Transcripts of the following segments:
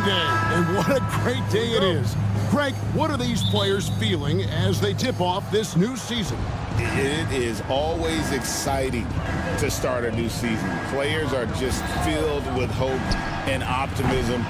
day, and what a great day it is. Greg, what are these players feeling as they tip off this new season? It is always exciting to start a new season. Players are just filled with hope and optimism.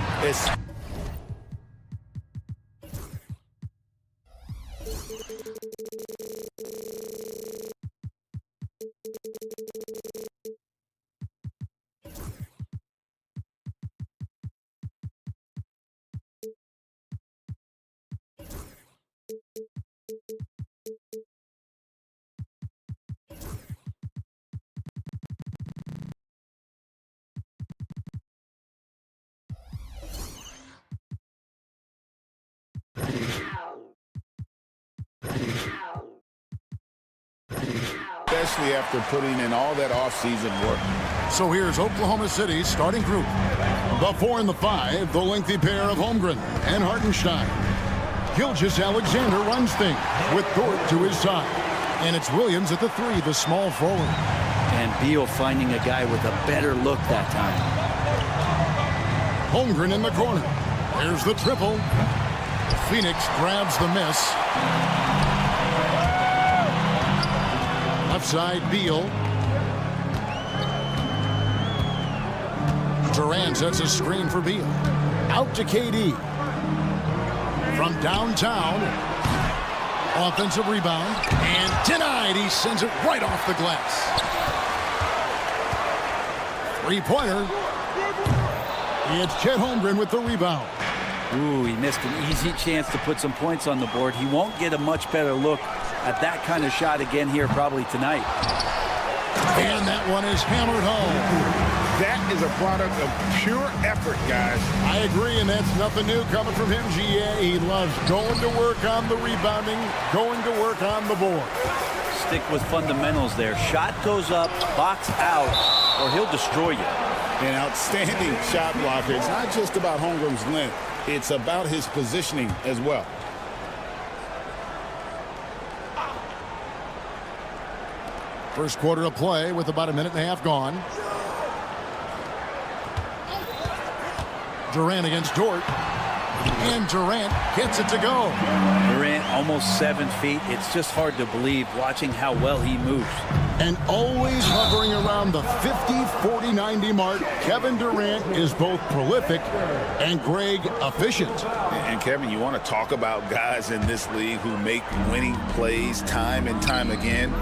Especially after putting in all that off-season work. So here's Oklahoma City's starting group. The 4 and the 5, the lengthy pair of Holmgren and Hartenstein. Gilgeous-Alexander runs things with Dort to his side. And it's Williams at the 3, the small forward. And Beal finding a guy with a better look that time. Holmgren in the corner. There's the triple. Phoenix grabs the miss. Left side, Beal. Durant sets a screen for Beal. Out to KD. From downtown. Offensive rebound. And denied. He sends it right off the glass. Three-pointer. It's Chet Holmgren with the rebound. Ooh, he missed an easy chance to put some points on the board. He won't get a much better look at that kind of shot again here probably tonight. And that one is hammered home. That is a product of pure effort, guys. I agree, and that's nothing new coming from him, GA. He loves going to work on the rebounding, going to work on the board. Stick with fundamentals there. Shot goes up, box out, or he'll destroy you. An outstanding shot blocker. It's not just about Holmgren's length. It's about his positioning as well. First quarter of play with about a minute and a half gone. Durant against Dort. And Durant gets it to go. Durant almost 7 feet. It's just hard to believe watching how well he moves. And always hovering around the 50, 40, 90 mark, Kevin Durant is both prolific and, Greg, efficient. And Kevin, you want to talk about guys in this league who make winning plays time and time again.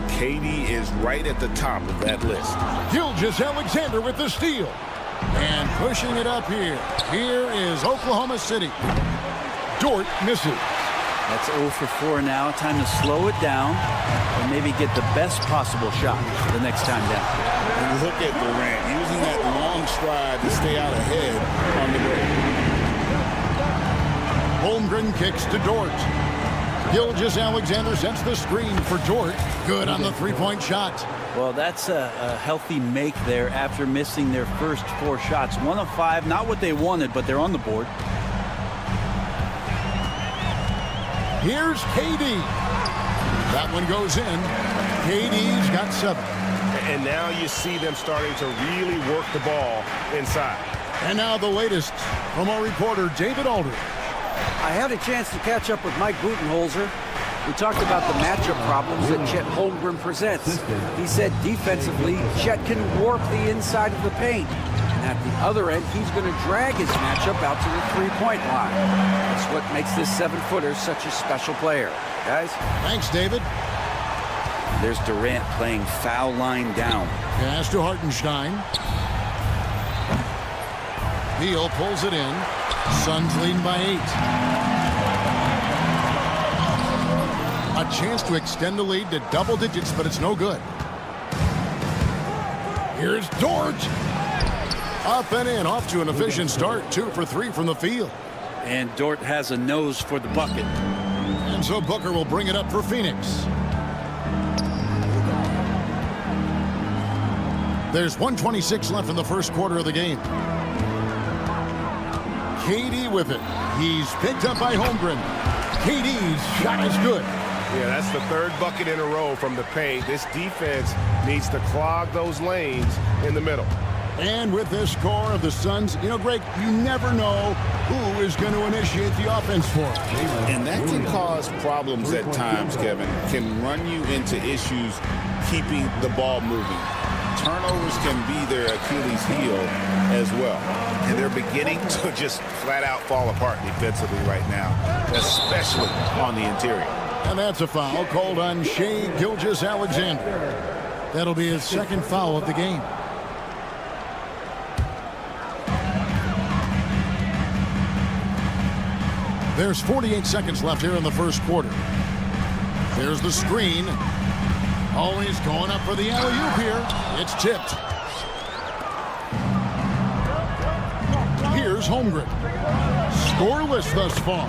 KD is right at the top of that list. Gilgeous-Alexander with the steal. And pushing it up here. Here is Oklahoma City. Dort misses. That's 0 for 4 now. Time to slow it down and maybe get the best possible shot the next time down. And look at Durant using that long stride to stay out ahead on the break. Holmgren kicks to Dort. Gilgeous-Alexander sets the screen for Dort. Good on the three-point shot. Well, that's a healthy make there after missing their first 4 shots. 1 of 5, not what they wanted, but they're on the board. Here's KD. That one goes in. KD's got 7. And now you see them starting to really work the ball inside. And now the latest from our reporter, David Aldridge. I had a chance to catch up with Mike Budenholzer. We talked about the matchup problems that Chet Holmgren presents. He said defensively, Chet can warp the inside of the paint. And at the other end, he's going to drag his matchup out to the three-point line. That's what makes this 7-footer such a special player. Guys? Thanks, David. There's Durant playing foul line down. Pass to Hartenstein. Beal pulls it in. Suns lead by 8. A chance to extend the lead to double digits, but it's no good. Here's Dort. Up and in, off to an efficient start. 2 for 3 from the field. And Dort has a nose for the bucket. And so Booker will bring it up for Phoenix. There's 1:26 left in the first quarter of the game. KD with it. He's picked up by Holmgren. KD's shot is good. Yeah, that's the 3rd bucket in a row from the paint. This defense needs to clog those lanes in the middle. And with this score of the Suns, you know, Greg, you never know who is going to initiate the offense for them. And that can cause problems at times, Kevin. Can run you into issues keeping the ball moving. Turnovers can be their Achilles heel as well. And they're beginning to just flat out fall apart defensively right now, especially on the interior. And that's a foul called on Shai Gilgeous-Alexander. That'll be his second foul of the game. There's 48 seconds left here in the first quarter. There's the screen. Always going up for the alley-oop here. It's tipped. Here's Holmgren. Scoreless thus far.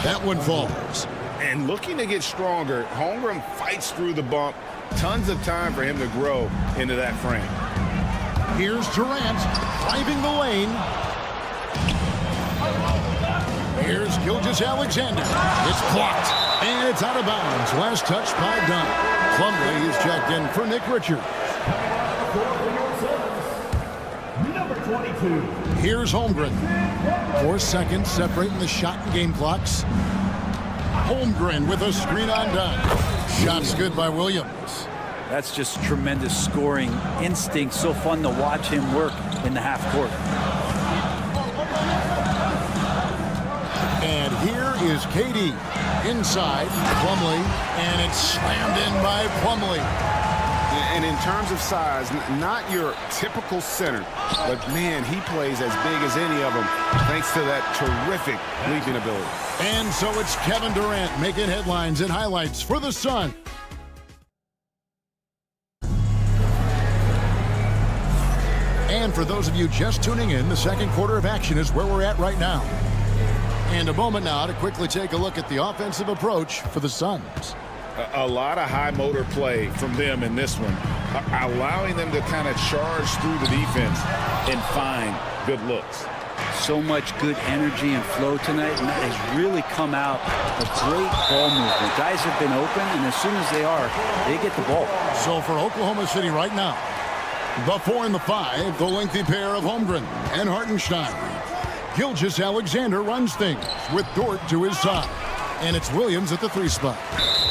That one falls. And looking to get stronger, Holmgren fights through the bump. Tons of time for him to grow into that frame. Here's Durant driving the lane. Here's Gilgeous-Alexander. It's blocked. And it's out of bounds. Last touch by Dunn. Plumlee is checked in for Nick Richards. Number 22. Here's Holmgren. 4 seconds separating the shot and game clocks. Holmgren with a screen on Dunn. Shot's good by Williams. That's just tremendous scoring instinct. So fun to watch him work in the half court. And here is KD inside Plumlee, and it's slammed in by Plumlee. And in terms of size, not your typical center, but man, he plays as big as any of them thanks to that terrific leaping ability. And so it's Kevin Durant making headlines and highlights for the Sun. And for those of you just tuning in, the second quarter of action is where we're at right now. And a moment now to quickly take a look at the offensive approach for the Suns. A lot of high motor play from them in this one, allowing them to kind of charge through the defense and find good looks. So much good energy and flow tonight, and that has really come out of great ball movement. Guys have been open, and as soon as they are, they get the ball. So for Oklahoma City right now, the 4 and the 5, the lengthy pair of Holmgren and Hartenstein. Gilgeous-Alexander runs things with Dort to his side. And it's Williams at the 3 spot.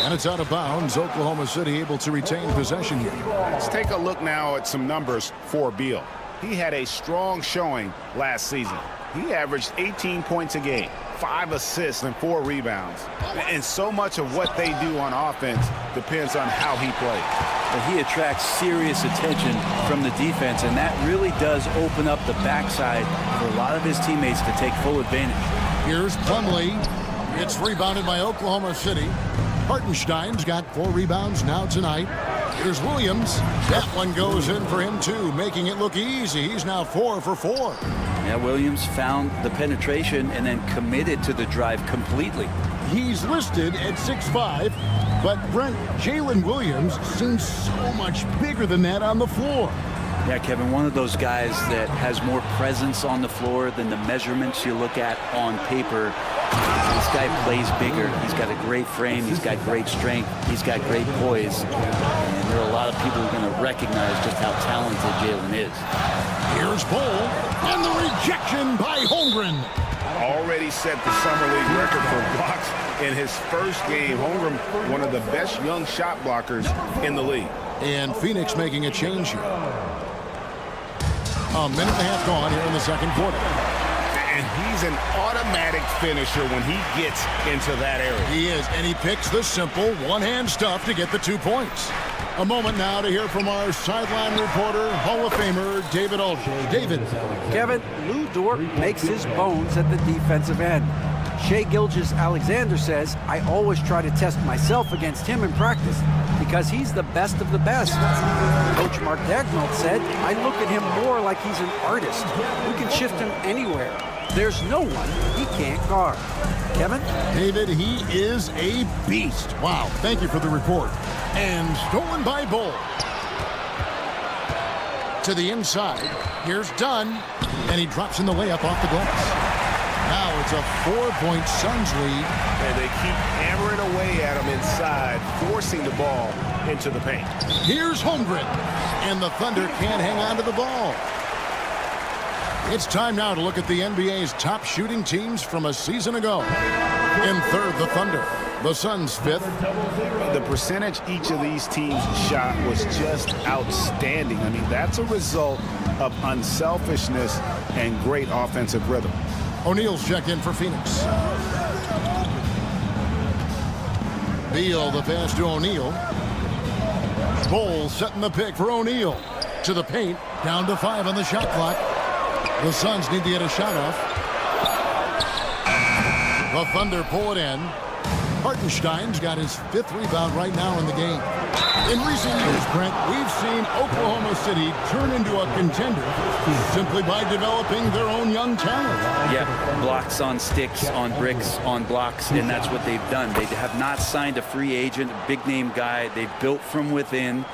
And it's out of bounds. Oklahoma City able to retain possession here. Let's take a look now at some numbers for Beal. He had a strong showing last season. He averaged 18 points a game, 5 assists and 4 rebounds. And so much of what they do on offense depends on how he plays. But he attracts serious attention from the defense, and that really does open up the backside for a lot of his teammates to take full advantage. Here's Plumlee. It's rebounded by Oklahoma City. Hartenstein's got 4 rebounds now tonight. Here's Williams. That one goes in for him too, making it look easy. He's now 4 for 4. Yeah, Williams found the penetration and then committed to the drive completely. He's listed at 6'5", but Brent, Jalen Williams seems so much bigger than that on the floor. Yeah, Kevin, one of those guys that has more presence on the floor than the measurements you look at on paper. This guy plays bigger. He's got a great frame. He's got great strength. He's got great poise. And there are a lot of people who are going to recognize just how talented Jalen is. Here's Bol, and the rejection by Holmgren. Already set the Summer League record for blocks in his first game. Holmgren, one of the best young shot blockers in the league. And Phoenix making a change here. A minute and a half gone here in the second quarter. And he's an automatic finisher when he gets into that area. He is, and he picks the simple one-hand stuff to get the 2 points. A moment now to hear from our sideline reporter, Hall of Famer David Alger. David. Kevin, Lou Dort makes his bones at the defensive end. Shai Gilgeous-Alexander says, I always try to test myself against him in practice because he's the best of the best. Coach Mark Dagnall said, I look at him more like he's an artist. We can shift him anywhere. There's no one he can't guard. Kevin? David, he is a beast. Wow, thank you for the report. And stolen by Bol. To the inside. Here's Dunn. And he drops in the layup off the glass. Now it's a 4-point Suns lead. And they keep hammering away at him inside, forcing the ball into the paint. Here's Holmgren. And the Thunder can't hang on to the ball. It's time now to look at the NBA's top shooting teams from a season ago. In third, the Thunder. The Suns fifth. The percentage each of these teams shot was just outstanding. I mean, that's a result of unselfishness and great offensive rhythm. O'Neal's checked in for Phoenix. Beal, the pass to O'Neal. Bol setting the pick for O'Neal. To the paint, down to 5 on the shot clock. The Suns need to get a shot off. The Thunder pull it in. Hartenstein's got his 5th rebound right now in the game. In recent years, Brent, we've seen Oklahoma City turn into a contender simply by developing their own young talent. Yeah, blocks on sticks, on bricks, on blocks, and that's what they've done. They have not signed a free agent, a big-name guy. They've built from within.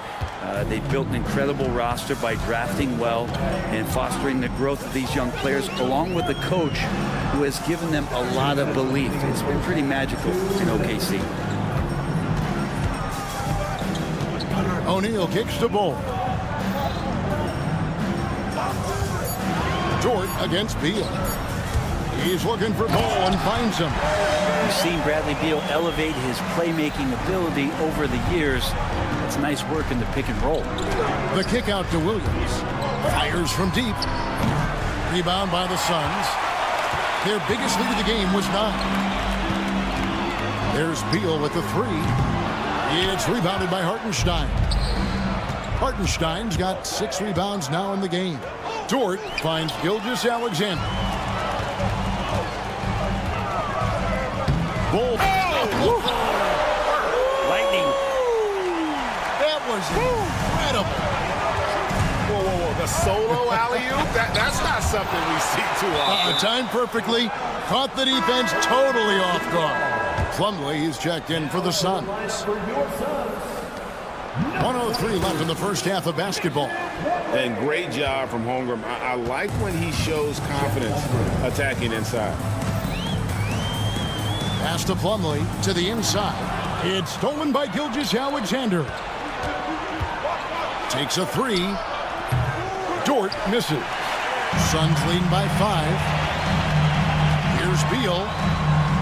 They've built an incredible roster by drafting well and fostering the growth of these young players, along with a coach who has given them a lot of belief. It's been pretty magical in OKC. O'Neal kicks to Bol. Dort against Beal. He's looking for Bol and finds him. We've seen Bradley Beal elevate his playmaking ability over the years. It's nice work in the pick and roll. The kick out to Williams. Fires from deep. Rebound by the Suns. Their biggest lead of the game was 9. There's Beal with the 3. It's rebounded by Hartenstein. Hartenstein's got 6 rebounds now in the game. Dort finds Gilgeous-Alexander. Bol. Lightning. That was incredible. Whoa, whoa, whoa. The solo alley-oop? That's not something we see too often. Timed perfectly. Caught the defense totally off guard. Plumlee is checked in for the Suns. 1:03 left in the first half of basketball. And great job from Holmgren. I like when he shows confidence attacking inside. Pass to Plumlee to the inside. It's stolen by Gilgeous-Alexander. Takes a 3. Dort misses. Suns leading by 5. Here's Beal.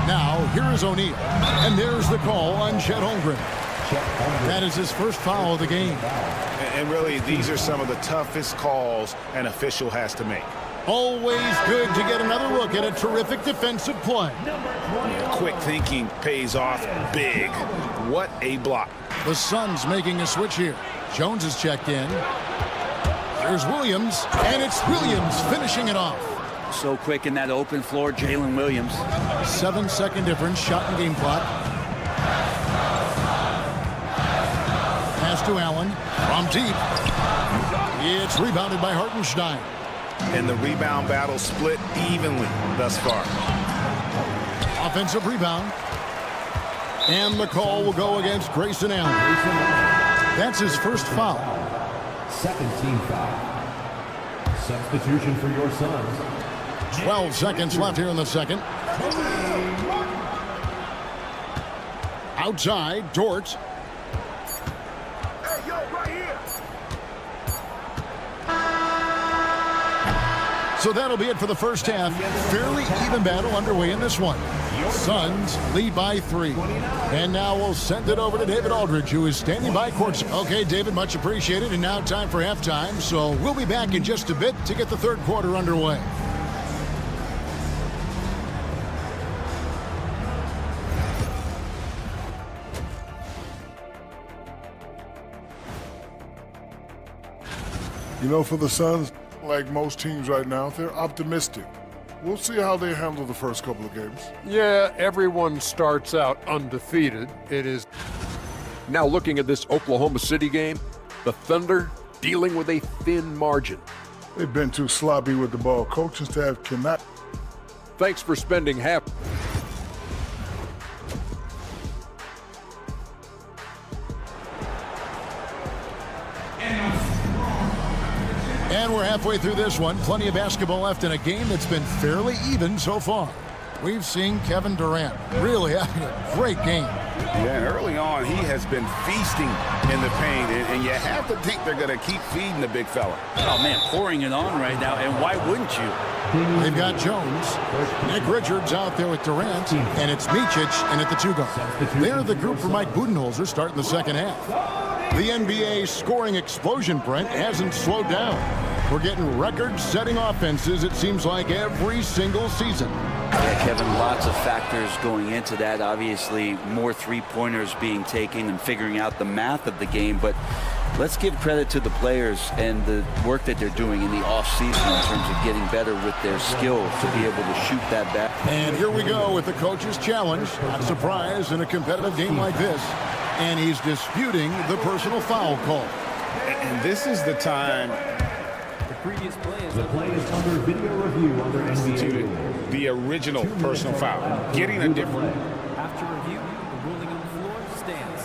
Now, here is O'Neal. And there's the call on Chet Holmgren. That is his first foul of the game. And really, these are some of the toughest calls an official has to make. Always good to get another look at a terrific defensive play. Quick thinking pays off big. What a block. The Suns making a switch here. Jones is checked in. Here's Williams, and it's Williams finishing it off. So quick in that open floor, Jalen Williams. 7-second difference, shot and game clock. Pass to Allen from deep. It's rebounded by Hartenstein. And the rebound battle split evenly thus far. Offensive rebound. And the call will go against Grayson Allen. That's his first foul. Second team foul. Substitution for your Suns. 12 seconds left here in the second. Outside, Dort. Hey, yo, right here. So that'll be it for the first half. Fairly even battle underway in this one. Suns lead by 3. And now we'll send it over to David Aldridge, who is standing by courtside. Okay, David, much appreciated. And now time for halftime. So we'll be back in just a bit to get the third quarter underway. You know, for the Suns, like most teams right now, they're optimistic. We'll see how they handle the first couple of games. Yeah, everyone starts out undefeated. It is. Now looking at this Oklahoma City game, the Thunder dealing with a thin margin. They've been too sloppy with the ball. Coaching staff cannot. Thanks for spending half. And we're halfway through this one. Plenty of basketball left in a game that's been fairly even so far. We've seen Kevin Durant really having a great game. Yeah, and early on, he has been feasting in the paint, and you have to think they're going to keep feeding the big fella. Oh, man, pouring it on right now, and why wouldn't you? They've got Jones. Nick Richards out there with Durant, and it's Micic in at the 2-guard. They're the group for Mike Budenholzer starting the second half. The NBA scoring explosion, Brent, hasn't slowed down. We're getting record-setting offenses, it seems like, every single season. Yeah, Kevin, lots of factors going into that. Obviously, more three-pointers being taken and figuring out the math of the game. But let's give credit to the players and the work that they're doing in the off-season in terms of getting better with their skills to be able to shoot that back. And here we go with the coach's challenge. Not surprised in a competitive game like this. And he's disputing the personal foul call. And this is the time The play is under video review under NBA. the original personal foul. Getting a different. After review, the ruling on the floor stands.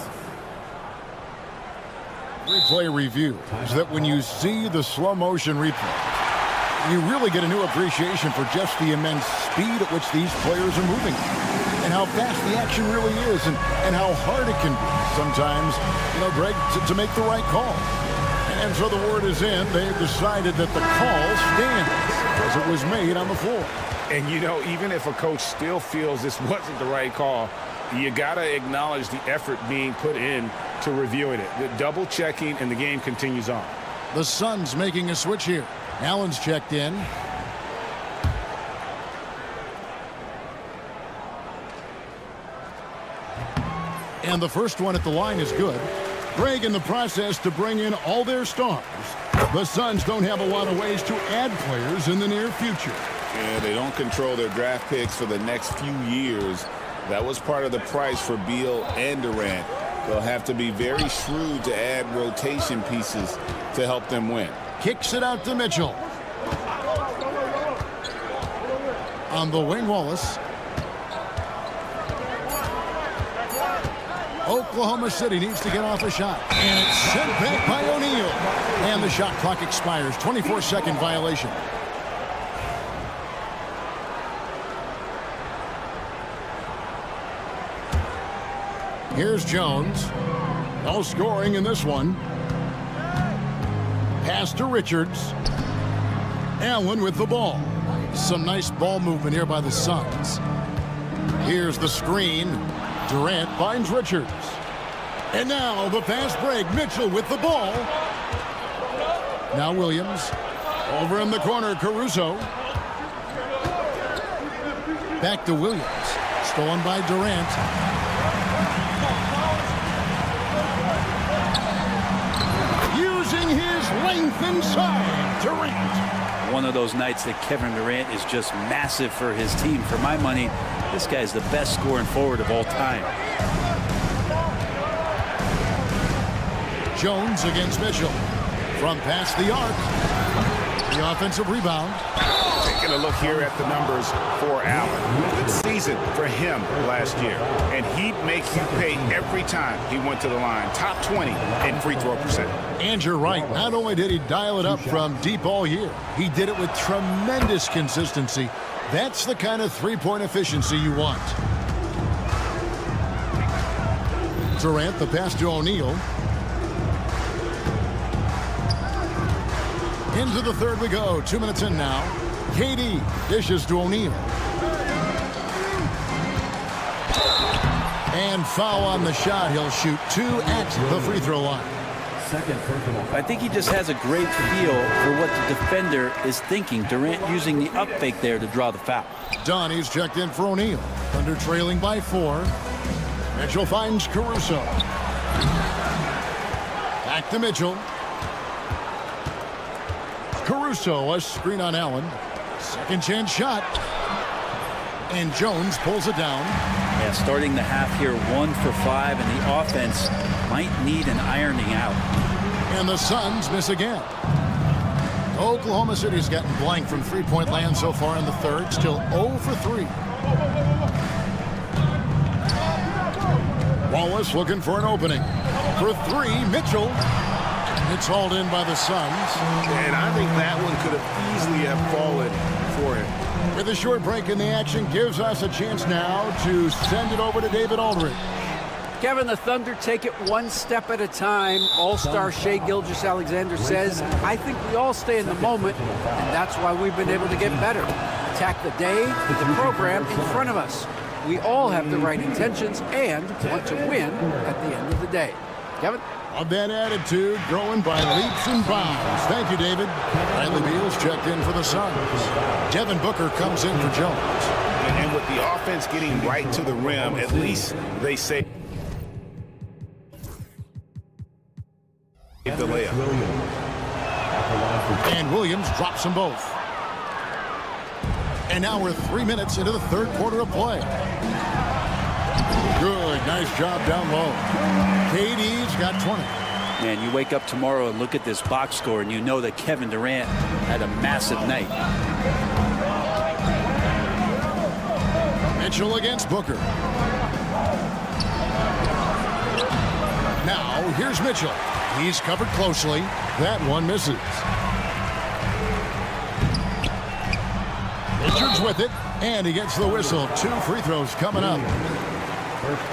Replay review is that when you see the slow motion replay, you really get a new appreciation for just the immense speed at which these players are moving and how fast the action really is and how hard it can be sometimes, Greg, to make the right call. And so the word is in. They've decided that the call stands because it was made on the floor. And, even if a coach still feels this wasn't the right call, you got to acknowledge the effort being put in to reviewing it. The double checking, and the game continues on. The Suns making a switch here. Allen's checked in. And the first one at the line is good. Greg in the process to bring in all their stars. The Suns don't have a lot of ways to add players in the near future. Yeah, they don't control their draft picks for the next few years. That was part of the price for Beal and Durant. They'll have to be very shrewd to add rotation pieces to help them win. Kicks it out to Mitchell. On the wing, Wallace. Oklahoma City needs to get off a shot. And it's sent back by O'Neal. And the shot clock expires. 24-second violation. Here's Jones. No scoring in this one. Pass to Richards. Allen with the ball. Some nice ball movement here by the Suns. Here's the screen. Durant finds Richards. And now the fast break. Mitchell with the ball. Now Williams. Over in the corner, Caruso. Back to Williams. Stolen by Durant. Using his length inside. Durant. One of those nights that Kevin Durant is just massive for his team. For my money, this guy's the best scoring forward of all time. Jones against Mitchell. From past the arc. The offensive rebound. Taking a look here at the numbers for Allen. Good season for him last year. And he'd make you pay every time he went to the line. Top 20 in free throw percent. And you're right. Not only did he dial it up from deep all year, he did it with tremendous consistency. That's the kind of three-point efficiency you want. Durant, the pass to O'Neal. Into the third we go. 2 minutes in now. KD dishes to O'Neal. And foul on the shot. He'll shoot 2 at the free throw line. I think he just has a great feel for what the defender is thinking. Durant using the up fake there to draw the foul. Donnie's checked in for O'Neal. Thunder trailing by 4. Mitchell finds Caruso. Back to Mitchell. Caruso, a screen on Allen. Second chance shot. And Jones pulls it down. Yeah, starting the half here 1 for 5, and the offense might need an ironing out. And the Suns miss again. Oklahoma City's gotten blank from three-point land so far in the third. Still 0 for 3. Wallace looking for an opening. For 3, Mitchell. It's hauled in by the Suns. And I think that one could have easily have fallen for him. With a short break in the action, gives us a chance now to send it over to David Aldridge. Kevin, the Thunder take it one step at a time. All-star Shai Gilgeous-Alexander says, I think we all stay in the moment, and that's why we've been able to get better. Attack the day, the program in front of us. We all have the right intentions and want to win at the end of the day. Kevin? Of that attitude, growing by leaps and bounds. Thank you, David. Bradley Beal's checked in for the Suns. Devin Booker comes in for Jones. And with the offense getting right to the rim, at least they say the layup. And Williams drops them both. And now we're 3 minutes into the third quarter of play. Good, nice job down low. KD's got 20. Man, you wake up tomorrow and look at this box score, and you know that Kevin Durant had a massive night. Mitchell against Booker. Now, here's Mitchell. He's covered closely. That one misses. Richards with it, and he gets the whistle. 2 free throws coming up.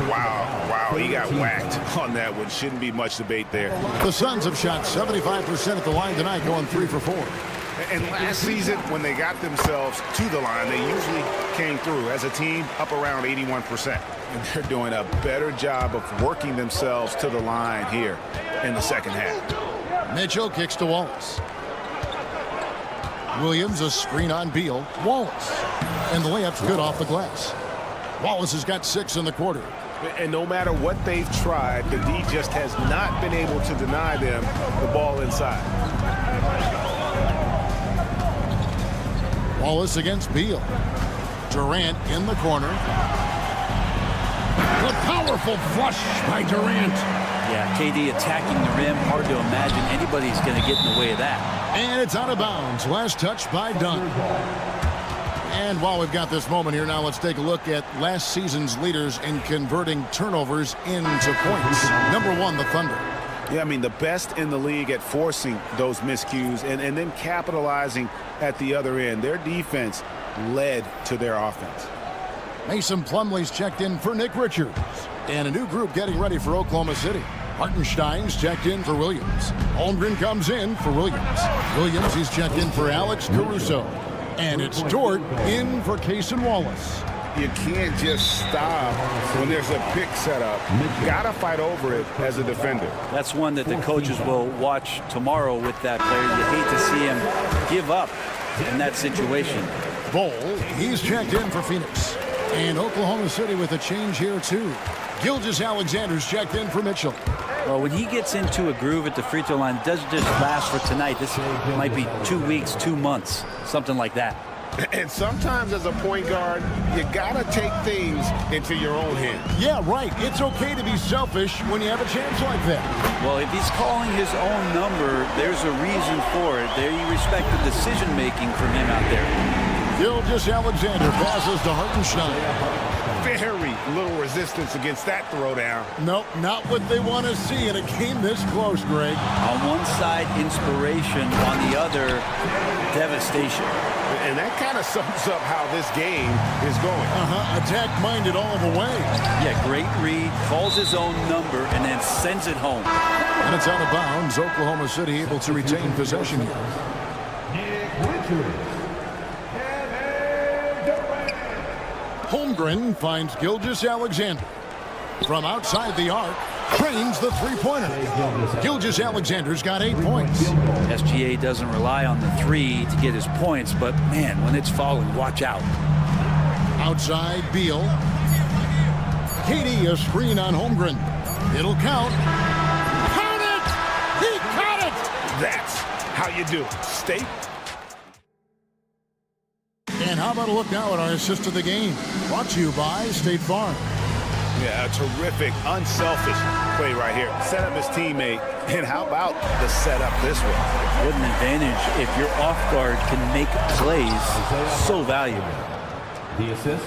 Wow, he got whacked on that one. Shouldn't be much debate there. The Suns have shot 75% at the line tonight, going 3 for 4. And last season, when they got themselves to the line, they usually came through as a team up around 81%. And they're doing a better job of working themselves to the line here in the second half. Mitchell kicks to Wallace. Williams, a screen on Beal. Wallace. And the layup's good off the glass. Wallace has got 6 in the quarter. And no matter what they've tried, the D just has not been able to deny them the ball inside. Wallace against Beal. Durant in the corner. The powerful flush by Durant. Yeah, KD attacking the rim. Hard to imagine anybody's going to get in the way of that. And it's out of bounds. Last touch by Dunn. And while we've got this moment here, now let's take a look at last season's leaders in converting turnovers into points. Number 1, the Thunder. Yeah, I mean, the best in the league at forcing those miscues and then capitalizing at the other end. Their defense led to their offense. Mason Plumlee's checked in for Nick Richards. And a new group getting ready for Oklahoma City. Hartenstein's checked in for Williams. Holmgren comes in for Williams. Williams, he's checked in for Alex Caruso. And it's Dort in for Cason Wallace. You can't just stop when there's a pick set up. You gotta fight over it as a defender. That's one that the coaches will watch tomorrow with that player. You hate to see him give up in that situation. Bol, he's checked in for Phoenix. And Oklahoma City with a change here too. Gilgeous-Alexander's checked in for Mitchell. Well, when he gets into a groove at the free throw line, it doesn't just last for tonight. This might be 2 weeks, 2 months, something like that. And sometimes as a point guard, you gotta take things into your own hands. Yeah, right. It's okay to be selfish when you have a chance like that. Well, if he's calling his own number, there's a reason for it. There you respect the decision-making from him out there. Gilgeous-Alexander passes to Hartenstein. Very little resistance against that throwdown. Nope, not what they want to see, and it came this close, Greg. On one side, inspiration. On the other, devastation. And that kind of sums up how this game is going. Attack-minded all the way. Yeah, great read, calls his own number, and then sends it home. And it's out of bounds. Oklahoma City able to retain possession here. Holmgren finds Gilgeous-Alexander. From outside the arc, trains the three-pointer. Gilgeous-Alexander's got 8 points. SGA doesn't rely on the 3 to get his points, but man, when it's falling, watch out. Outside Beal. KD a screen on Holmgren. It'll count. Count it! He caught it! That's how you do it. Stay. And how about a look now at our assist of the game? Brought to you by State Farm. Yeah, a terrific, unselfish play right here. Set up his teammate, and how about the setup this way? What an advantage if your off guard can make plays so valuable. The assist.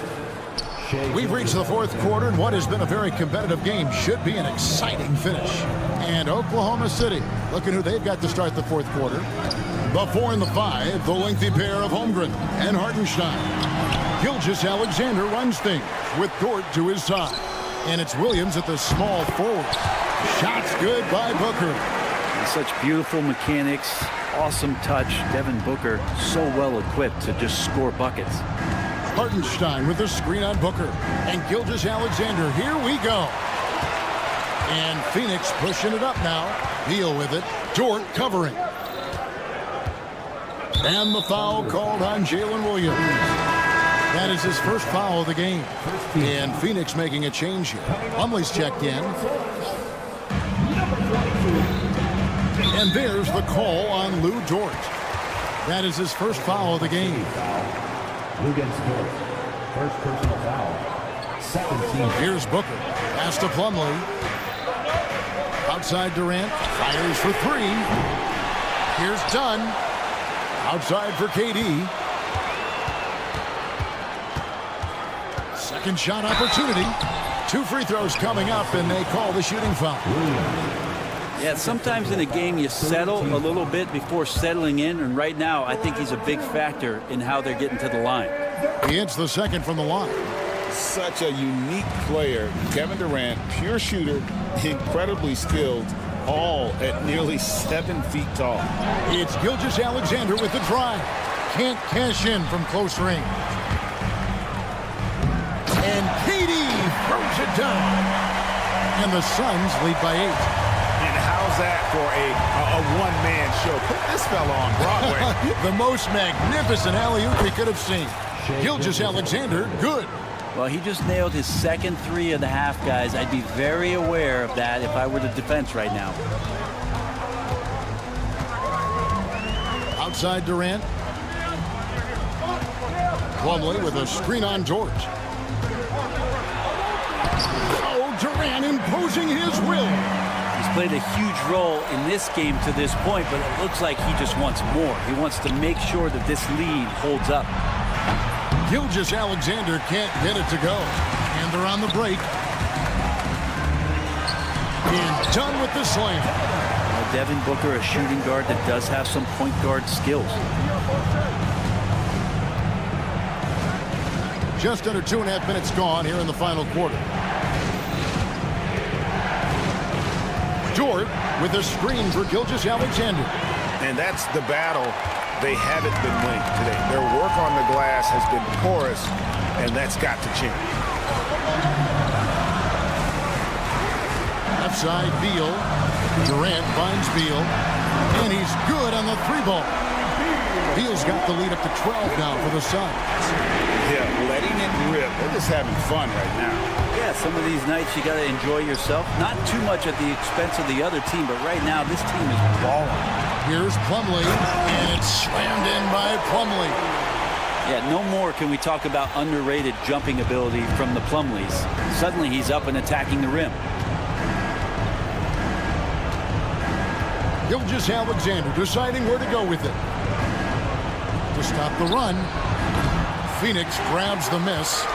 We've reached the fourth quarter, and what has been a very competitive game should be an exciting finish. And Oklahoma City, look at who they've got to start the fourth quarter. The 4 and the 5, the lengthy pair of Holmgren and Hartenstein. Gilgeous-Alexander runs things with Dort to his side. And it's Williams at the small forward. Shots good by Booker. Such beautiful mechanics, awesome touch. Devin Booker so well equipped to just score buckets. Hartenstein with a screen on Booker. And Gilgeous-Alexander, here we go. And Phoenix pushing it up now. Beal with it. Dort covering. And the foul called on Jalen Williams. That is his first foul of the game. And Phoenix making a change here. Plumlee's checked in. And there's the call on Lou Dort. That is his first foul of the game. Lou gets Dort. First personal foul. Second team. Here's Booker. Pass to Plumlee. Outside Durant. Fires for 3. Here's Dunn. Outside for KD. Second shot opportunity. 2 free throws coming up, and they call the shooting foul. Yeah, sometimes in a game you settle a little bit before settling in, and right now I think he's a big factor in how they're getting to the line. He hits the second from the line. Such a unique player. Kevin Durant, pure shooter, incredibly skilled, all at nearly 7 feet tall. It's Gilgeous-Alexander with the drive. Can't cash in from close range. And KD throws it down. And the Suns lead by 8. And how's that for a one-man show? Put this fella on Broadway. The most magnificent alley-oop we could have seen. Gilgeous-Alexander, good. Well, he just nailed his second 3 of the half, guys. I'd be very aware of that if I were the defense right now. Outside Durant. Plumlee with a screen on Dort. Oh, Durant imposing his will. He's played a huge role in this game to this point, but it looks like he just wants more. He wants to make sure that this lead holds up. Gilgeous-Alexander can't get it to go. And they're on the break. And done with the slam. Well, Devin Booker, a shooting guard that does have some point guard skills. Just under 2.5 minutes gone here in the final quarter. Dort with a screen for Gilgeous-Alexander. And that's the battle they haven't been winning today. Their work on the glass has been porous, and that's got to change. Left side, Beal. Durant finds Beal. And he's good on the 3-ball. Beal's got the lead up to 12 now for the Suns. Yeah, letting it rip. They're just having fun right now. Yeah, some of these nights you got to enjoy yourself. Not too much at the expense of the other team, but right now this team is balling. Here's Plumlee, and it's slammed in by Plumlee. Yeah, no more can we talk about underrated jumping ability from the Plumlees. Suddenly he's up and attacking the rim. Gilgeous-Alexander deciding where to go with it. To stop the run, Phoenix grabs the miss.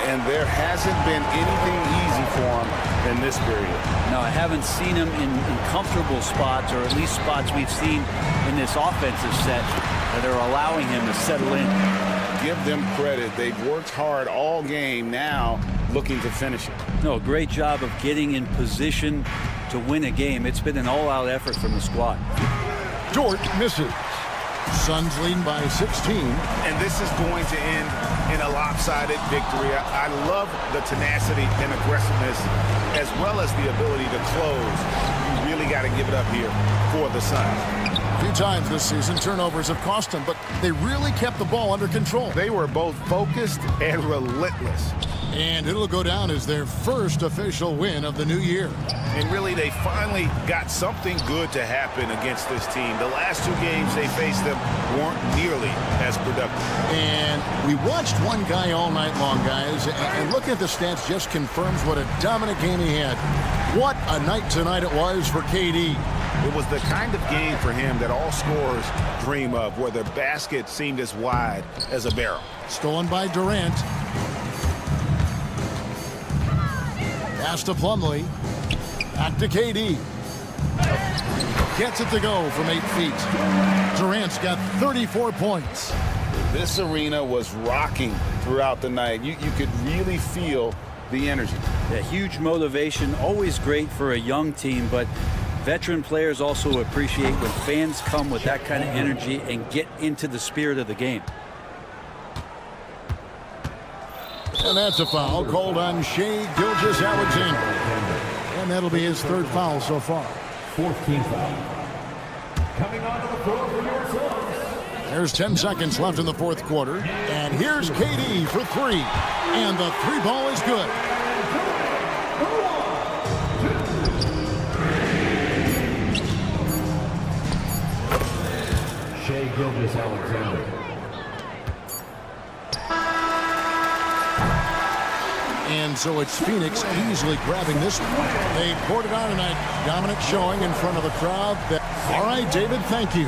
And there hasn't been anything easy for him in this period. No, I haven't seen him in comfortable spots, or at least spots we've seen in this offensive set that are allowing him to settle in. Give them credit. They've worked hard all game, now looking to finish it. No, great job of getting in position to win a game. It's been an all-out effort from the squad. Dort misses. Suns leading by 16. And this is going to end in a lopsided victory. I love the tenacity and aggressiveness, as well as the ability to close. You really got to give it up here for the Suns. A few times this season, turnovers have cost them, but they really kept the ball under control. They were both focused and relentless. And it'll go down as their first official win of the new year. And really, they finally got something good to happen against this team. The last 2 games they faced them weren't nearly as productive. And we watched one guy all night long, guys, and looking at the stats just confirms what a dominant game he had. What a night tonight it was for KD. It was the kind of game for him that all scorers dream of, where the basket seemed as wide as a barrel. Stolen by Durant. Pass to Plumlee. Back to KD. gets it to go from 8 feet. Durant's got 34 points. This arena was rocking throughout the night. You could really feel the energy. Yeah, huge motivation, always great for a young team, but veteran players also appreciate when fans come with that kind of energy and get into the spirit of the game. And that's a foul called on Shai Gilgeous-Alexander. And that'll be his 3rd foul so far. 4th team foul. Coming onto the floor for your Suns. There's 10 seconds left in the 4th quarter. And here's KD for 3. And the 3 ball is good. Shai Gilgeous-Alexander. And so it's Phoenix easily grabbing this one. They poured it on tonight. Dominant showing in front of the crowd. All right, David, thank you.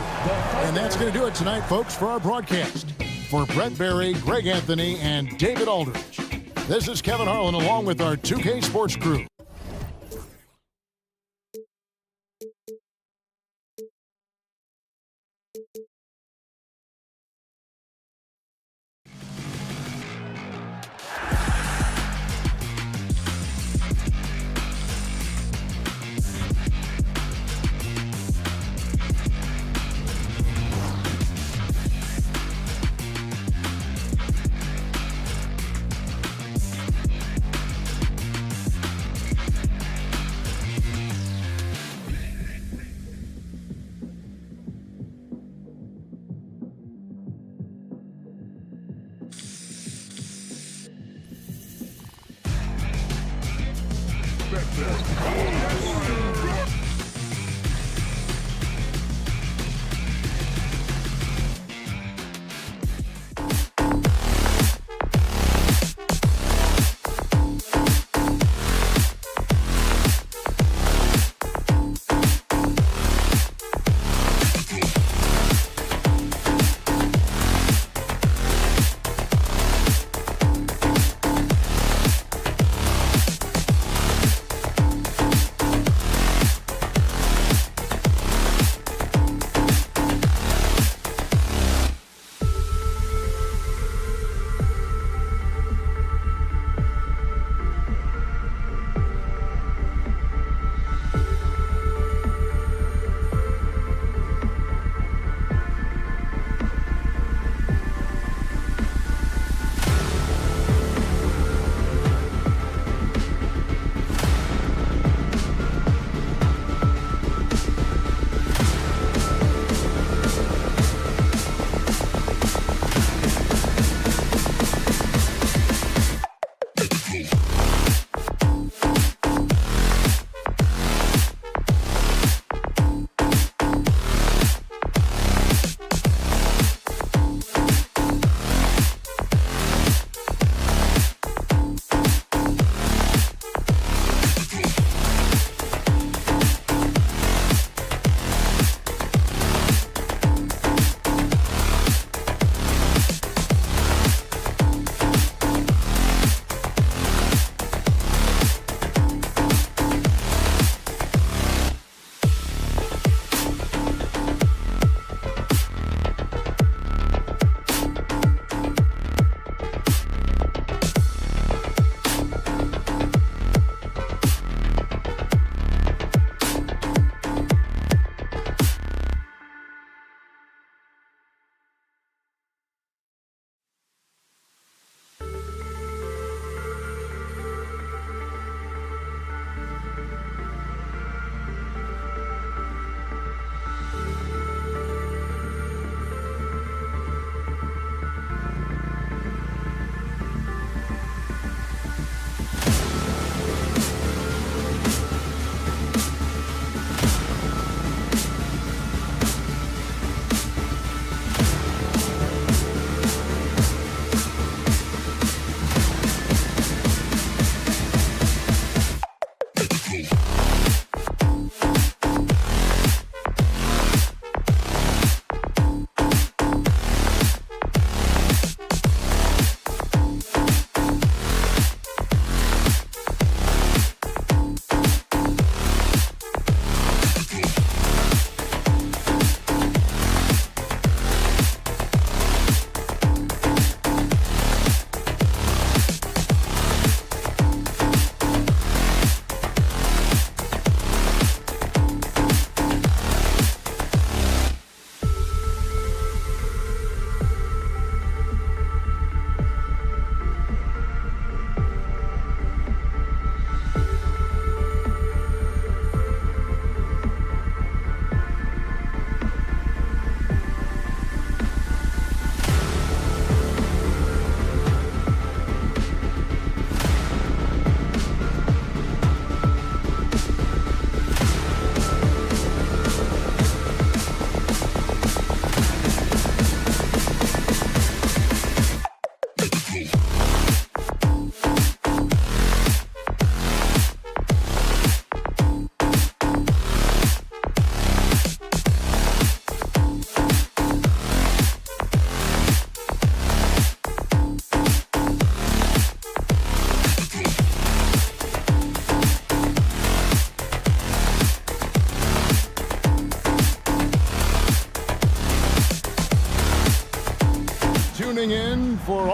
And that's going to do it tonight, folks, for our broadcast. For Brett Berry, Greg Anthony, and David Aldridge, this is Kevin Harlan along with our 2K Sports crew.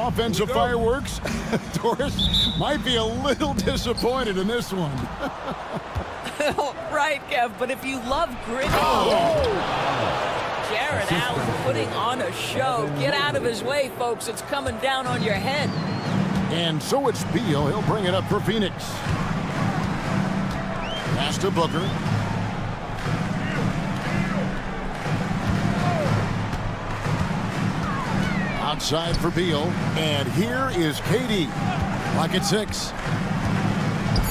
offensive fireworks. Doris might be a little disappointed in this one. Right, Kev, but if you love gritty, Jared Allen putting on a show. Get out of his way, folks. It's coming down on your head. And so it's Beal. He'll bring it up for Phoenix. Pass to Booker. Outside for Beal. And here is KD. Clock at 6.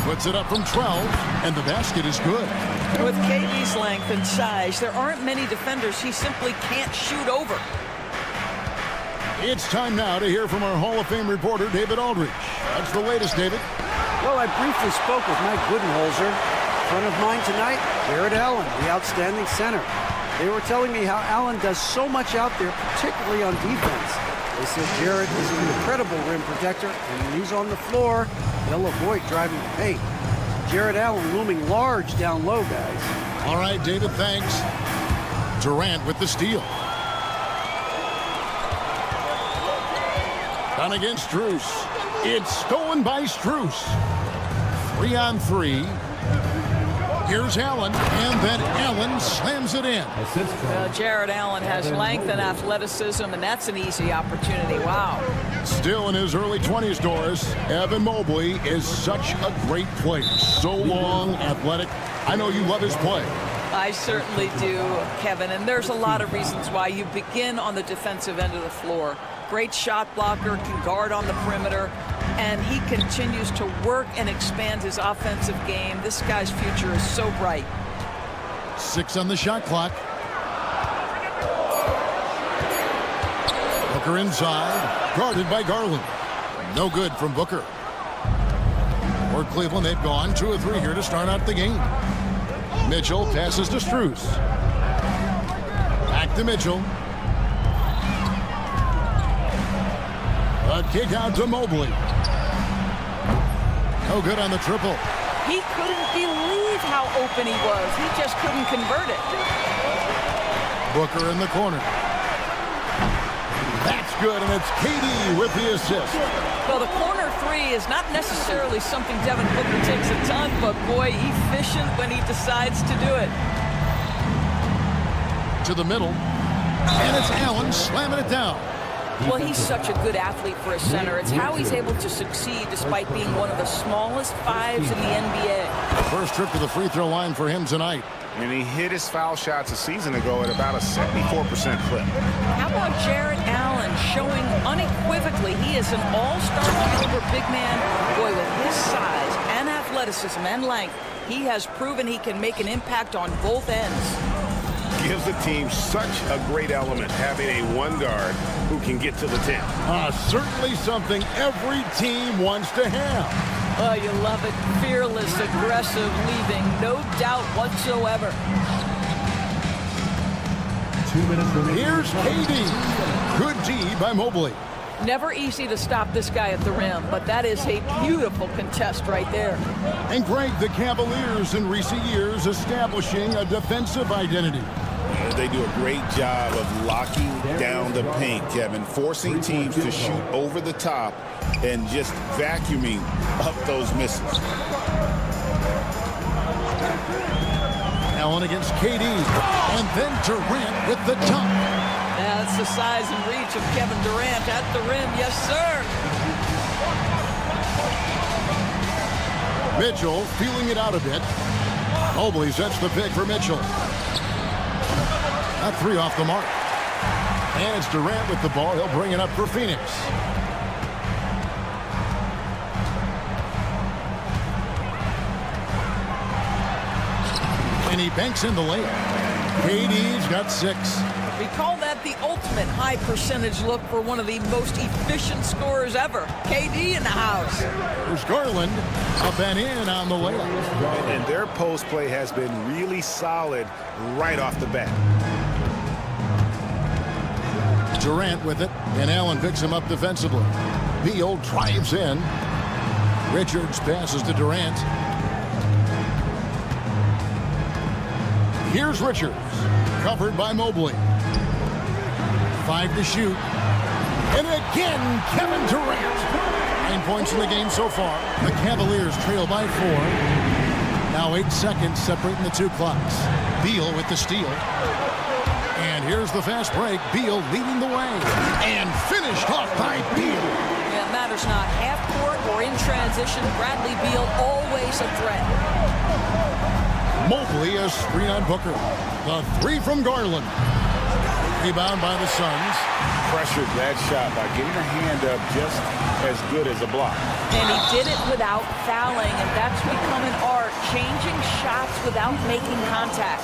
Puts it up from 12, and the basket is good. With KD's length and size, there aren't many defenders he simply can't shoot over. It's time now to hear from our Hall of Fame reporter, David Aldridge. That's the latest, David. Well, I briefly spoke with Mike Budenholzer. Friend of mine tonight, Jared Allen, the outstanding center. They were telling me how Allen does so much out there, particularly on defense. They said Jared is an incredible rim protector, and when he's on the floor, he'll avoid driving the paint. Jared Allen looming large down low, guys. All right, David, thanks. Durant with the steal. Down against Strus. It's stolen by Strus. 3-on-3. Here's Allen, and then Allen slams it in. Jared Allen has length and athleticism, and that's an easy opportunity. Wow. Still in his early 20s, Doris, Evan Mobley is such a great player. So long, athletic. I know you love his play. I certainly do, Kevin, and there's a lot of reasons why. You begin on the defensive end of the floor. Great shot blocker, can guard on the perimeter, and he continues to work and expand his offensive game. This guy's future is so bright. 6 on the shot clock. Booker inside, guarded by Garland. No good from Booker. For Cleveland, they've gone 2 of 3 here to start out the game. Mitchell passes to Strus. Back to Mitchell. A kick out to Mobley. No good on the triple. He couldn't believe how open he was. He just couldn't convert it. Booker in the corner. That's good, and it's KD with the assist. Well, the corner 3 is not necessarily something Devin Booker takes a ton, but boy, efficient when he decides to do it. To the middle, and it's Allen slamming it down. Well, he's such a good athlete for a center. It's how he's able to succeed despite being one of the smallest 5s in the NBA. First trip to the free throw line for him tonight. And he hit his foul shots a season ago at about a 74% clip. How about Jared Allen showing unequivocally he is an all-star caliber big man? Boy, with his size and athleticism and length, he has proven he can make an impact on both ends. Gives the team such a great element having a one guard who can get to the 10. Certainly something every team wants to have. Oh, you love it. Fearless, aggressive, leaving. No doubt whatsoever. 2 minutes remaining. Here's KD. Good D by Mobley. Never easy to stop this guy at the rim, but that is a beautiful contest right there. And Greg, the Cavaliers in recent years establishing a defensive identity. They do a great job of locking down the paint, Kevin, forcing teams to shoot over the top and just vacuuming up those misses. Allen against KD, and then Durant with the dunk. Yeah, that's the size and reach of Kevin Durant at the rim. Yes, sir. Mitchell feeling it out a bit. Mobley sets the pick for Mitchell. That 3 off the mark. And it's Durant with the ball. He'll bring it up for Phoenix. And he banks in the layup. KD's got 6. We call that the ultimate high percentage look for one of the most efficient scorers ever. KD in the house. There's Garland up and in on the layup. And their post play has been really solid right off the bat. Durant with it, and Allen picks him up defensively. Beal drives in. Richards passes to Durant. Here's Richards, covered by Mobley. 5 to shoot. And again, Kevin Durant. 9 points in the game so far. The Cavaliers trail by 4. Now 8 seconds separating the two clocks. Beal with the steal. And here's the fast break. Beal leading the way. And finished off by Beal. It matters not half court or in transition. Bradley Beal always a threat. Mobley a screen on Booker. The 3 from Garland. Rebound by the Suns. Pressured that shot by getting a hand up just as good as a block. And he did it without fouling, and that's become an art, changing shots without making contact.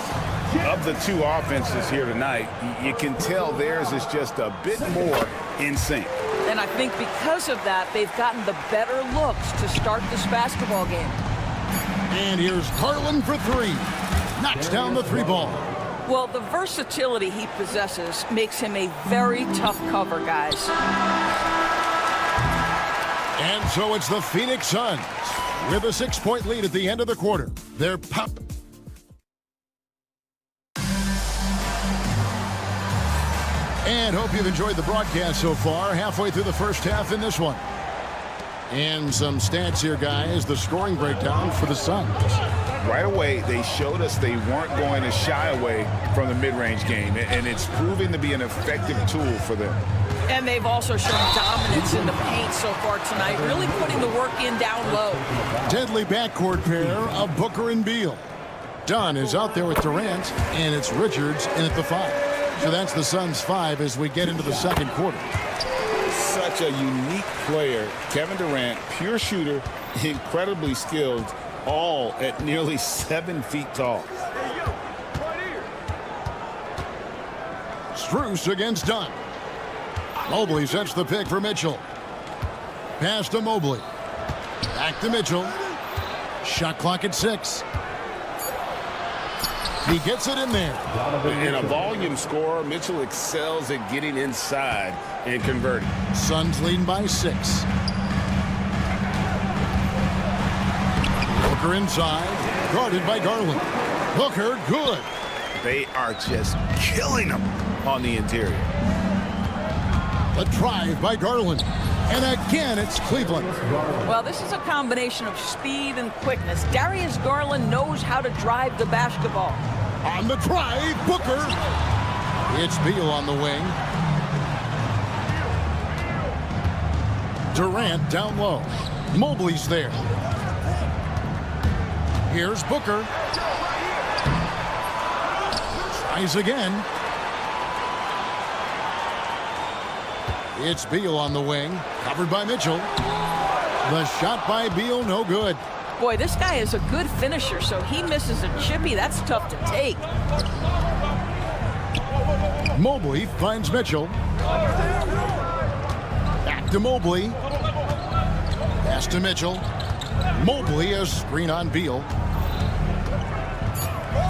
Of the two offenses here tonight, you can tell theirs is just a bit more in sync. And I think because of that, they've gotten the better looks to start this basketball game. And here's Garland for 3. Knocks down the 3 ball. Well, the versatility he possesses makes him a very tough cover, guys. And so it's the Phoenix Suns with a 6-point lead at the end of the quarter. They're pop. And hope you've enjoyed the broadcast so far. Halfway through the first half in this one. And some stats here, guys. The scoring breakdown for the Suns. Right away, they showed us they weren't going to shy away from the mid-range game, and it's proving to be an effective tool for them. And they've also shown dominance in the paint so far tonight, really putting the work in down low. Deadly backcourt pair of Booker and Beal. Dunn is out there with Durant, and it's Richards in at the 5. So that's the Suns' 5 as we get into the second quarter. Such a unique player. Kevin Durant, pure shooter, incredibly skilled, all at nearly 7 feet tall. Strus against Dunn. Mobley sets the pick for Mitchell. Pass to Mobley. Back to Mitchell. Shot clock at 6. He gets it in there. In a volume scorer, Mitchell excels at getting inside and converting. Suns leading by 6. Booker inside, guarded by Garland. Booker, good. They are just killing them on the interior. The drive by Garland. And again, it's Cleveland. Well, this is a combination of speed and quickness. Darius Garland knows how to drive the basketball. On the drive, Booker. It's Beal on the wing. Durant down low. Mobley's there. Here's Booker. Tries again. It's Beal on the wing. Covered by Mitchell. The shot by Beal, no good. Boy, this guy is a good finisher, so he misses a chippy. That's tough to take. Mobley finds Mitchell. Back to Mobley. Pass to Mitchell. Mobley, a screen on Beal.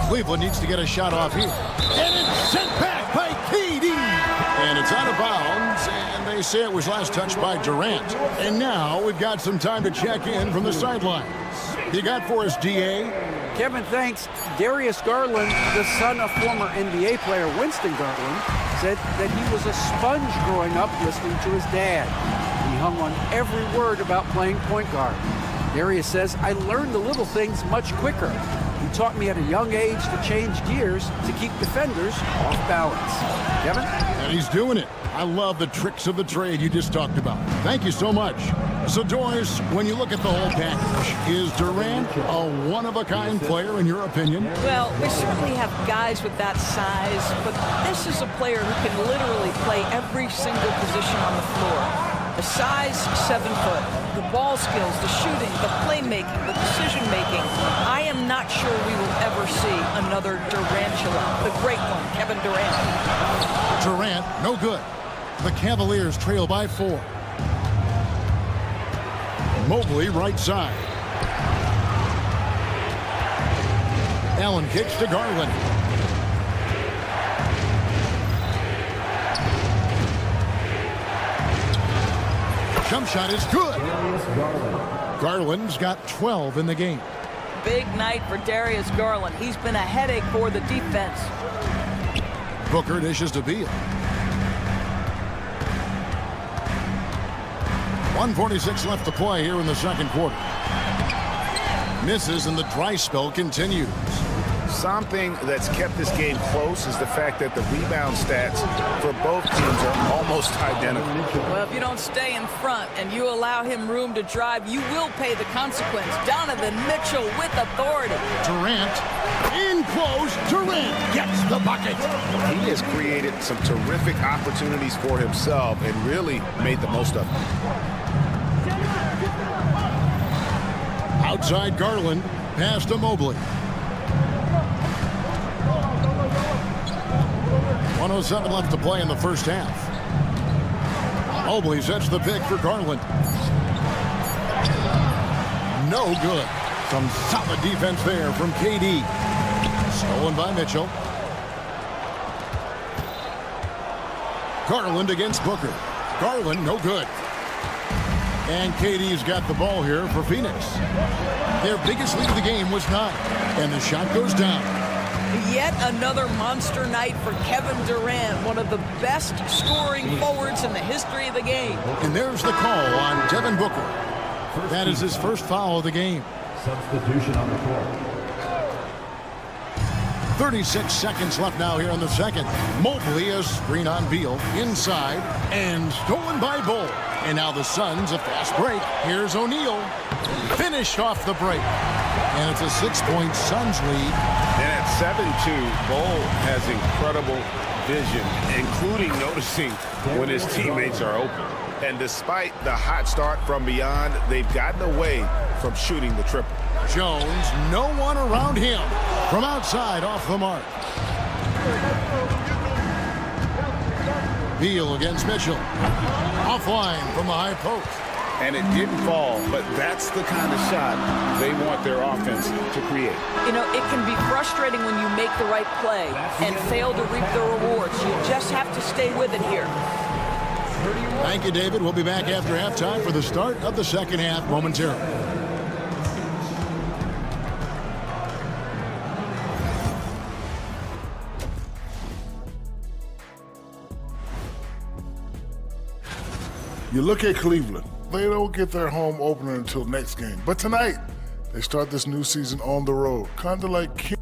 Cleveland needs to get a shot off here. And it's sent back by KD. And it's out of bounds, and they say it was last touched by Durant. And now we've got some time to check in from the sidelines. You got for us, D.A.? Kevin, thanks. Darius Garland, the son of former NBA player Winston Garland, said that he was a sponge growing up listening to his dad. He hung on every word about playing point guard. Darius says, I learned the little things much quicker. He taught me at a young age to change gears to keep defenders off balance. Kevin? And he's doing it. I love the tricks of the trade you just talked about. Thank you so much. So, Doris, when you look at the whole package, is Durant a one-of-a-kind player in your opinion? Well, we certainly have guys with that size, but this is a player who can literally play every single position on the floor. The size, 7 foot. The ball skills, the shooting, the playmaking, the decision-making. I am not sure we will ever see another Durantula. The great one, Kevin Durant. Durant, no good. The Cavaliers trail by 4. Mobley, right side. Allen kicks to Garland. Jump shot is good. Garland's got 12 in the game. Big night for Darius Garland. He's been a headache for the defense. Booker dishes to Beal. 1:46 left to play here in the second quarter. Misses and the dry spell continues. Something that's kept this game close is the fact that the rebound stats for both teams are almost identical. Well, if you don't stay in front and you allow him room to drive, you will pay the consequence. Donovan Mitchell with authority. Durant in close. Durant gets the bucket. He has created some terrific opportunities for himself and really made the most of them. Outside Garland, pass to Mobley. 1:07 left to play in the first half. Mobley sets the pick for Garland. No good. Some solid defense there from KD. Stolen by Mitchell. Garland against Booker. Garland, no good. And KD's got the ball here for Phoenix. Their biggest lead of the game was 9. And the shot goes down. Yet another monster night for Kevin Durant, one of the best scoring forwards in the history of the game. And there's the call on Devin Booker. That is his first foul of the game. Substitution on the court. 36 seconds left now here in the second. Mobley, a screen on Beal, inside, and stolen by Bull. And now the Suns, a fast break. Here's O'Neal. Finished off the break. And it's a 6-point Suns lead. And at 7-2, Bull has incredible vision, including noticing when his teammates are open. And despite the hot start from beyond, they've gotten away from shooting the triple. Jones, no one around him. From outside, off the mark. Beal against Mitchell. Offline from the high post. And it didn't fall, but that's the kind of shot they want their offense to create. You know, it can be frustrating when you make the right play and fail to reap the rewards. You just have to stay with it here. Thank you, David. We'll be back after halftime for the start of the second half momentarily. You look at Cleveland. They don't get their home opener until next game. But tonight, they start this new season on the road. Kind of like...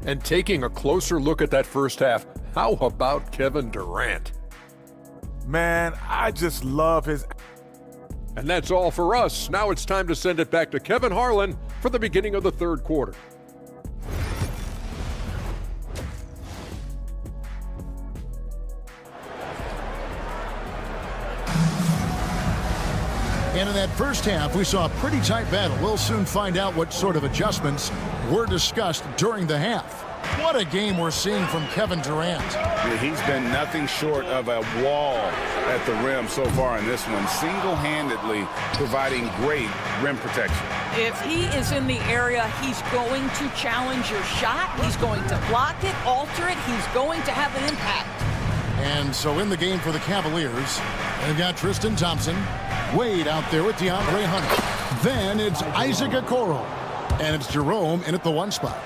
And taking a closer look at that first half, how about Kevin Durant? Man, I just love his... And that's all for us. Now it's time to send it back to Kevin Harlan for the beginning of the third quarter. And in that first half, we saw a pretty tight battle. We'll soon find out what sort of adjustments were discussed during the half. What a game we're seeing from Kevin Durant. Yeah, he's been nothing short of a wall at the rim so far in this one, single-handedly providing great rim protection. If he is in the area, he's going to challenge your shot. He's going to block it, alter it. He's going to have an impact. And so in the game for the Cavaliers, they've got Tristan Thompson, Wade out there with DeAndre Hunter. Then it's Isaac Okoro, and it's Jerome in at the 1 spot.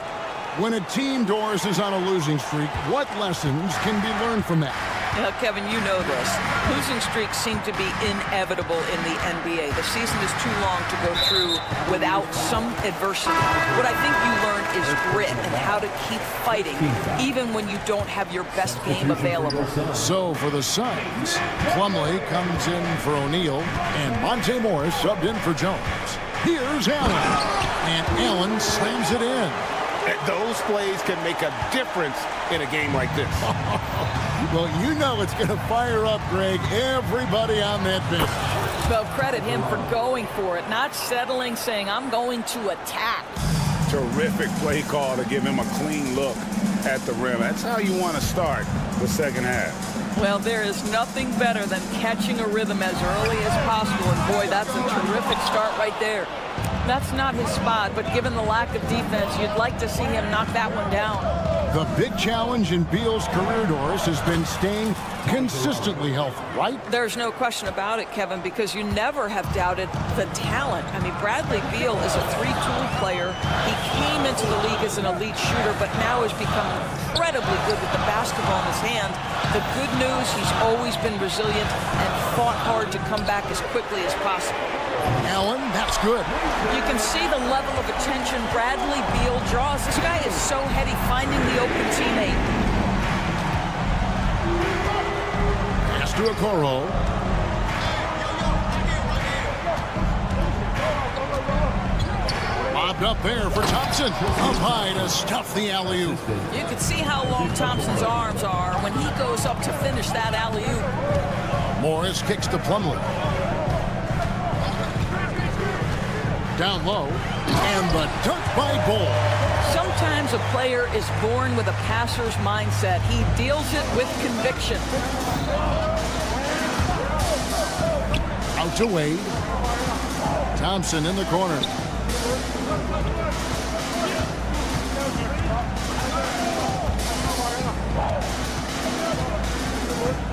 When a team, Doris, is on a losing streak, what lessons can be learned from that? Now, Kevin, you know this. Losing streaks seem to be inevitable in the NBA. The season is too long to go through without some adversity. What I think you learn is grit and how to keep fighting, even when you don't have your best game available. So for the Suns, Plumlee comes in for O'Neal, and Monte Morris subbed in for Jones. Here's Allen, and Allen slams it in. Those plays can make a difference in a game like this. Well, you know it's going to fire up, Greg, everybody on that bench. Well, credit him for going for it, not settling, saying, I'm going to attack. Terrific play call to give him a clean look at the rim. That's how you want to start the second half. Well, there is nothing better than catching a rhythm as early as possible, and boy, that's a terrific start right there. That's not his spot, but given the lack of defense, you'd like to see him knock that one down. The big challenge in Beal's career, Doris, has been staying consistently healthy, right? There's no question about it, Kevin, because you never have doubted the talent. I mean, Bradley Beal is a three-tool player. He came into the league as an elite shooter, but now has become incredibly good with the basketball in his hand. The good news, he's always been resilient and fought hard to come back as quickly as possible. Allen, that's good. You can see the level of attention Bradley Beal draws. This guy is so heady finding the open teammate. Pass to Okoro. Lobbed up there for Thompson. Up high to stuff the alley-oop. You can see how long Thompson's arms are when he goes up to finish that alley-oop. Morris kicks to Plumlee. Down low, and the dunk by Bol. Sometimes a player is born with a passer's mindset. He deals it with conviction. Out to Wade. Thompson in the corner.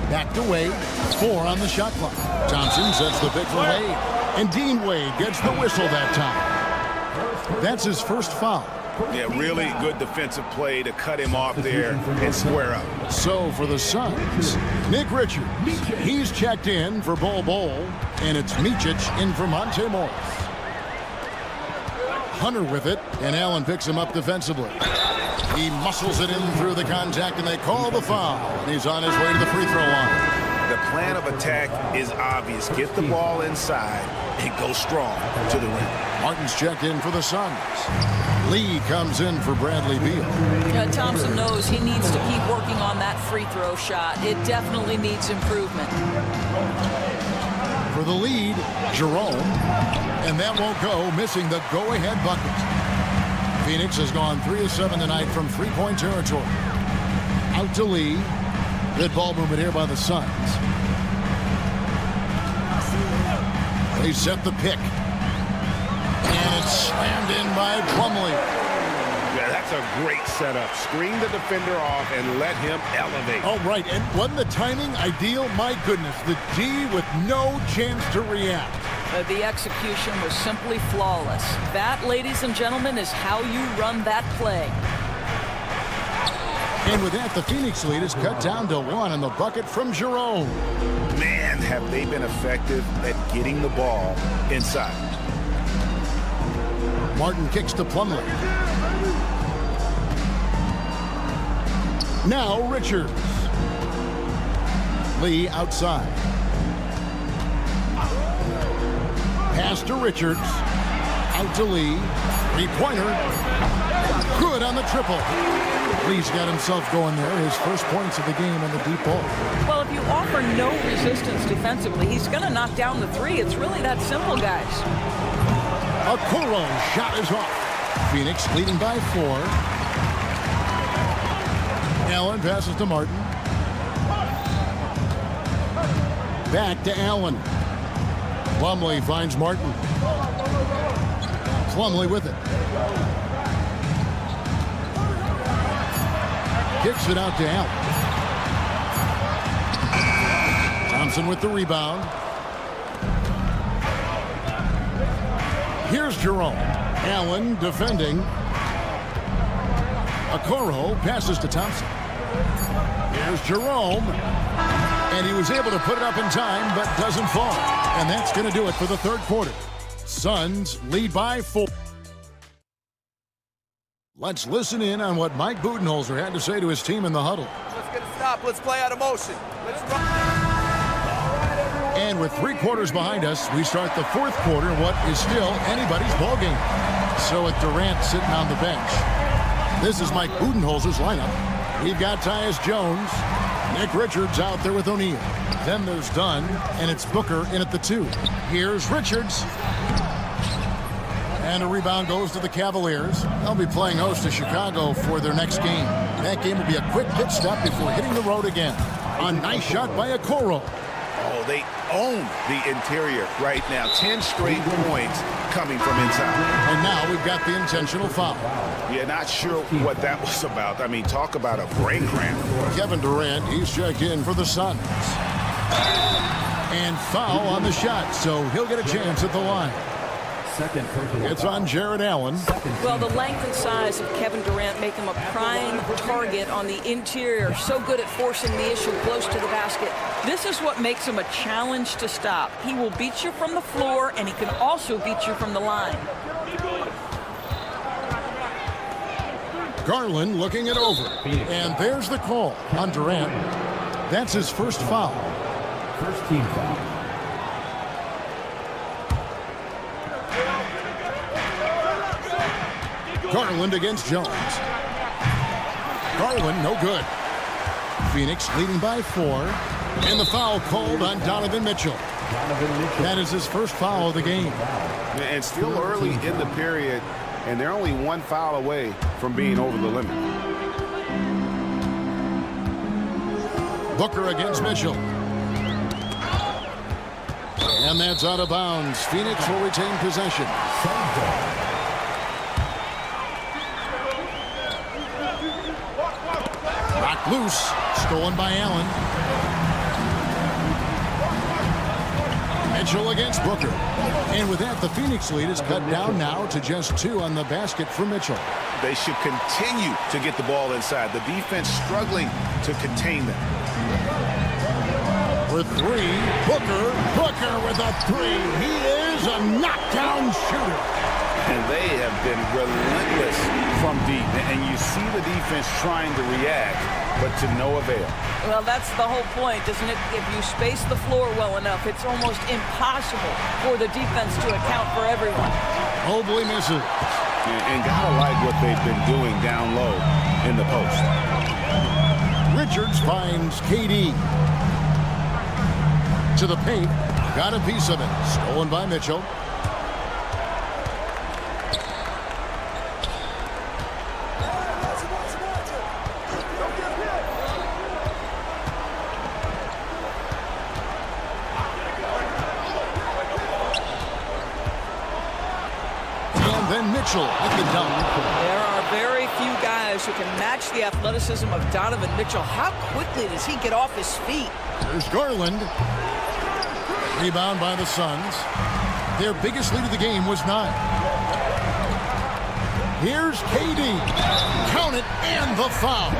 Back to Wade. 4 on the shot clock. Thompson sets the pick for Wade. And Dean Wade gets the whistle that time. That's his first foul. Yeah, really good defensive play to cut him off there and square up. So for the Suns, Nick Richards. He's checked in for Bol, and it's Micic in for Monte Morris. Hunter with it, and Allen picks him up defensively. He muscles it in through the contact, and they call the foul. And he's on his way to the free throw line. The plan of attack is obvious. Get the ball inside and go strong to the rim. Martin's checked in for the Suns. Lee comes in for Bradley Beal. Thompson knows he needs to keep working on that free throw shot. It definitely needs improvement. For the lead, Jerome. And that won't go, missing the go-ahead bucket. Phoenix has gone 3 of 7 tonight from three-point territory. Out to Lee. Good ball movement here by the Suns. They set the pick. And it's slammed in by Plumlee. Yeah, that's a great setup. Screen the defender off and let him elevate. Oh, right. And wasn't the timing ideal? My goodness. The D with no chance to react. The execution was simply flawless. That, ladies and gentlemen, is how you run that play. And with that, the Phoenix lead is cut down to 1 on the bucket from Jerome. Man, have they been effective at getting the ball inside. Martin kicks to Plumlee. Now Richards. Lee outside. Pass to Richards. Out to Lee. Three-pointer. Good on the triple. Lee's got himself going there. His first points of the game on the deep ball. Well, if you offer no resistance defensively, he's going to knock down the three. It's really that simple, guys. Okoro shot is off. Phoenix leading by 4. Allen passes to Martin. Back to Allen. Plumlee finds Martin. Plumlee with it. Kicks it out to Allen. Thompson with the rebound. Here's Jerome. Allen defending. Okoro passes to Thompson. Here's Jerome. And he was able to put it up in time, but doesn't fall. And that's going to do it for the third quarter. Suns lead by 4. Let's listen in on what Mike Budenholzer had to say to his team in the huddle. Let's get a stop. Let's play out of motion. Let's run. And with 3 quarters behind us, we start the fourth quarter in what is still anybody's ball game. So with Durant sitting on the bench, this is Mike Budenholzer's lineup. We've got Tyus Jones, Nick Richards out there with O'Neal. Then there's Dunn, and it's Booker in at the 2. Here's Richards. And a rebound goes to the Cavaliers. They'll be playing host to Chicago for their next game. That game will be a quick pit stop before hitting the road again. A nice shot by Okoro. Oh, they own the interior right now. 10 straight points coming from inside. And now we've got the intentional foul. Yeah, not sure what that was about. I mean, talk about a brain cramp. Kevin Durant, he's checked in for the Suns. And foul on the shot, so he'll get a chance at the line. It's on Jared Allen. Well, the length and size of Kevin Durant make him a prime target on the interior. So good at forcing the issue close to the basket. This is what makes him a challenge to stop. He will beat you from the floor, and he can also beat you from the line. Garland looking it over. And there's the call on Durant. That's his first foul. First team foul. Garland against Jones. Garland, no good. Phoenix leading by 4. And the foul called on Donovan Mitchell. That is his first foul of the game. And still early in the period, and they're only one foul away from being over the limit. Booker against Mitchell. And that's out of bounds. Phoenix will retain possession. Knocked loose. Stolen by Allen. Mitchell against Booker. And with that, the Phoenix lead is cut down now to just 2 on the basket for Mitchell. They should continue to get the ball inside. The defense struggling to contain them. For 3, Booker with a 3. He is a knockdown shooter. And they have been relentless from deep. And you see the defense trying to react, but to no avail. Well, that's the whole point, isn't it? If you space the floor well enough, it's almost impossible for the defense to account for everyone. Mobley misses. And gotta like what they've been doing down low in the post. Richards finds KD. To the paint. Got a piece of it. Stolen by Mitchell. And then Mitchell at the dunk. There are very few guys who can match the athleticism of Donovan Mitchell. How quickly does he get off his feet? There's Garland. Rebound by the Suns. Their biggest lead of the game was 9. Here's KD. Count it, and the foul.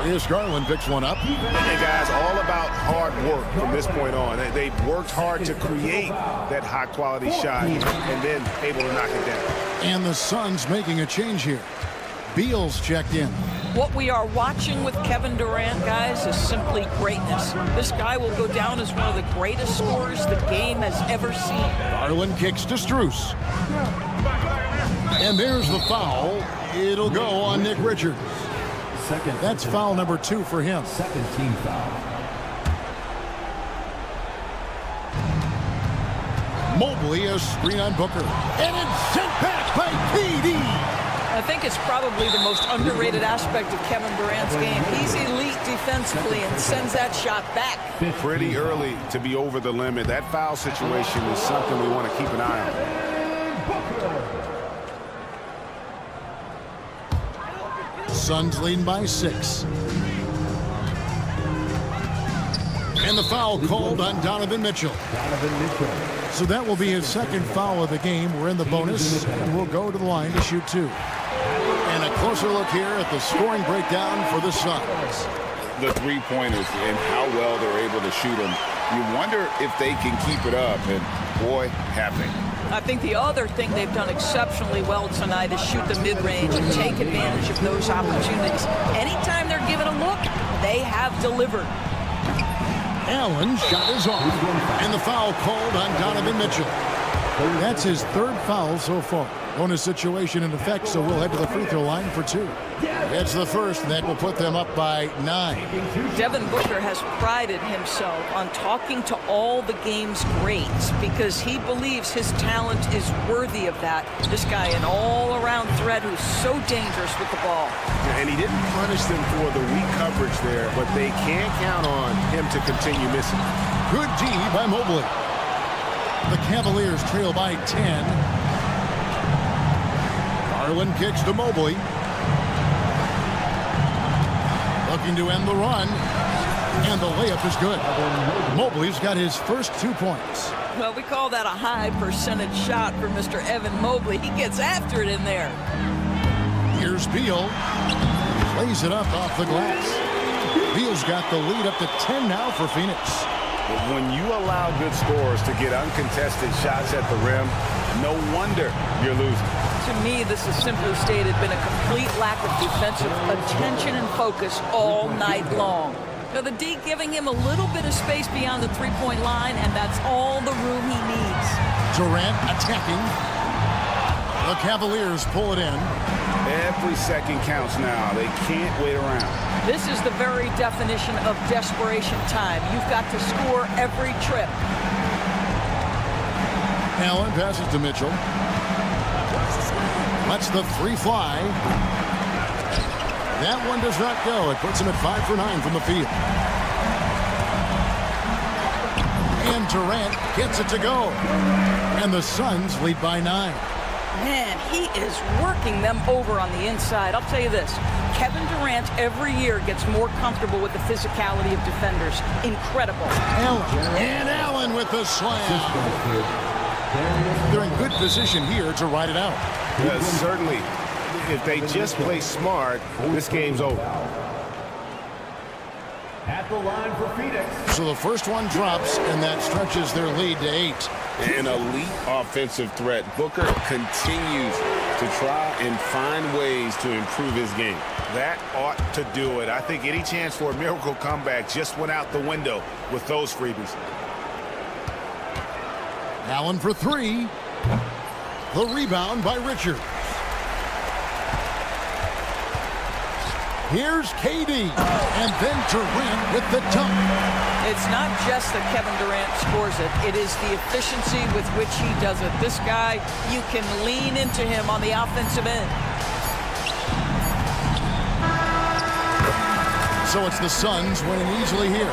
Here's Garland, picks one up. And guys, all about hard work from this point on. They've worked hard to create that high-quality shot and then able to knock it down. And the Suns making a change here. Beal's checked in. What we are watching with Kevin Durant, guys, is simply greatness. This guy will go down as one of the greatest scorers the game has ever seen. Garland kicks to Strus. And there's the foul. It'll go on Nick Richards. That's foul number 2 for him. Second team foul. Mobley, a screen on Booker. And it's sent back by KD. I think it's probably the most underrated aspect of Kevin Durant's game. He's elite defensively and sends that shot back. Pretty early to be over the limit. That foul situation is something we want to keep an eye on. Suns leading by 6. And the foul called on Donovan Mitchell. So that will be his second foul of the game. We're in the bonus, and we'll go to the line to shoot 2. And a closer look here at the scoring breakdown for the Suns. The three-pointers and how well they're able to shoot them. You wonder if they can keep it up, and boy, have they. I think the other thing they've done exceptionally well tonight is shoot the mid-range and take advantage of those opportunities. Anytime they're given a look, they have delivered. Allen's shot is off, and the foul called on Donovan Mitchell. That's his 3rd foul so far. Bonus situation in effect, so we'll head to the free throw line for 2. It's the first, and that will put them up by 9. Devin Booker has prided himself on talking to all the game's greats because he believes his talent is worthy of that. This guy, an all-around threat who's so dangerous with the ball. And he didn't punish them for the weak coverage there, but they can't count on him to continue missing. Good D by Mobley. The Cavaliers trail by 10. Garland kicks to Mobley. Looking to end the run. And the layup is good. Mobley's got his first 2 points. Well, we call that a high percentage shot for Mr. Evan Mobley. He gets after it in there. Here's Beal. Plays it up off the glass. Beal's got the lead up to 10 now for Phoenix. But when you allow good scorers to get uncontested shots at the rim, no wonder you're losing. To me, this is simply stated been a complete lack of defensive attention and focus all night long. Now, the D giving him a little bit of space beyond the three-point line, and that's all the room he needs. Durant attacking. The Cavaliers pull it in. Every second counts now. They can't wait around. This is the very definition of desperation time. You've got to score every trip. Allen passes to Mitchell. Lets the 3 fly. That one does not go. It puts him at 5 for 9 from the field. And Durant gets it to go. And the Suns lead by 9. Man, he is working them over on the inside. I'll tell you this, Kevin Durant every year gets more comfortable with the physicality of defenders. Incredible. Allen with the slam. They're in good position here to ride it out. Yes, certainly. If they just play smart, this game's over. At the line for Phoenix. So the first one drops, and that stretches their lead to 8. An elite offensive threat. Booker continues to try and find ways to improve his game. That ought to do it. I think any chance for a miracle comeback just went out the window with those freebies. Allen for 3. The rebound by Richards. Here's KD, and then Durant with the dunk. It's not just that Kevin Durant scores it. It is the efficiency with which he does it. This guy, you can lean into him on the offensive end. So it's the Suns winning easily here.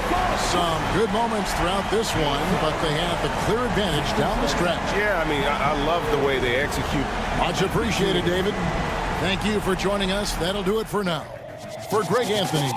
Some good moments throughout this one, but they have the clear advantage down the stretch. Yeah, I mean, I love the way they execute. Much appreciated, David. Thank you for joining us. That'll do it for now. For Greg Anthony,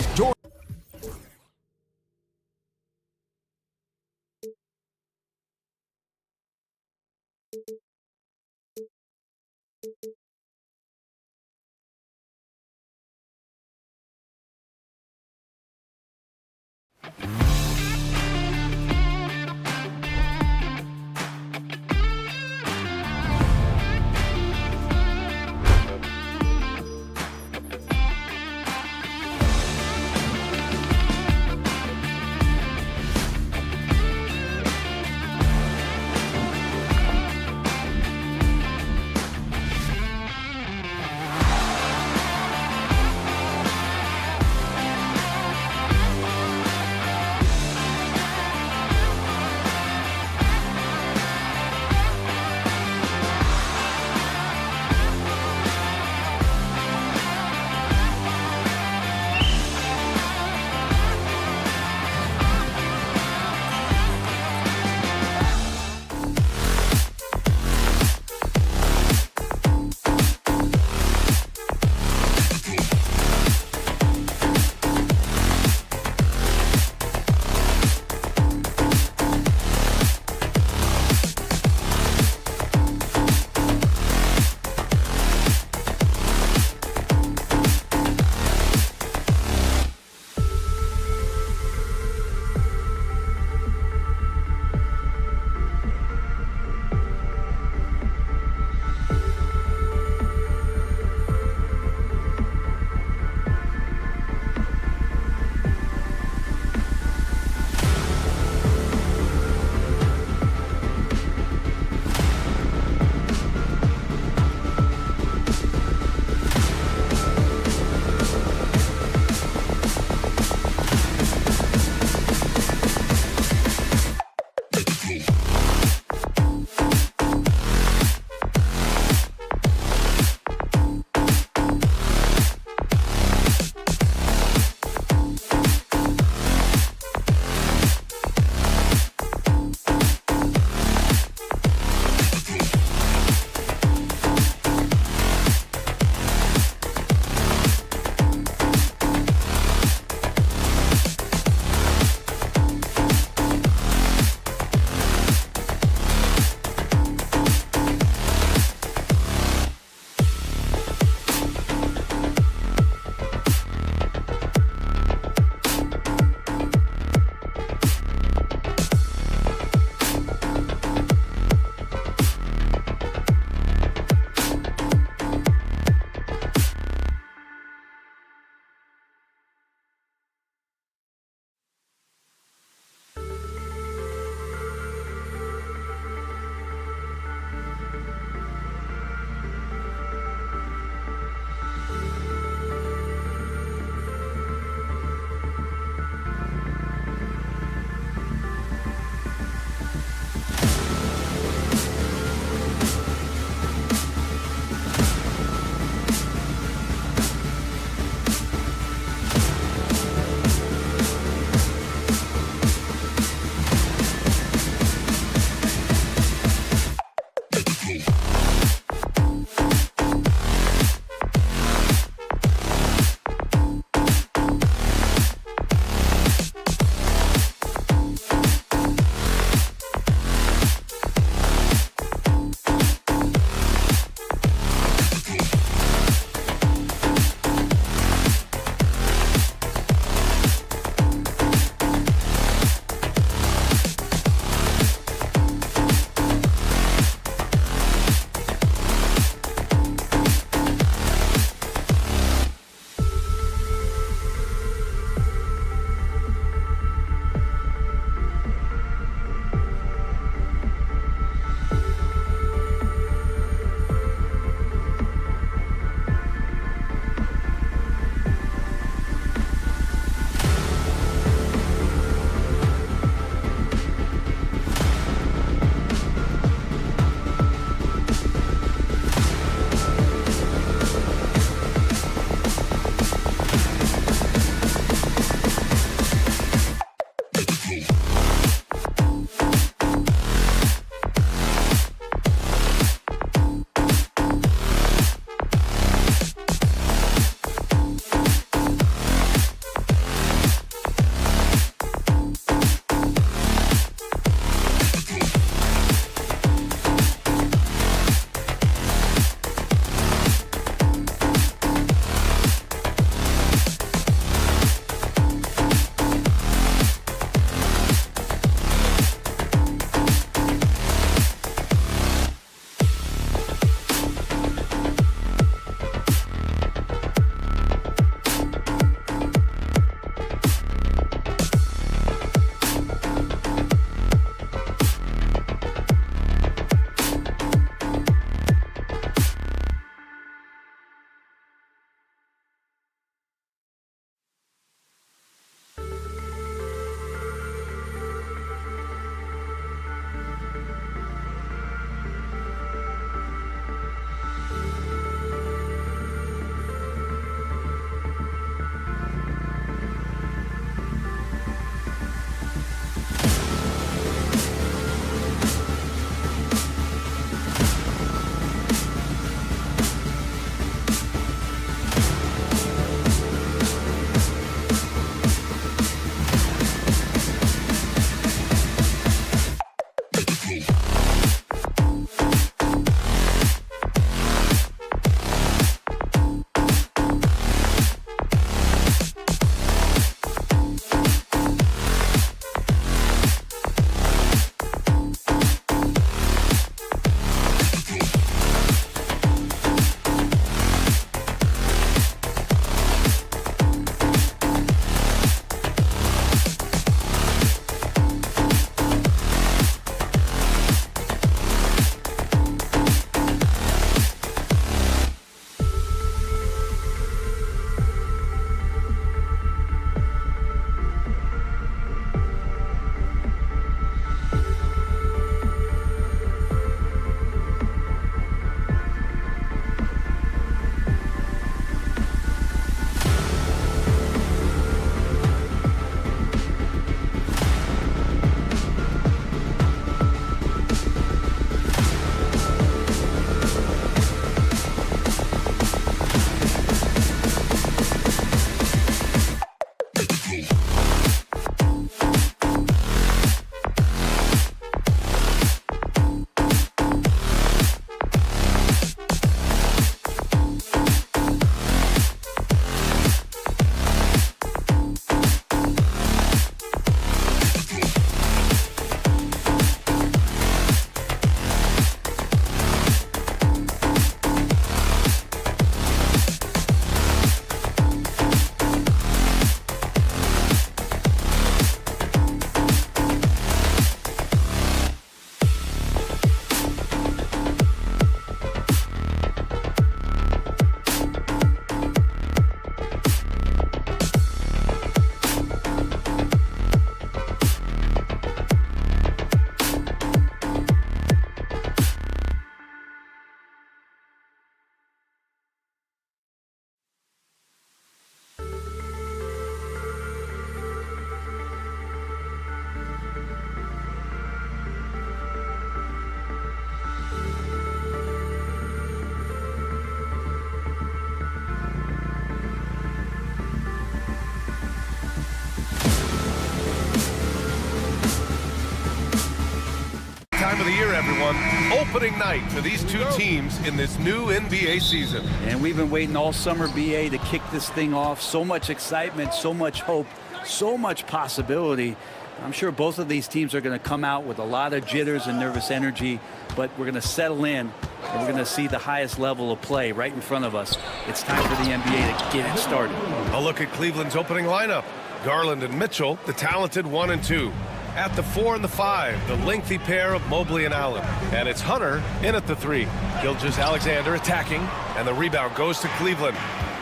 the year, everyone. Opening night for these two teams in this new NBA season. And we've been waiting all summer, BA, to kick this thing off. So much excitement, so much hope, so much possibility. I'm sure both of these teams are going to come out with a lot of jitters and nervous energy, but we're going to settle in, and we're going to see the highest level of play right in front of us. It's time for the NBA to get it started. A look at Cleveland's opening lineup. Garland and Mitchell, the talented 1 and 2. At the 4 and the 5, the lengthy pair of Mobley and Allen. And it's Hunter in at the 3. Gilgeous-Alexander attacking, and the rebound goes to Cleveland.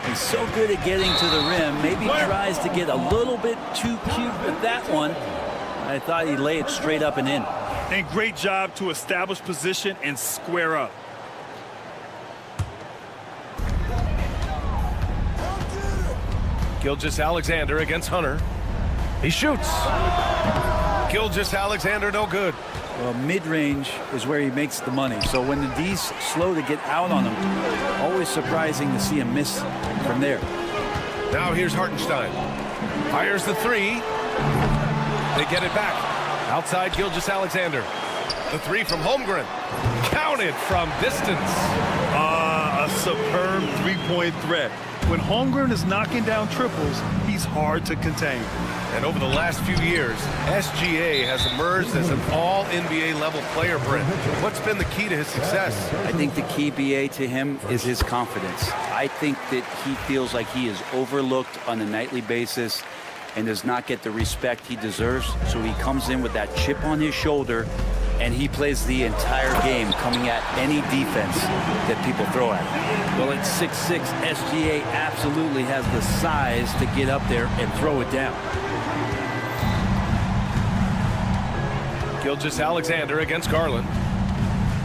He's so good at getting to the rim. Maybe he tries to get a little bit too cute with that one. I thought he'd lay it straight up and in. And great job to establish position and square up. Gilgeous-Alexander against Hunter. He shoots. Gilgeous-Alexander no good. Well, mid-range is where he makes the money. So when the D's slow to get out on him, always surprising to see him miss from there. Now here's Hartenstein. Fires the 3. They get it back. Outside Gilgeous-Alexander. The 3 from Holmgren. Counted from distance. A superb three-point threat. When Holmgren is knocking down triples, he's hard to contain. And over the last few years, SGA has emerged as an all-NBA level player, Brent. What's been the key to his success? I think the key, BA, to him is his confidence. I think that he feels like he is overlooked on a nightly basis and does not get the respect he deserves. So he comes in with that chip on his shoulder, and he plays the entire game coming at any defense that people throw at him. Well, at 6'6", SGA absolutely has the size to get up there and throw it down. Gilgeous-Alexander against Garland.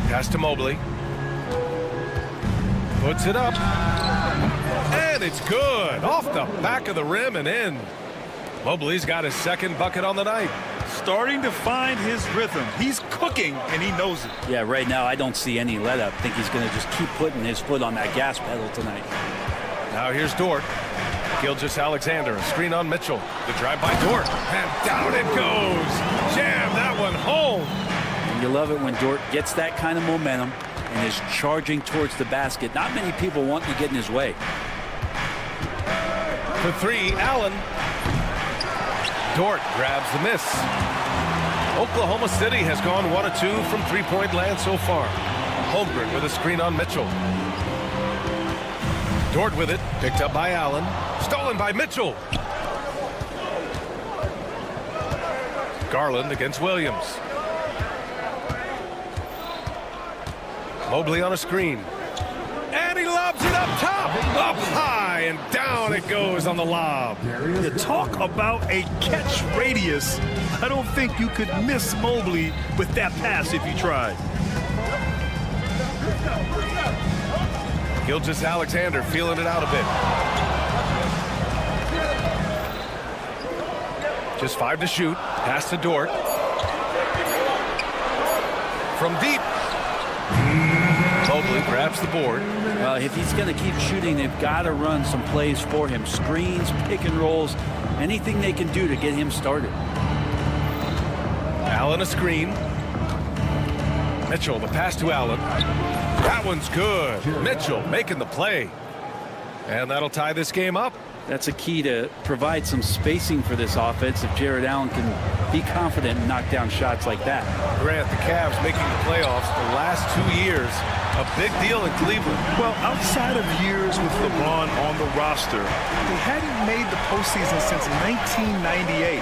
Pass to Mobley. Puts it up. And it's good. Off the back of the rim and in. Mobley's got his second bucket on the night. Starting to find his rhythm. He's cooking, and he knows it. Yeah, right now I don't see any let up. I think he's going to just keep putting his foot on that gas pedal tonight. Now here's Dort. Gilgeous-Alexander, a screen on Mitchell. The drive by Dort, and down it goes. Jam that one home. And you love it when Dort gets that kind of momentum and is charging towards the basket. Not many people want to get in his way. For 3, Allen. Dort grabs the miss. Oklahoma City has gone 1 of 2 from three-point land so far. Holmgren with a screen on Mitchell. Dort with it, picked up by Allen. Stolen by Mitchell. Garland against Williams. Mobley on a screen. And he lobs it up top. Up high and down it goes on the lob. You talk about a catch radius. I don't think you could miss Mobley with that pass if you tried. Gilgeous-Alexander feeling it out a bit. Just 5 to shoot. Pass to Dort. From deep. Mobley grabs the board. Well, if he's going to keep shooting, they've got to run some plays for him. Screens, pick and rolls, anything they can do to get him started. Allen a screen. Mitchell, the pass to Allen. That one's good. Mitchell making the play. And that'll tie this game up. That's a key to provide some spacing for this offense if Jared Allen can be confident and knock down shots like that. Grant, the Cavs making the playoffs the last 2 years. A big deal in Cleveland. Well, outside of years with LeBron on the roster, they hadn't made the postseason since 1998.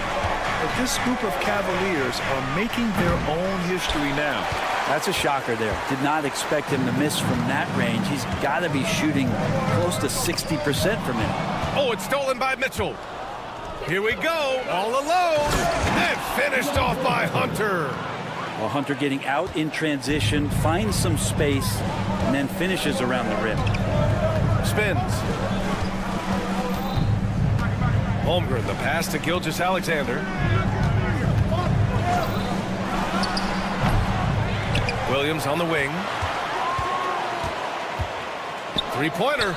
But this group of Cavaliers are making their own history now. That's a shocker there. Did not expect him to miss from that range. He's got to be shooting close to 60% from him. Oh, it's stolen by Mitchell. Here we go, all alone. And finished off by Hunter. Well, Hunter getting out in transition, finds some space, and then finishes around the rim. Spins. Holmgren, the pass to Gilgeous-Alexander. Williams on the wing. Three-pointer.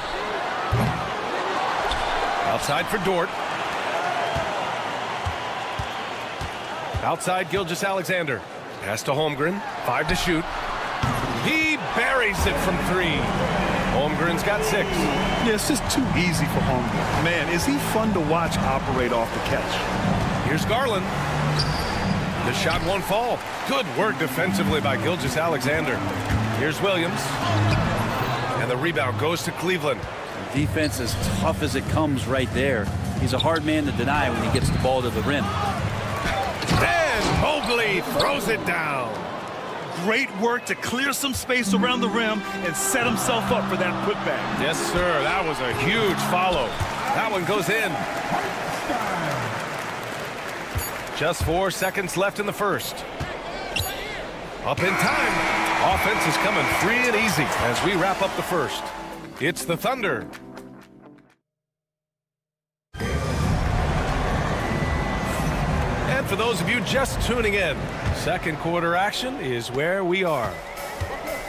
Outside for Dort. Outside Gilgeous-Alexander. Pass to Holmgren. 5 to shoot. He buries it from 3. Holmgren's got 6. Yeah, it's just too easy for Holmgren. Man, is he fun to watch operate off the catch. Here's Garland. The shot won't fall. Good work defensively by Gilgeous-Alexander. Here's Williams. And the rebound goes to Cleveland. Defense as tough as it comes right there. He's a hard man to deny when he gets the ball to the rim. And Mobley throws it down. Great work to clear some space around the rim and set himself up for that putback. Yes, sir. That was a huge follow. That one goes in. Just 4 seconds left in the first. Up in time. Offense is coming free and easy as we wrap up the first. It's the Thunder. And for those of you just tuning in, second quarter action is where we are.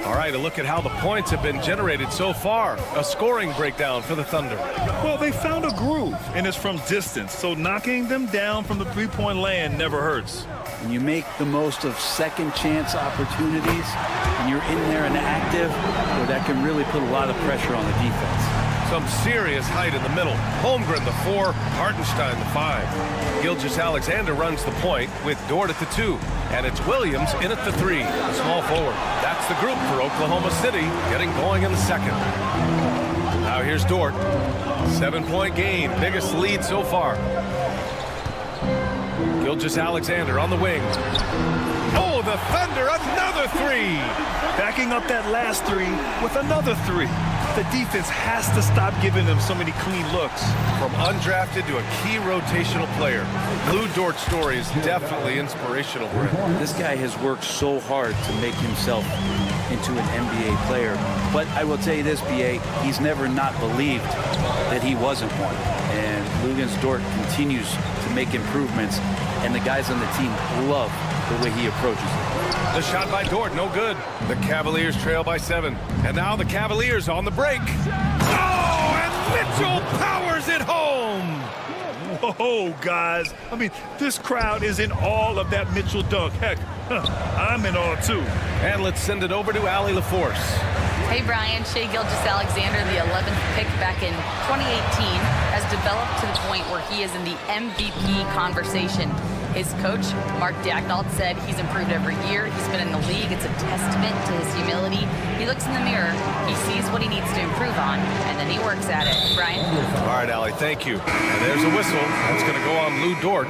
All right, a look at how the points have been generated so far. A scoring breakdown for the Thunder. Well, they found a groove, and it's from distance, so knocking them down from the three-point land never hurts. When you make the most of second chance opportunities, and you're in there and active, well, that can really put a lot of pressure on the defense. Some serious height in the middle. Holmgren, the 4, Hartenstein, the 5. Gilgeous-Alexander runs the point with Dort at the 2. And it's Williams in at the 3, the small forward. That's the group for Oklahoma City, getting going in the second. Now here's Dort. 7-point gain, biggest lead so far. Gilgeous-Alexander on the wing. Oh, the Thunder, another 3! Backing up that last 3 with another 3. The defense has to stop giving them so many clean looks. From undrafted to a key rotational player, Lou Dort's story is definitely inspirational for him. This guy has worked so hard to make himself into an NBA player. But I will tell you this, B.A., he's never not believed that he wasn't one. And Luguentz Dort continues to make improvements, and the guys on the team love the way he approaches it. The shot by Dort, no good. The Cavaliers trail by 7. And now the Cavaliers on the break. Oh, and Mitchell powers it home. Whoa, guys. I mean, this crowd is in awe of that Mitchell dunk. Heck, I'm in awe, too. And let's send it over to Allie LaForce. Hey, Brian. Shai Gilgeous-Alexander, the 11th pick back in 2018, has developed to the point where he is in the MVP conversation. His coach, Mark Daignault, said he's improved every year. He's been in the league. It's a testament to his humility. He looks in the mirror, he sees what he needs to improve on, and then he works at it. Brian? All right, Allie, thank you. And there's a whistle. That's going to go on Lou Dort.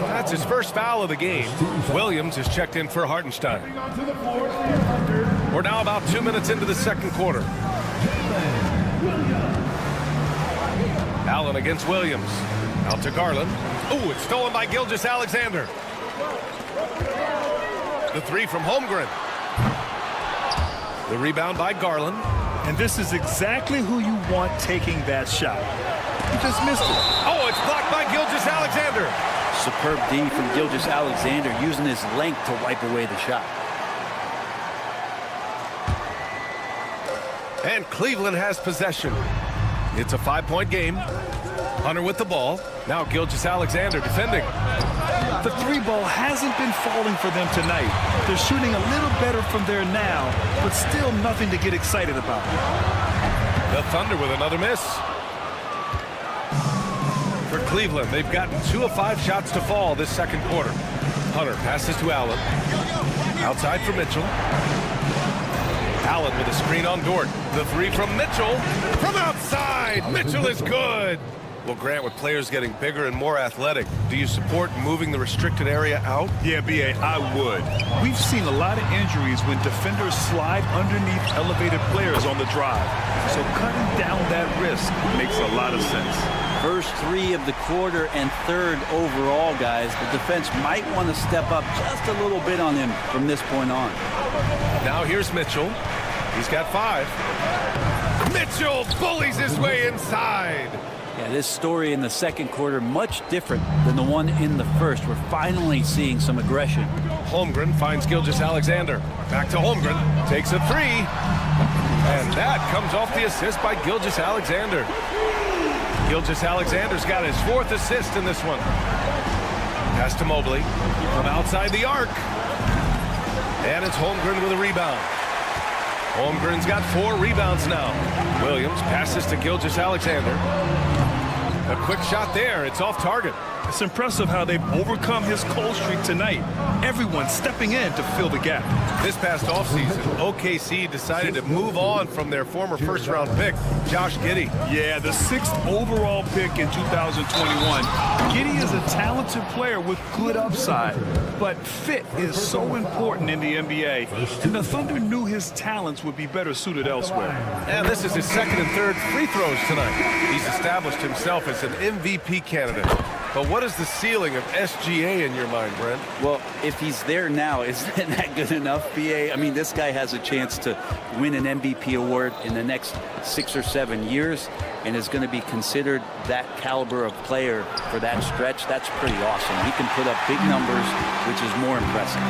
That's his first foul of the game. Williams is checked in for Hartenstein. We're now about 2 minutes into the second quarter. Allen against Williams. Out to Garland. Oh, it's stolen by Gilgeous-Alexander. The 3 from Holmgren. The rebound by Garland. And this is exactly who you want taking that shot. He just missed it. Oh, it's blocked by Gilgeous-Alexander. Superb D from Gilgeous-Alexander, using his length to wipe away the shot. And Cleveland has possession. It's a 5-point game. Hunter with the ball. Now Gilgeous-Alexander defending. The 3-ball hasn't been falling for them tonight. They're shooting a little better from there now, but still nothing to get excited about. The Thunder with another miss. For Cleveland, they've gotten 2 of 5 shots to fall this second quarter. Hunter passes to Allen. Outside for Mitchell. Allen with a screen on Dort. The 3 from Mitchell. From outside, Mitchell is good. Well, Grant, with players getting bigger and more athletic, do you support moving the restricted area out? Yeah, B.A., I would. We've seen a lot of injuries when defenders slide underneath elevated players on the drive. So cutting down that risk makes a lot of sense. First 3 of the quarter and 3rd overall, guys. The defense might want to step up just a little bit on him from this point on. Now here's Mitchell. He's got 5. Mitchell bullies his way inside. Yeah, this story in the second quarter much different than the one in the first. We're finally seeing some aggression. Holmgren finds Gilgeous-Alexander. Back to Holmgren. Takes a 3. And that comes off the assist by Gilgeous-Alexander. Gilgeous-Alexander's got his 4th assist in this one. Pass to Mobley from outside the arc. And it's Holmgren with a rebound. Holmgren's got 4 rebounds now. Williams passes to Gilgeous-Alexander. A quick shot there. It's off target. It's impressive how they've overcome his cold streak tonight. Everyone stepping in to fill the gap. This past offseason, OKC decided to move on from their former first-round pick, Josh Giddey. Yeah, the 6th overall pick in 2021. Giddey is a talented player with good upside, but fit is so important in the NBA, and the Thunder knew his talents would be better suited elsewhere. And this is his 2nd and 3rd free throws tonight. He's established himself as an MVP candidate. But what is the ceiling of SGA in your mind, Brent? Well, if he's there now, is that good enough, BA? I mean, this guy has a chance to win an MVP award in the next 6 or 7 years and is going to be considered that caliber of player for that stretch. That's pretty awesome. He can put up big numbers, which is more impressive.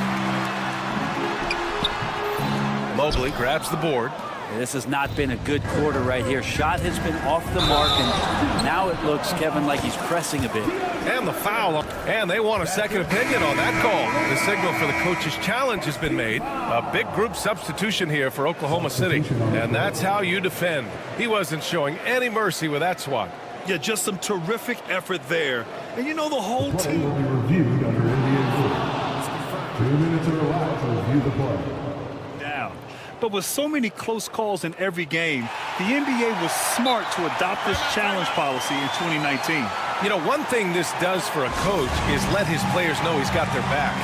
Mobley grabs the board. This has not been a good quarter right here. Shot has been off the mark, and now it looks, Kevin, like he's pressing a bit. And the foul, and they want a second opinion on that call. The signal for the coach's challenge has been made. A big group substitution here for Oklahoma City, and that's how you defend. He wasn't showing any mercy with that swat. Yeah, just some terrific effort there. And you know, the whole team will be reviewed under NBA rules. 2 minutes are allowed to review the play. down. But with so many close calls in every game, the NBA was smart to adopt this challenge policy in 2019. You know, one thing this does for a coach is let his players know he's got their back.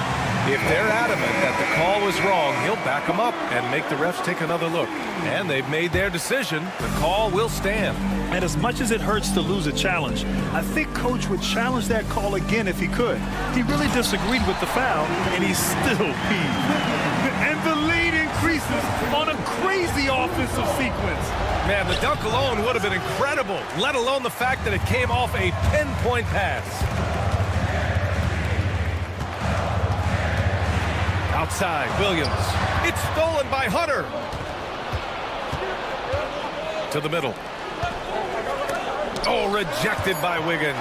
If they're adamant that the call was wrong, he'll back them up and make the refs take another look. And they've made their decision. The call will stand. And as much as it hurts to lose a challenge, I think Coach would challenge that call again if he could. He really disagreed with the foul, and he's still peeved. And the lead increases on a crazy offensive sequence. Man, the dunk alone would have been incredible, let alone the fact that it came off a pinpoint pass. Outside, Williams. It's stolen by Hunter. To the middle. Oh, rejected by Wiggins.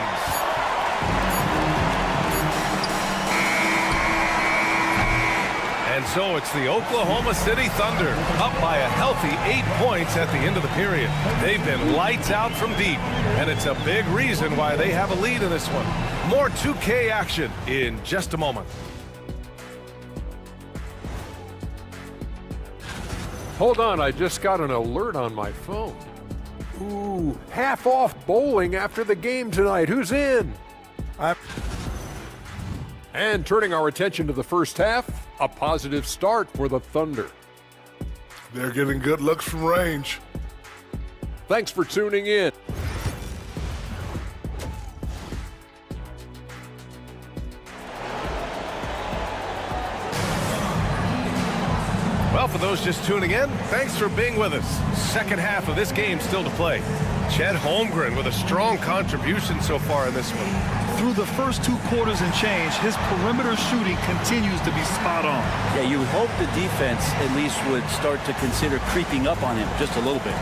And so it's the Oklahoma City Thunder up by a healthy 8 points at the end of the period. They've been lights out from deep, and it's a big reason why they have a lead in this one. More 2K action in just a moment. Hold on, I just got an alert on my phone. Ooh, half off bowling after the game tonight. Who's in? And turning our attention to the first half, a positive start for the Thunder. They're getting good looks from range. Thanks for tuning in. Well, for those just tuning in, thanks for being with us. Second half of this game still to play. Chet Holmgren with a strong contribution so far in this one. Through the first 2 quarters and change, his perimeter shooting continues to be spot on. Yeah, you would hope the defense at least would start to consider creeping up on him just a little bit.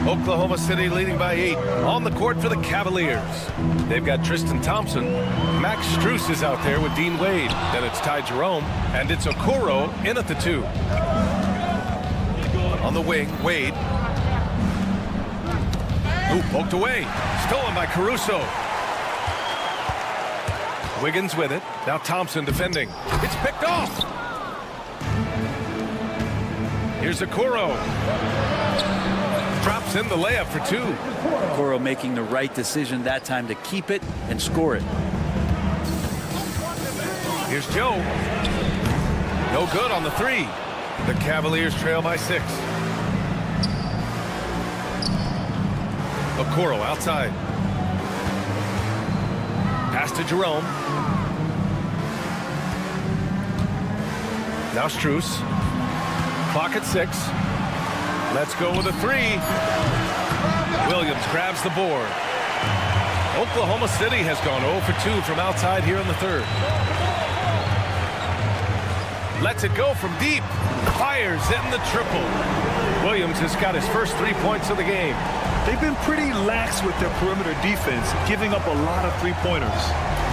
Oklahoma City leading by 8 on the court for the Cavaliers. They've got Tristan Thompson. Max Strus is out there with Dean Wade. Then it's Ty Jerome, and it's Okoro in at the 2. On the wing, Wade. Ooh, poked away. Stolen by Caruso. Wiggins with it. Now Thompson defending. It's picked off. Here's Okoro. Drops in the layup for 2. Okoro making the right decision that time to keep it and score it. Here's Joe. No good on the 3. The Cavaliers trail by 6. Okoro outside. Pass to Jerome. Now Strus. Clock at 6. Let's go with a 3. Williams grabs the board. Oklahoma City has gone 0 for 2 from outside here in the 3rd. Lets it go from deep. Fires in the triple. Williams has got his first 3 points of the game. They've been pretty lax with their perimeter defense, giving up a lot of 3-pointers.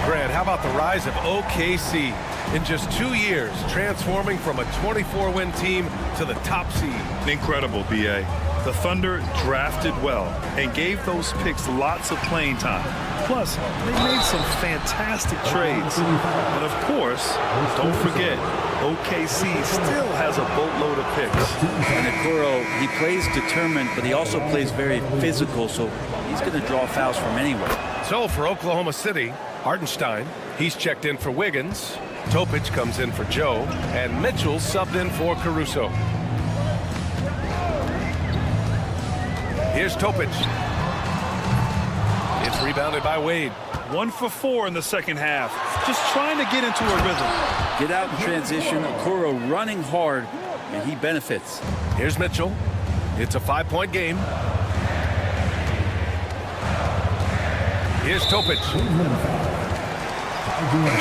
Grant, how about the rise of OKC? In just 2 years, transforming from a 24-win team to the top seed. Incredible, B.A. The Thunder drafted well and gave those picks lots of playing time. Plus, they made some fantastic trades. And of course, don't forget, OKC still has a boatload of picks. And Okoro, he plays determined, but he also plays very physical, so he's going to draw fouls from anywhere. So for Oklahoma City, Hartenstein, he's checked in for Wiggins. Topic comes in for Joe, and Mitchell subbed in for Caruso. Here's Topic. It's rebounded by Wade. 1 for 4 in the second half. Just trying to get into a rhythm. Get out in transition. Okoro running hard, and he benefits. Here's Mitchell. It's a 5-point game. Here's Topic.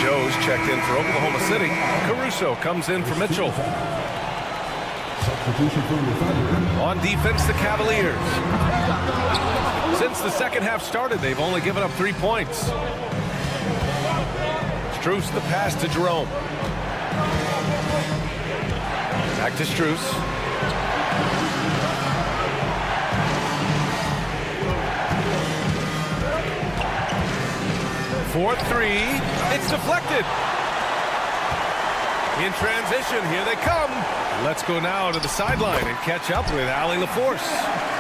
Joe's checked in for Oklahoma City. Caruso comes in for Mitchell. On defense, the Cavaliers. Since the second half started, they've only given up 3 points. Strus the pass to Jerome. Back to Strus. For 3, it's deflected. In transition, here they come. Let's go now to the sideline and catch up with Allie LaForce.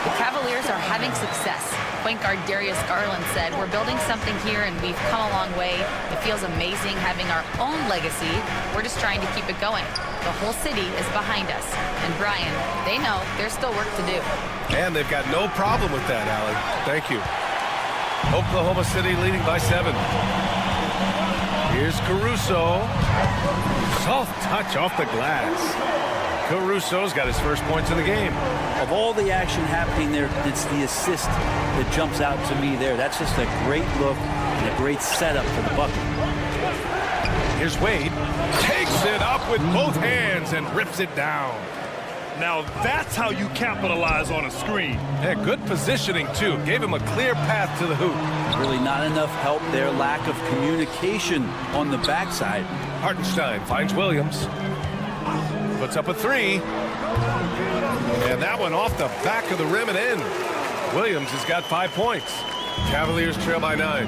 The Cavaliers are having success. Point guard Darius Garland said, "We're building something here and we've come a long way. It feels amazing having our own legacy. We're just trying to keep it going. The whole city is behind us." And Brian, they know there's still work to do. And they've got no problem with that, Allie. Thank you. Oklahoma City leading by 7. Here's Caruso. Soft touch off the glass. Caruso's got his first points of the game. Of all the action happening there, it's the assist that jumps out to me there. That's just a great look and a great setup for the bucket. Here's Wade. Takes it up with both hands and rips it down. Now that's how you capitalize on a screen. Yeah, good positioning, too. Gave him a clear path to the hoop. Really not enough help there. Lack of communication on the backside. Hartenstein finds Williams. Puts up a 3. And that one off the back of the rim and in. Williams has got 5 points. Cavaliers trail by 9.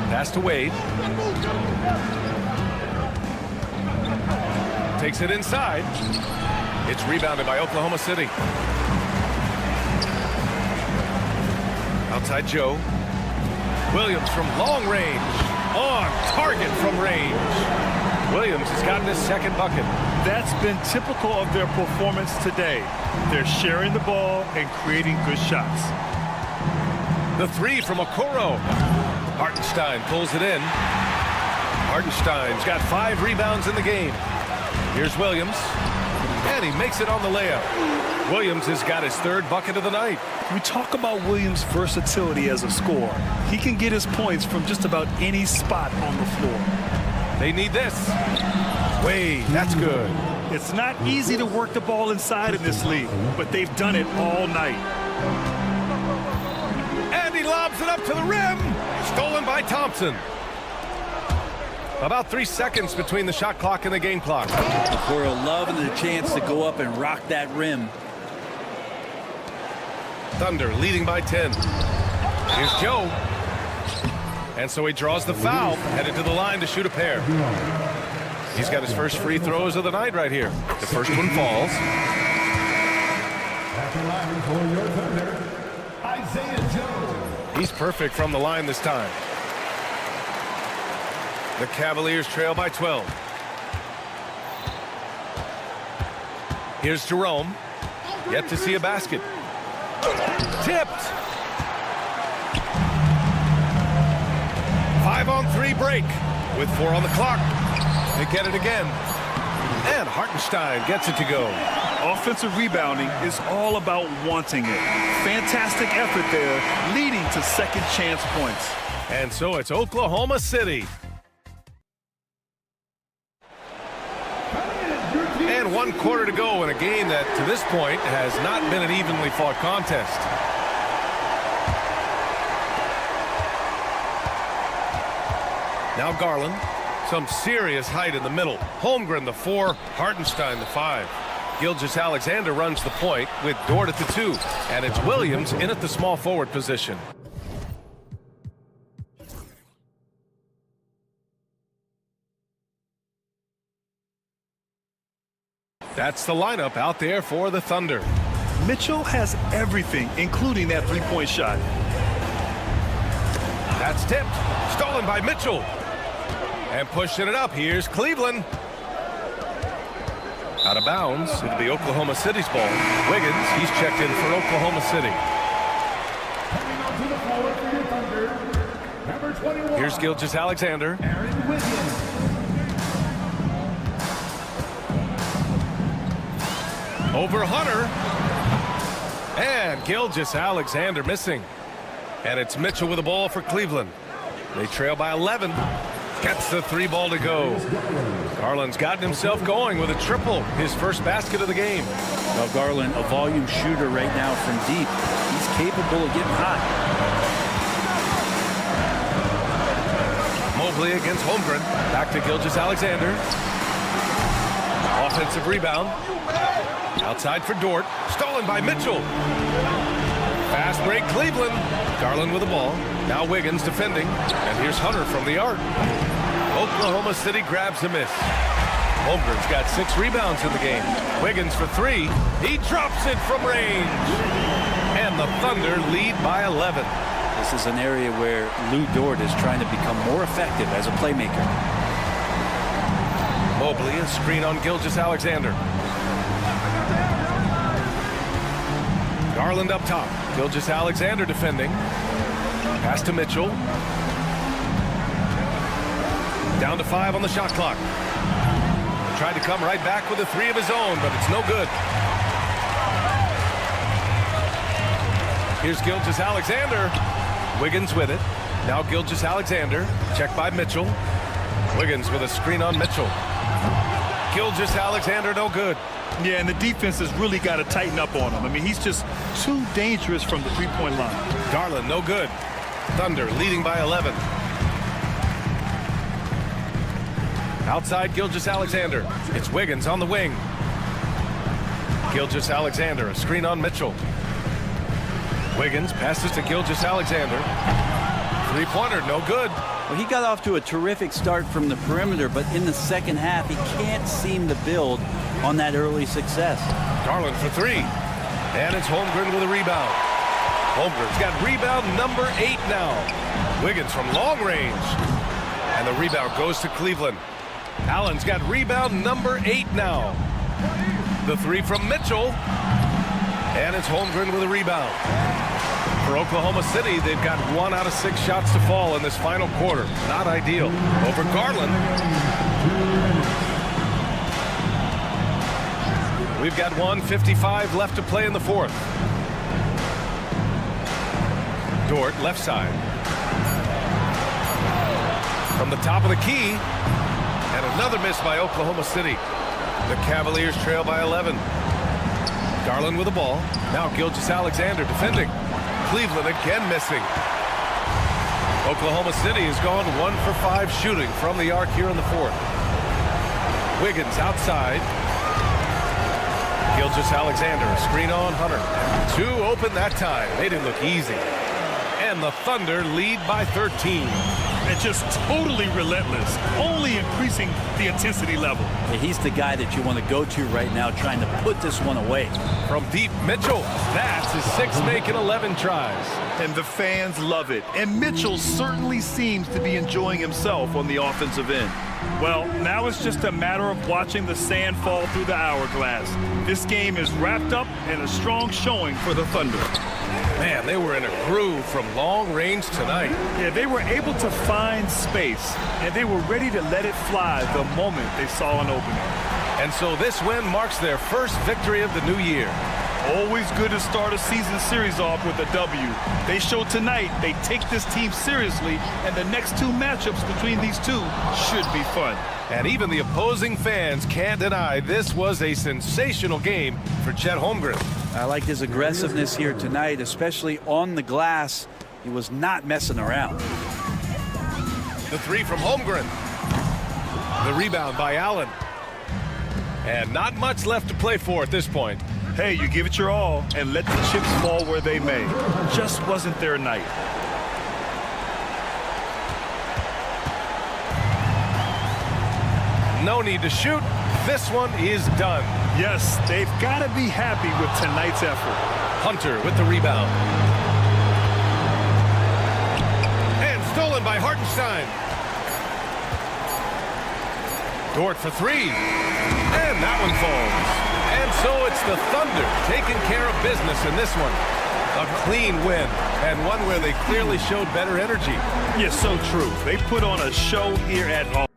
Pass to Wade. Takes it inside. It's rebounded by Oklahoma City. Outside Joe. Williams from long range. On target from range. Williams has gotten his second bucket. That's been typical of their performance today. They're sharing the ball and creating good shots. The 3 from Okoro. Hartenstein pulls it in. Hartenstein's got 5 rebounds in the game. Here's Williams. And he makes it on the layup. Williams has got his 3rd bucket of the night. We talk about Williams' versatility as a scorer. He can get his points from just about any spot on the floor. They need this. Wade, that's good. It's not easy to work the ball inside in this league, but they've done it all night. And he lobs it up to the rim. Stolen by Thompson. About 3 seconds between the shot clock and the game clock. Okoro loving the chance to go up and rock that rim. Thunder leading by 10. Here's Joe. And so he draws the foul, headed to the line to shoot a pair. He's got his first free throws of the night right here. The first one falls. He's perfect from the line this time. The Cavaliers trail by 12. Here's Jerome. Yet to see a basket. Tipped. 5-on-3 break with 4 on the clock. They get it again. And Hartenstein gets it to go. Offensive rebounding is all about wanting it. Fantastic effort there, leading to second chance points. And so it's Oklahoma City. And 1 quarter to go in a game that, to this point, has not been an evenly fought contest. Now Garland. Some serious height in the middle. Holmgren the 4, Hartenstein the 5. Gilgeous-Alexander runs the point with Dort at the 2. And it's Williams in at the small forward position. That's the lineup out there for the Thunder. Mitchell has everything, including that three-point shot. That's tipped. Stolen by Mitchell. And pushing it up, here's Cleveland. Out of bounds, it'll be Oklahoma City's ball. Wiggins, he's checked in for Oklahoma City. Here's Gilgeous-Alexander. Over Hunter. And Gilgeous-Alexander missing. And it's Mitchell with the ball for Cleveland. They trail by 11. Gets the 3 ball to go. Garland's gotten himself going with a triple. His first basket of the game. Well, Garland, a volume shooter right now from deep. He's capable of getting hot. Mobley against Holmgren. Back to Gilgeous-Alexander. Offensive rebound. Outside for Dort. Stolen by Mitchell. Fast break Cleveland. Garland with the ball. Now Wiggins defending. And here's Hunter from the arc. Oklahoma City grabs a miss. Holmgren's got 6 rebounds in the game. Wiggins for 3. He drops it from range. And the Thunder lead by 11. This is an area where Lou Dort is trying to become more effective as a playmaker. Mobley, a screen on Gilgeous-Alexander. Garland up top. Gilgeous-Alexander defending. Pass to Mitchell. Down to 5 on the shot clock. Tried to come right back with a 3 of his own, but it's no good. Here's Gilgeous-Alexander. Wiggins with it. Now Gilgeous-Alexander. Checked by Mitchell. Wiggins with a screen on Mitchell. Gilgeous-Alexander no good. Yeah, and the defense has really got to tighten up on him. I mean, he's just too dangerous from the three-point line. Garland no good. Thunder leading by 11. Outside Gilgeous-Alexander. It's Wiggins on the wing. Gilgeous-Alexander, a screen on Mitchell. Wiggins passes to Gilgeous-Alexander. 3-pointer, no good. Well, he got off to a terrific start from the perimeter, but in the second half, he can't seem to build on that early success. Garland for 3. And it's Holmgren with a rebound. Holmgren's got rebound number 8 now. Wiggins from long range. And the rebound goes to Cleveland. Allen's got rebound number 8 now. The 3 from Mitchell. And it's Holmgren with a rebound. For Oklahoma City, they've got 1 out of 6 shots to fall in this final quarter. Not ideal. Over Garland. We've got 1:55 left to play in the 4th. Dort, left side. From the top of the key. And another miss by Oklahoma City. The Cavaliers trail by 11. Garland with the ball. Now Gilgeous-Alexander defending. Cleveland again missing. Oklahoma City has gone 1 for 5 shooting from the arc here in the 4th. Wiggins outside. Gilgeous-Alexander, a screen on Hunter. 2 open that time. They didn't look easy. And the Thunder lead by 13. And just totally relentless, only increasing the intensity level. Yeah, he's the guy that you want to go to right now, trying to put this one away. From deep, Mitchell. That's his 6th make in 11 tries. And the fans love it. And Mitchell certainly seems to be enjoying himself on the offensive end. Well, now it's just a matter of watching the sand fall through the hourglass. This game is wrapped up in a strong showing for the Thunder. Man, they were in a groove from long range tonight. Yeah, they were able to find space, and they were ready to let it fly the moment they saw an opening. And so this win marks their first victory of the new year. Always good to start a season series off with a W. They show tonight they take this team seriously, and the next 2 matchups between these two should be fun. And even the opposing fans can't deny this was a sensational game for Chet Holmgren. I like his aggressiveness here tonight, especially on the glass. He was not messing around. The three from Holmgren. The rebound by Allen. And not much left to play for at this point. Hey, you give it your all and let the chips fall where they may. Just wasn't their night. No need to shoot. This one is done. Yes, they've got to be happy with tonight's effort. Hunter with the rebound. And stolen by Hartenstein. Dort for three. And that one falls. And so it's the Thunder taking care of business in this one. A clean win, and one where they clearly showed better energy. Yeah, so true. They put on a show here at home.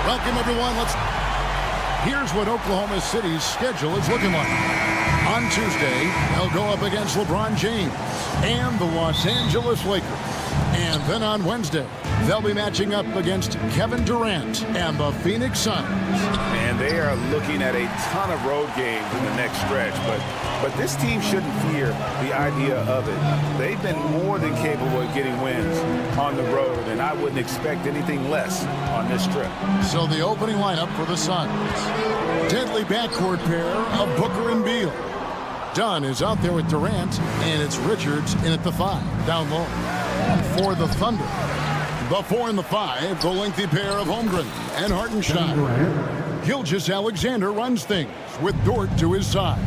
Welcome, everyone. Here's what Oklahoma City's schedule is looking like. On Tuesday, they'll go up against LeBron James and the Los Angeles Lakers. And then on Wednesday, they'll be matching up against Kevin Durant and the Phoenix Suns. And they are looking at a ton of road games in the next stretch, but this team shouldn't fear the idea of it. They've been more than capable of getting wins on the road, and I wouldn't expect anything less on this trip. So the opening lineup for the Suns. Deadly backcourt pair of Booker and Beal. Dunn is out there with Durant, and it's Richards in at the 5, down low. For the Thunder, the 4 and the 5, the lengthy pair of Holmgren and Hartenstein. Gilgeous-Alexander runs things with Dort to his side.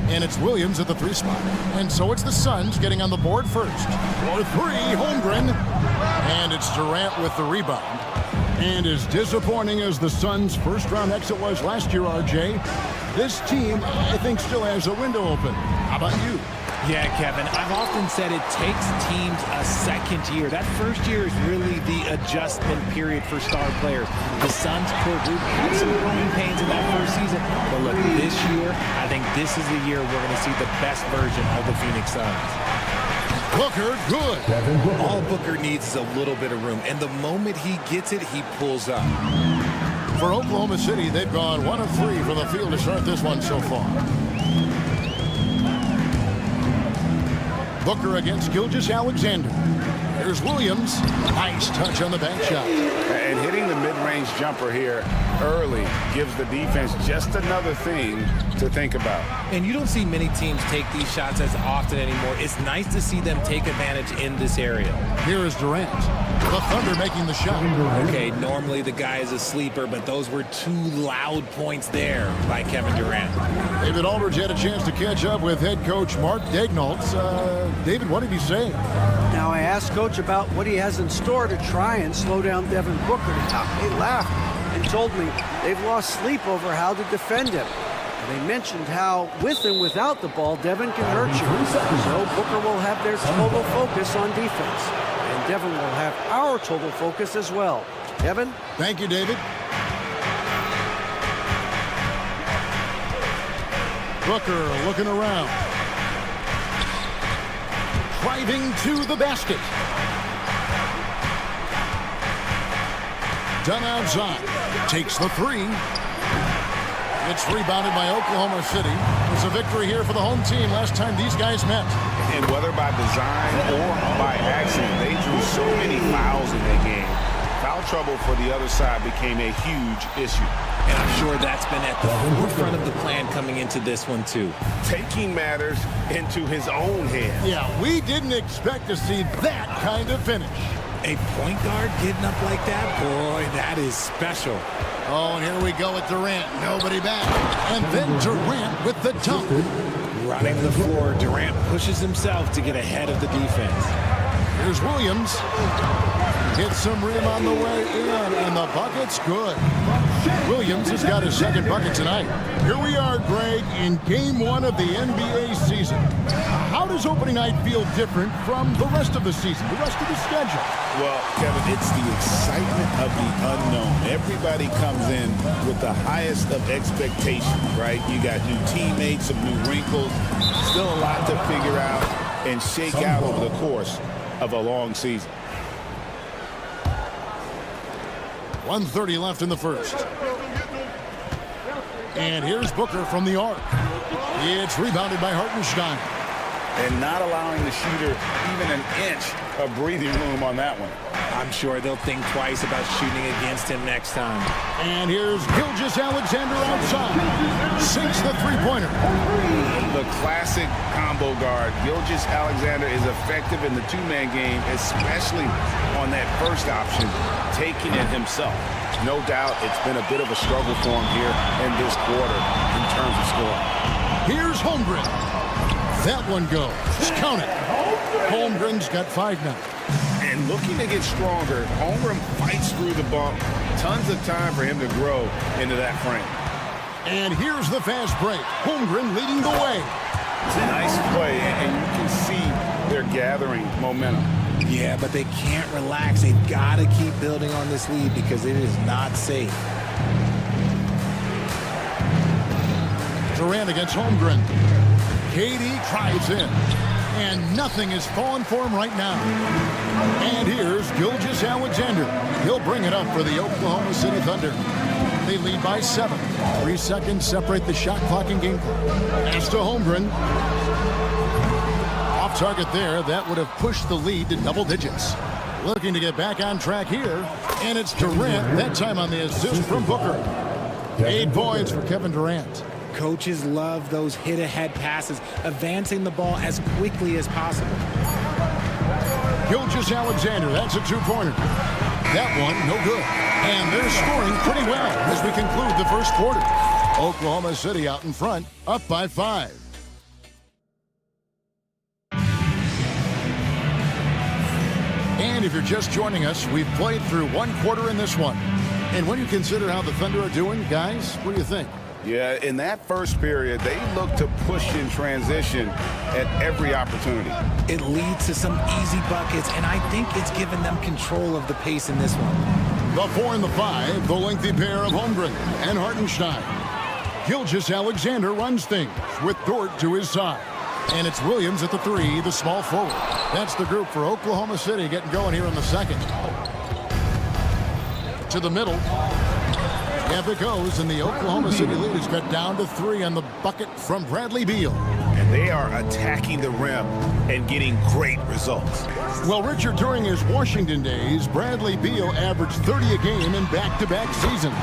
And it's Williams at the 3 spot. And so it's the Suns getting on the board first. For 3, Holmgren. And it's Durant with the rebound. And as disappointing as the Suns' first-round exit was last year, RJ, this team, I think, still has a window open. How about you? Yeah, Kevin, I've often said it takes teams a second year. That first year is really the adjustment period for star players. The Suns' core group had some growing pains in that first season, but look, this year, I think this is the year we're going to see the best version of the Phoenix Suns. Booker, good. All Booker needs is a little bit of room, and the moment he gets it, he pulls up. For Oklahoma City, they've gone 1 of 3 from the field to start this one so far. Booker against Gilgeous-Alexander. Here's Williams. Nice touch on the bank shot. And hitting the mid-range jumper here early gives the defense just another thing to think about. And you don't see many teams take these shots as often anymore. It's nice to see them take advantage in this area. Here is Durant. The Thunder making the shot. Okay, normally the guy is a sleeper, but those were 2 loud points there by Kevin Durant. David Aldridge had a chance to catch up with head coach Mark Daignault. David, what did he say? Now, I asked Coach about what he has in store to try and slow down Devin Booker. He laughed and told me they've lost sleep over how to defend him. And they mentioned how, with and without the ball, Devin can hurt you. So Booker will have their total focus on defense. And Devin will have our total focus as well. Devin? Thank you, David. Booker looking around. Driving to the basket. Dunn outside. Takes the 3. It's rebounded by Oklahoma City. It's a victory here for the home team last time these guys met. And whether by design or by accident, they drew so many fouls in that game. Foul trouble for the other side became a huge issue. And I'm sure that's been at the forefront of the plan coming into this one, too. Taking matters into his own hands. Yeah, we didn't expect to see that kind of finish. A point guard getting up like that? Boy, that is special. Oh, and here we go with Durant. Nobody back. And then Durant with the dunk. Running the floor, Durant pushes himself to get ahead of the defense. Here's Williams. Hits some rim on the way in, and the bucket's good. Williams has got his second bucket tonight. Here we are, Greg, in Game 1 of the NBA season. How does opening night feel different from the rest of the season, the rest of the schedule? Well, Kevin, it's the excitement of the unknown. Everybody comes in with the highest of expectations, right? You got new teammates, some new wrinkles, still a lot to figure out and shake out over the course of a long season. 1:30 left in the first. And here's Booker from the arc. It's rebounded by Hartenstein. And not allowing the shooter even an inch of breathing room on that one. I'm sure they'll think twice about shooting against him next time. And here's Gilgeous-Alexander outside. Sinks the three-pointer. The classic combo guard. Gilgeous-Alexander is effective in the two-man game, especially on that first option, taking it himself. No doubt it's been a bit of a struggle for him here in this quarter in terms of scoring. Here's Holmgren. That one goes. Count it. Holmgren's got 5 now. And looking to get stronger, Holmgren fights through the bump. Tons of time for him to grow into that frame. And here's the fast break. Holmgren leading the way. Nice play, and you can see they're gathering momentum. Yeah, but they can't relax. They've got to keep building on this lead because it is not safe. Durant against Holmgren. KD drives in. And nothing is falling for him right now. And here's Gilgeous-Alexander. He'll bring it up for the Oklahoma City Thunder. They lead by 7. 3 seconds separate the shot clock and game clock. Pass to Holmgren. Off target there. That would have pushed the lead to double digits. Looking to get back on track here. And it's Durant, that time on the assist from Booker. 8 points for Kevin Durant. Coaches love those hit-ahead passes, advancing the ball as quickly as possible. Gilgeous-Alexander, that's a 2-pointer. That one, no good. And they're scoring pretty well as we conclude the first quarter. Oklahoma City out in front, up by 5. And if you're just joining us, we've played through 1 quarter in this one. And when you consider how the Thunder are doing, guys, what do you think? Yeah, in that first period, they look to push in transition at every opportunity. It leads to some easy buckets, and I think it's given them control of the pace in this one. The 4 and the 5, the lengthy pair of Holmgren and Hartenstein. Gilgeous-Alexander runs things with Dort to his side. And it's Williams at the 3, the small forward. That's the group for Oklahoma City getting going here in the second. To the middle. Up it goes, and the Oklahoma City lead is cut down to 3 on the bucket from Bradley Beal. And they are attacking the rim and getting great results. Well, Richard, during his Washington days, Bradley Beal averaged 30 a game in back-to-back seasons.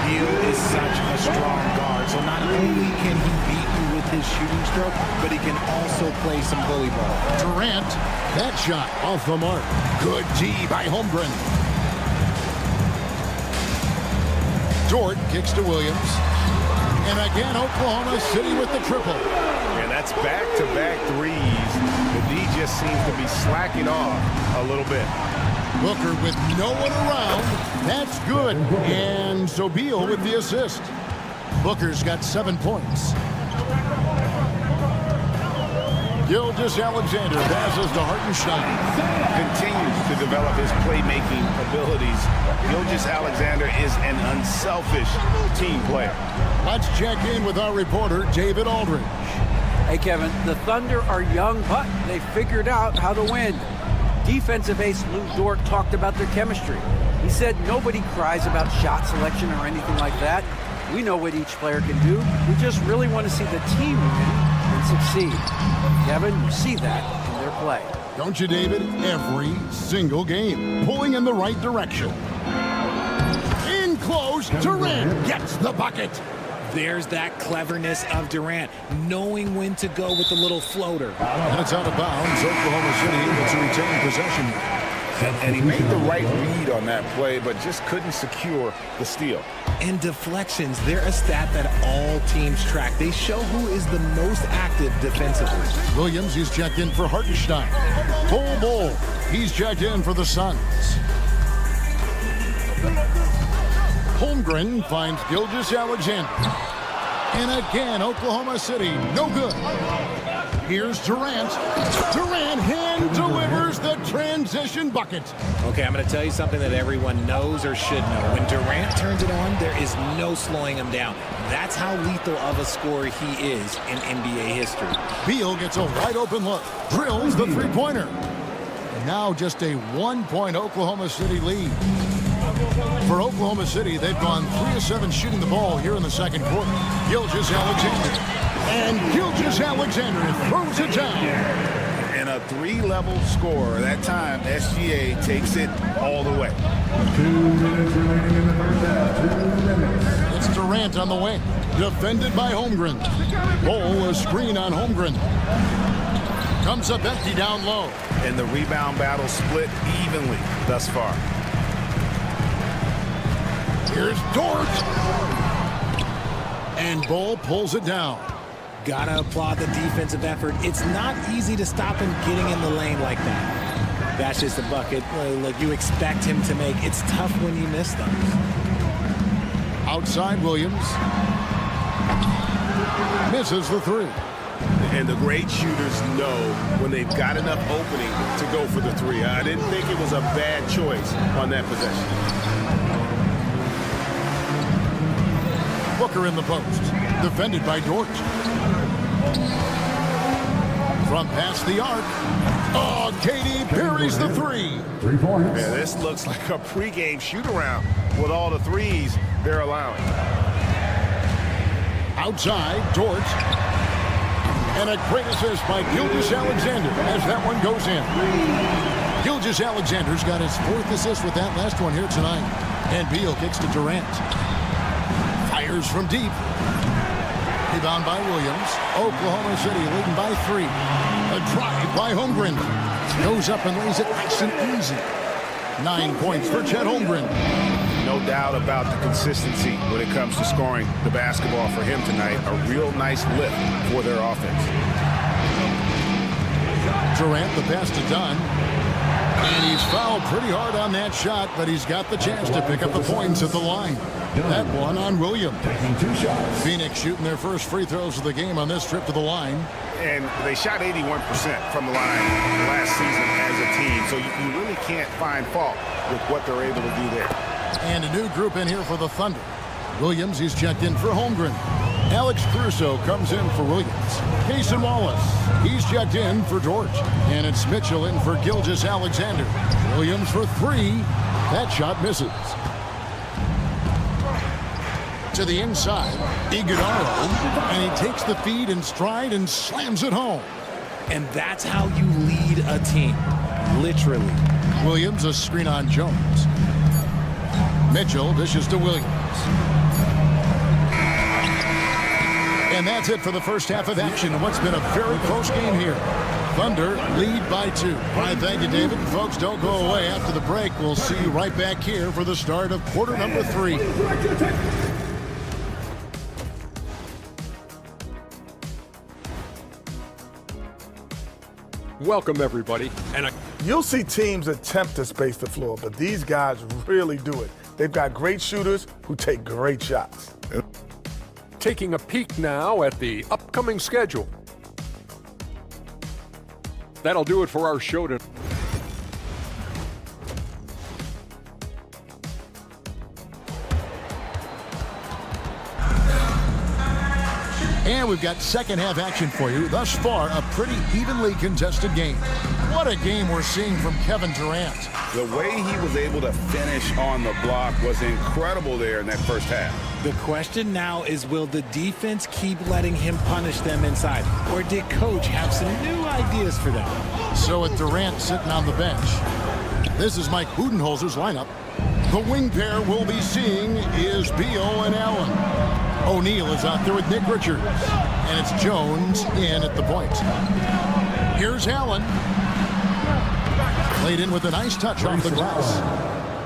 Beal is such a strong guard, so not only can he beat you with his shooting stroke, but he can also play some bully ball. Durant, that shot off the mark. Good D by Holmgren. Dort kicks to Williams. And again, Oklahoma City with the triple. And that's back-to-back threes. The D just seems to be slacking off a little bit. Booker with no one around. That's good. And so Beal with the assist. Booker's got 7 points. Gilgeous-Alexander passes to Hartenstein. Continues to develop his playmaking abilities. Gilgeous-Alexander is an unselfish team player. Let's check in with our reporter, David Aldridge. Hey, Kevin, the Thunder are young, but they figured out how to win. Defensive ace Lou Dort talked about their chemistry. He said nobody cries about shot selection or anything like that. We know what each player can do. We just really want to see the team win and succeed. Kevin, you see that in their play. Don't you, David? Every single game, pulling in the right direction. In close, Durant gets the bucket. There's that cleverness of Durant, knowing when to go with the little floater. And it's out of bounds. Oklahoma City able to retain possession. And he made the right read on that play, but just couldn't secure the steal. And deflections, they're a stat that all teams track. They show who is the most active defensively. Williams is checked in for Hartenstein. Bull, he's checked in for the Suns. Holmgren finds Gilgeous-Alexander. And again, Oklahoma City, no good. Here's Durant. Durant hand delivers the transition bucket. Okay, I'm going to tell you something that everyone knows or should know. When Durant turns it on, there is no slowing him down. That's how lethal of a scorer he is in NBA history. Beal gets a wide open look. Drills the three-pointer. And now just a 1-point Oklahoma City lead. For Oklahoma City, they've gone 3 of 7 shooting the ball here in the second quarter. Gilgeous-Alexander. And Gilgeous-Alexander throws it down. And a 3-level scorer. That time, SGA takes it all the way. 2 minutes remaining in the first half. 2 minutes. It's Durant on the wing. Defended by Holmgren. Bowl a screen on Holmgren. Comes up empty down low. And the rebound battle split evenly thus far. Here's Dort. And Bowl pulls it down. Gotta applaud the defensive effort. It's not easy to stop him getting in the lane like that. That's just a bucket like you expect him to make. It's tough when you miss them. Outside Williams. Misses the 3. And the great shooters know when they've got enough opening to go for the 3. I didn't think it was a bad choice on that possession. Booker in the post. Defended by Dort. From past the arc. Oh, Katie buries the three. 3 points. Yeah, this looks like a pregame shoot-around with all the threes they're allowing. Outside, Dort. And a great assist by Gilgeous-Alexander as that one goes in. Gilgeous-Alexander's got his 4th assist with that last one here tonight. And Beal kicks to Durant. Fires from deep. Rebound by Williams. Oklahoma City leading by 3. A drive by Holmgren. Goes up and lays it nice and easy. 9 points for Chet Holmgren. No doubt about the consistency when it comes to scoring the basketball for him tonight. A real nice lift for their offense. Durant, the pass to Dunn. And he's fouled pretty hard on that shot, but he's got the chance to pick up the points at the line. That one on Williams. Taking 2 shots. Phoenix shooting their first free throws of the game on this trip to the line. And they shot 81% from the line last season as a team. So you really can't find fault with what they're able to do there. And a new group in here for the Thunder. Williams, he's checked in for Holmgren. Alex Caruso comes in for Williams. Cason Wallace, he's checked in for Dort. And it's Mitchell in for Gilgeous-Alexander. Williams for 3. That shot misses. To the inside, Iguodala, and he takes the feed in stride and slams it home. And that's how you lead a team, literally. Williams, a screen on Jones. Mitchell dishes to Williams. And that's it for the first half of action in what's been a very close game here. Thunder lead by 2. All right, thank you, David. Folks, don't go away. After the break, we'll see you right back here for the start of quarter number 3. Welcome, everybody. And You'll see teams attempt to space the floor, but these guys really do it. They've got great shooters who take great shots. taking a peek now at the upcoming schedule. That'll do it for our show today. And we've got second half action for you. Thus far, a pretty evenly contested game. What a game we're seeing from Kevin Durant. The way he was able to finish on the block was incredible there in that first half. The question now is, will the defense keep letting him punish them inside? Or did Coach have some new ideas for them? So with Durant sitting on the bench, this is Mike Budenholzer's lineup. The wing pair we'll be seeing is Beal and Allen. O'Neal is out there with Nick Richards. And it's Jones in at the point. Here's Allen. Played in with a nice touch off the glass.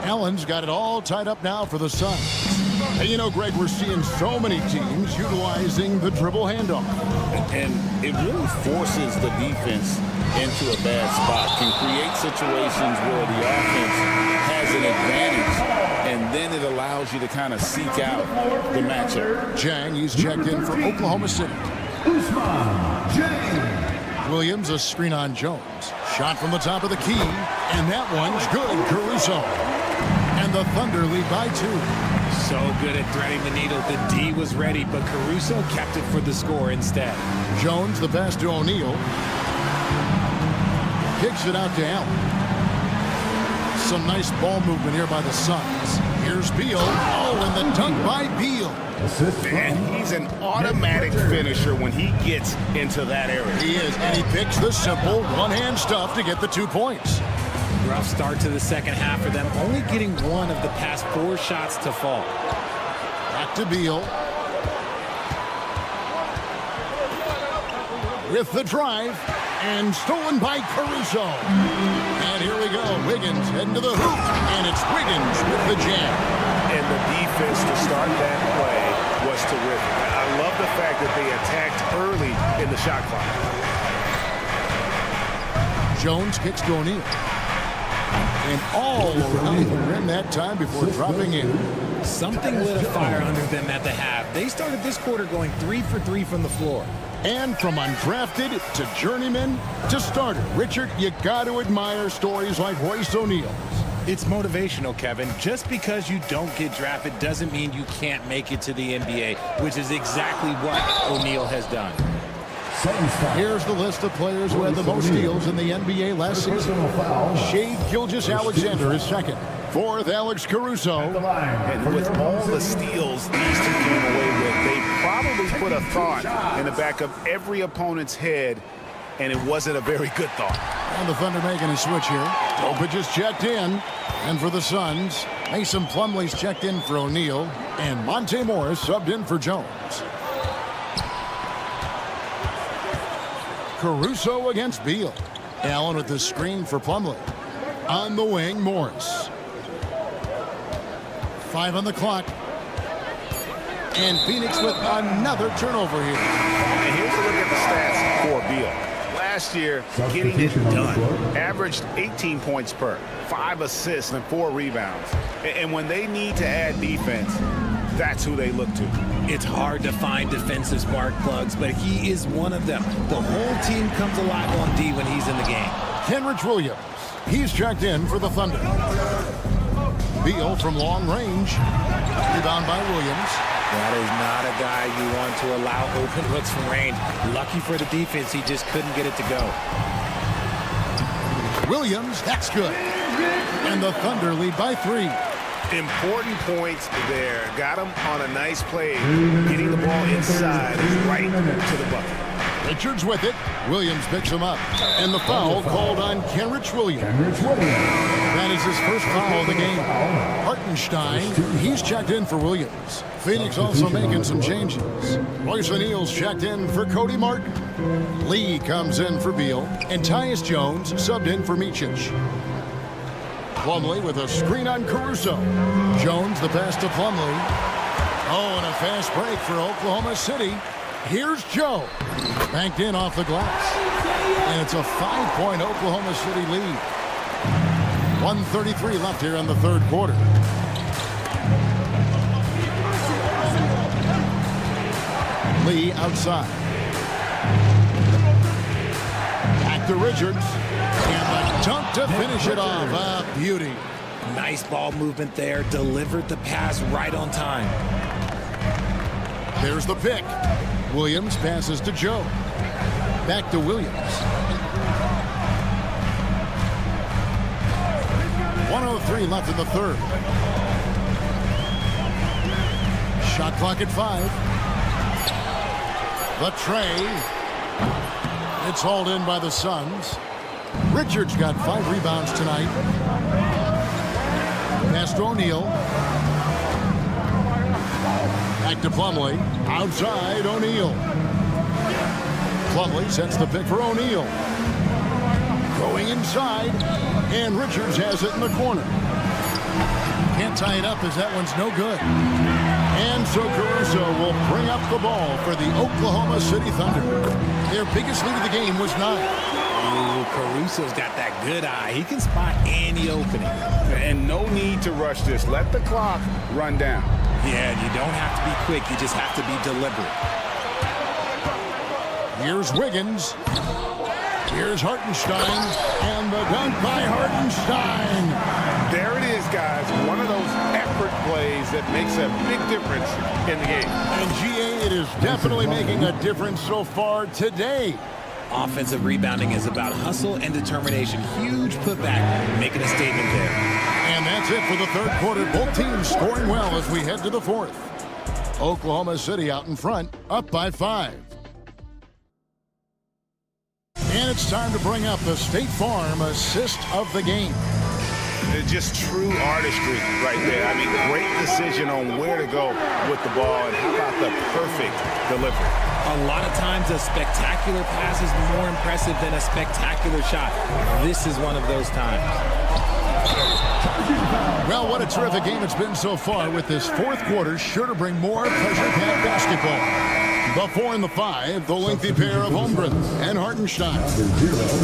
Allen's got it all tied up now for the Suns. Hey, you know, Greg, we're seeing so many teams utilizing the dribble handoff. And it really forces the defense into a bad spot. Can create situations where the offense has an advantage, and then it allows you to kind of seek out the matchup. Jang, he's checked in for Oklahoma City. Williams, a screen on Jones. Shot from the top of the key, and that one's good. Caruso. And the Thunder lead by 2. So good at threading the needle. The D was ready, but Caruso kept it for the score instead. Jones, the pass to O'Neal. Kicks it out to Allen. Some nice ball movement here by the Suns. Here's Beal. Oh, and the dunk by Beal. Man, he's an automatic finisher when he gets into that area. He is, and he picks the simple one-hand stuff to get the 2 points. Rough start to the second half for them, only getting one of the past 4 shots to fall. Back to Beal. With the drive, and stolen by Caruso. And here we go. Wiggins heading to the hoop, and it's Wiggins with the jam. And the defense to start that play was terrific. I love the fact that they attacked early in the shot clock. Jones kicks to O'Neal. And all around the rim that time before dropping in. Something lit a fire under them at the half. They started this quarter going 3 for 3 from the floor. And from undrafted to journeyman to starter, Richard, you got to admire stories like Royce O'Neal's. It's motivational, Kevin. Just because you don't get drafted doesn't mean you can't make it to the NBA, which is exactly what O'Neal has done. Here's the list of players who had the most steals in the NBA last season. Shai Gilgeous-Alexander is second. Fourth, Alex Caruso. And with all the steals these two came away with, they probably put a thought in the back of every opponent's head, and it wasn't a very good thought. And the Thunder making a switch here. Jokic is checked in. And for the Suns, Mason Plumlee's checked in for O'Neal. And Monte Morris subbed in for Jones. Caruso against Beal. Allen with the screen for Plumlee. On the wing, Morris. 5 on the clock. And Phoenix with another turnover here. And here's a look at the stats for Beal. Last year, getting it done. Averaged 18 points per, 5 assists and 4 rebounds. And when they need to add defense, that's who they look to. It's hard to find defensive spark plugs, but he is one of them. The whole team comes alive on D when he's in the game. Kenrich Williams. He's checked in for the Thunder. Beal from long range. Rebound by Williams. That is not a guy you want to allow open looks from range. Lucky for the defense, he just couldn't get it to go. Williams, that's good. And the Thunder lead by 3. Important points there. Got him on a nice play. Getting the ball inside, right to the bucket. Richards with it. Williams picks him up. And the foul called on Kenrich Williams. That is his first foul of the game. Hartenstein, he's checked in for Williams. Phoenix also making some changes. Royce O'Neal's checked in for Cody Martin. Lee comes in for Beal. And Tyus Jones subbed in for Micic. Plumlee with a screen on Caruso. Jones the pass to Plumlee. Oh, and a fast break for Oklahoma City. Here's Joe. Banked in off the glass. And it's a 5-point Oklahoma City lead. 1:33 left here in the third quarter. Lee outside. Back to Richards. And a dunk to finish it off. A beauty. Nice ball movement there. Delivered the pass right on time. There's the pick. Williams passes to Joe. Back to Williams. 1:03 left in the third. Shot clock at 5. The tray. It's hauled in by the Suns. Richards got 5 rebounds tonight. Pass to O'Neal. Back to Plumlee. Outside, O'Neal. Plumlee sets the pick for O'Neal. Going inside. And Richards has it in the corner. Can't tie it up as that one's no good. And so Caruso will bring up the ball for the Oklahoma City Thunder. Their biggest lead of the game was 9. Ooh, Caruso's got that good eye. He can spot any opening. And no need to rush this. Let the clock run down. Yeah, you don't have to be quick. You just have to be deliberate. Here's Wiggins. Here's Hartenstein. And the dunk by Hartenstein. There it is, guys. One of those effort plays that makes a big difference in the game. And GA, it is definitely making a difference so far today. Offensive rebounding is about hustle and determination. Huge putback, making a statement there. And that's it for the third quarter. Both teams scoring well as we head to the fourth. Oklahoma City out in front, up by 5. And it's time to bring up the State Farm assist of the game. It's just true artistry right there. I mean, great decision on where to go with the ball, and how about the perfect delivery. A lot of times a spectacular pass is more impressive than a spectacular shot. This is one of those times. Well, what a terrific game it's been so far, with this fourth quarter sure to bring more pressure-packed basketball. The 4 and the 5, the lengthy pair of Holmgren and Hartenstein.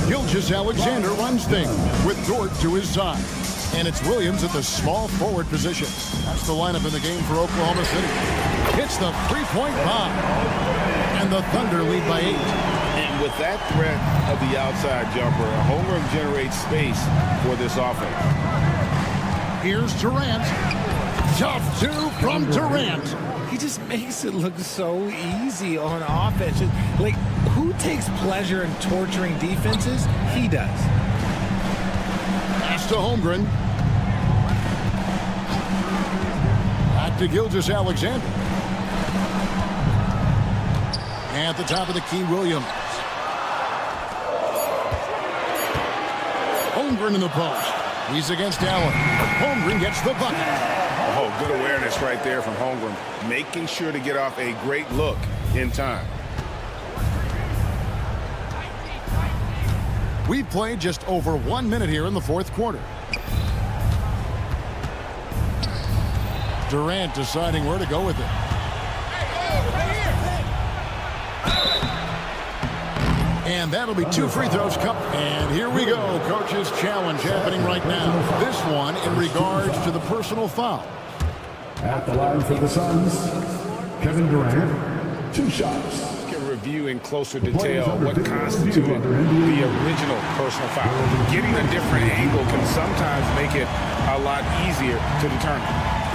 Gilgeous-Alexander runs things with Dort to his side. And it's Williams at the small forward position. That's the lineup in the game for Oklahoma City. Hits the three-point bomb. And the Thunder lead by 8. And with that threat of the outside jumper, Holmgren generates space for this offense. Here's Durant. Tough two from Durant. He just makes it look so easy on offense. Like, who takes pleasure in torturing defenses? He does. Pass to Holmgren. Back to Gilgeous-Alexander. At the top of the key, Williams. Holmgren in the post. He's against Allen. Holmgren gets the bucket. Oh, good awareness right there from Holmgren. Making sure to get off a great look in time. We've played just over 1 minute here in the fourth quarter. Durant deciding where to go with it. And that'll be 2 free throws. And here we go. Coach's challenge happening right now. This one in regards to the personal foul. At the line for the Suns, Kevin Durant, 2 shots. Can review in closer detail what constituted the original personal foul. Getting a different angle can sometimes make it a lot easier to determine.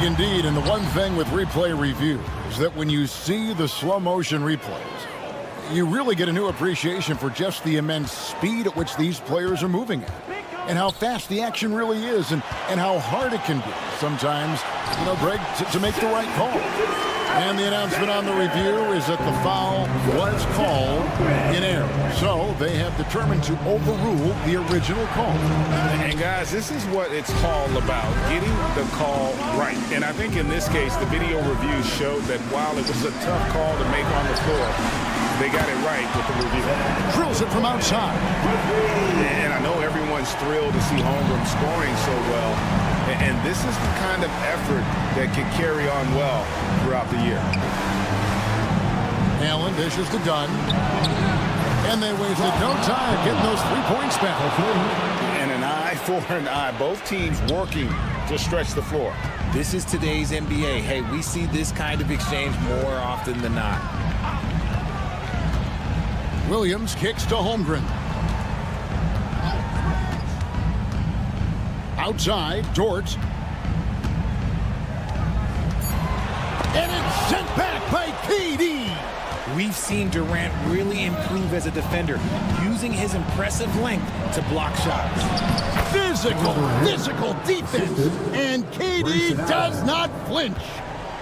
Indeed, and the one thing with replay review is that when you see the slow motion replays, you really get a new appreciation for just the immense speed at which these players are moving at, and how fast the action really is, and how hard it can be sometimes, Greg, to make the right call. And the announcement on the review is that the foul was called in error. So they have determined to overrule the original call. And guys, this is what it's all about, getting the call right. And I think in this case, the video review showed that while it was a tough call to make on the floor, they got it right with the review. Drills it from outside. And I know everyone's thrilled to see Holmgren scoring so well. And this is the kind of effort that can carry on well throughout the year. Allen dishes to Dunn. And they wasted no time getting those 3 points back. And an eye for an eye. Both teams working to stretch the floor. This is today's NBA. Hey, we see this kind of exchange more often than not. Williams kicks to Holmgren. Outside, Dort. And it's sent back by KD. We've seen Durant really improve as a defender, using his impressive length to block shots. Physical defense, and KD does not flinch.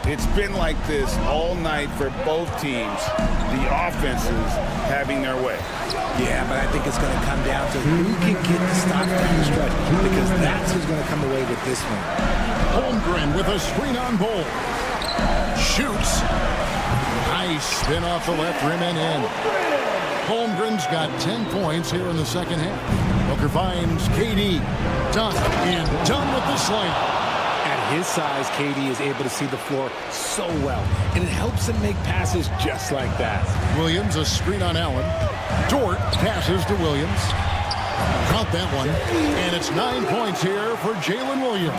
It's been like this all night for both teams. The offenses having their way. Yeah, but I think it's going to come down to who can get the stops down the stretch, because that's who's going to come away with this one. Holmgren with a screen on Bol. Shoots. Nice spin off the left rim and in. Holmgren's got 10 points here in the second half. Booker finds KD. Dunn, and Dunn with the slam. At his size, KD is able to see the floor so well, and it helps him make passes just like that. Williams, a screen on Allen. Dort passes to Williams. Count that one. And it's 9 points here for Jalen Williams.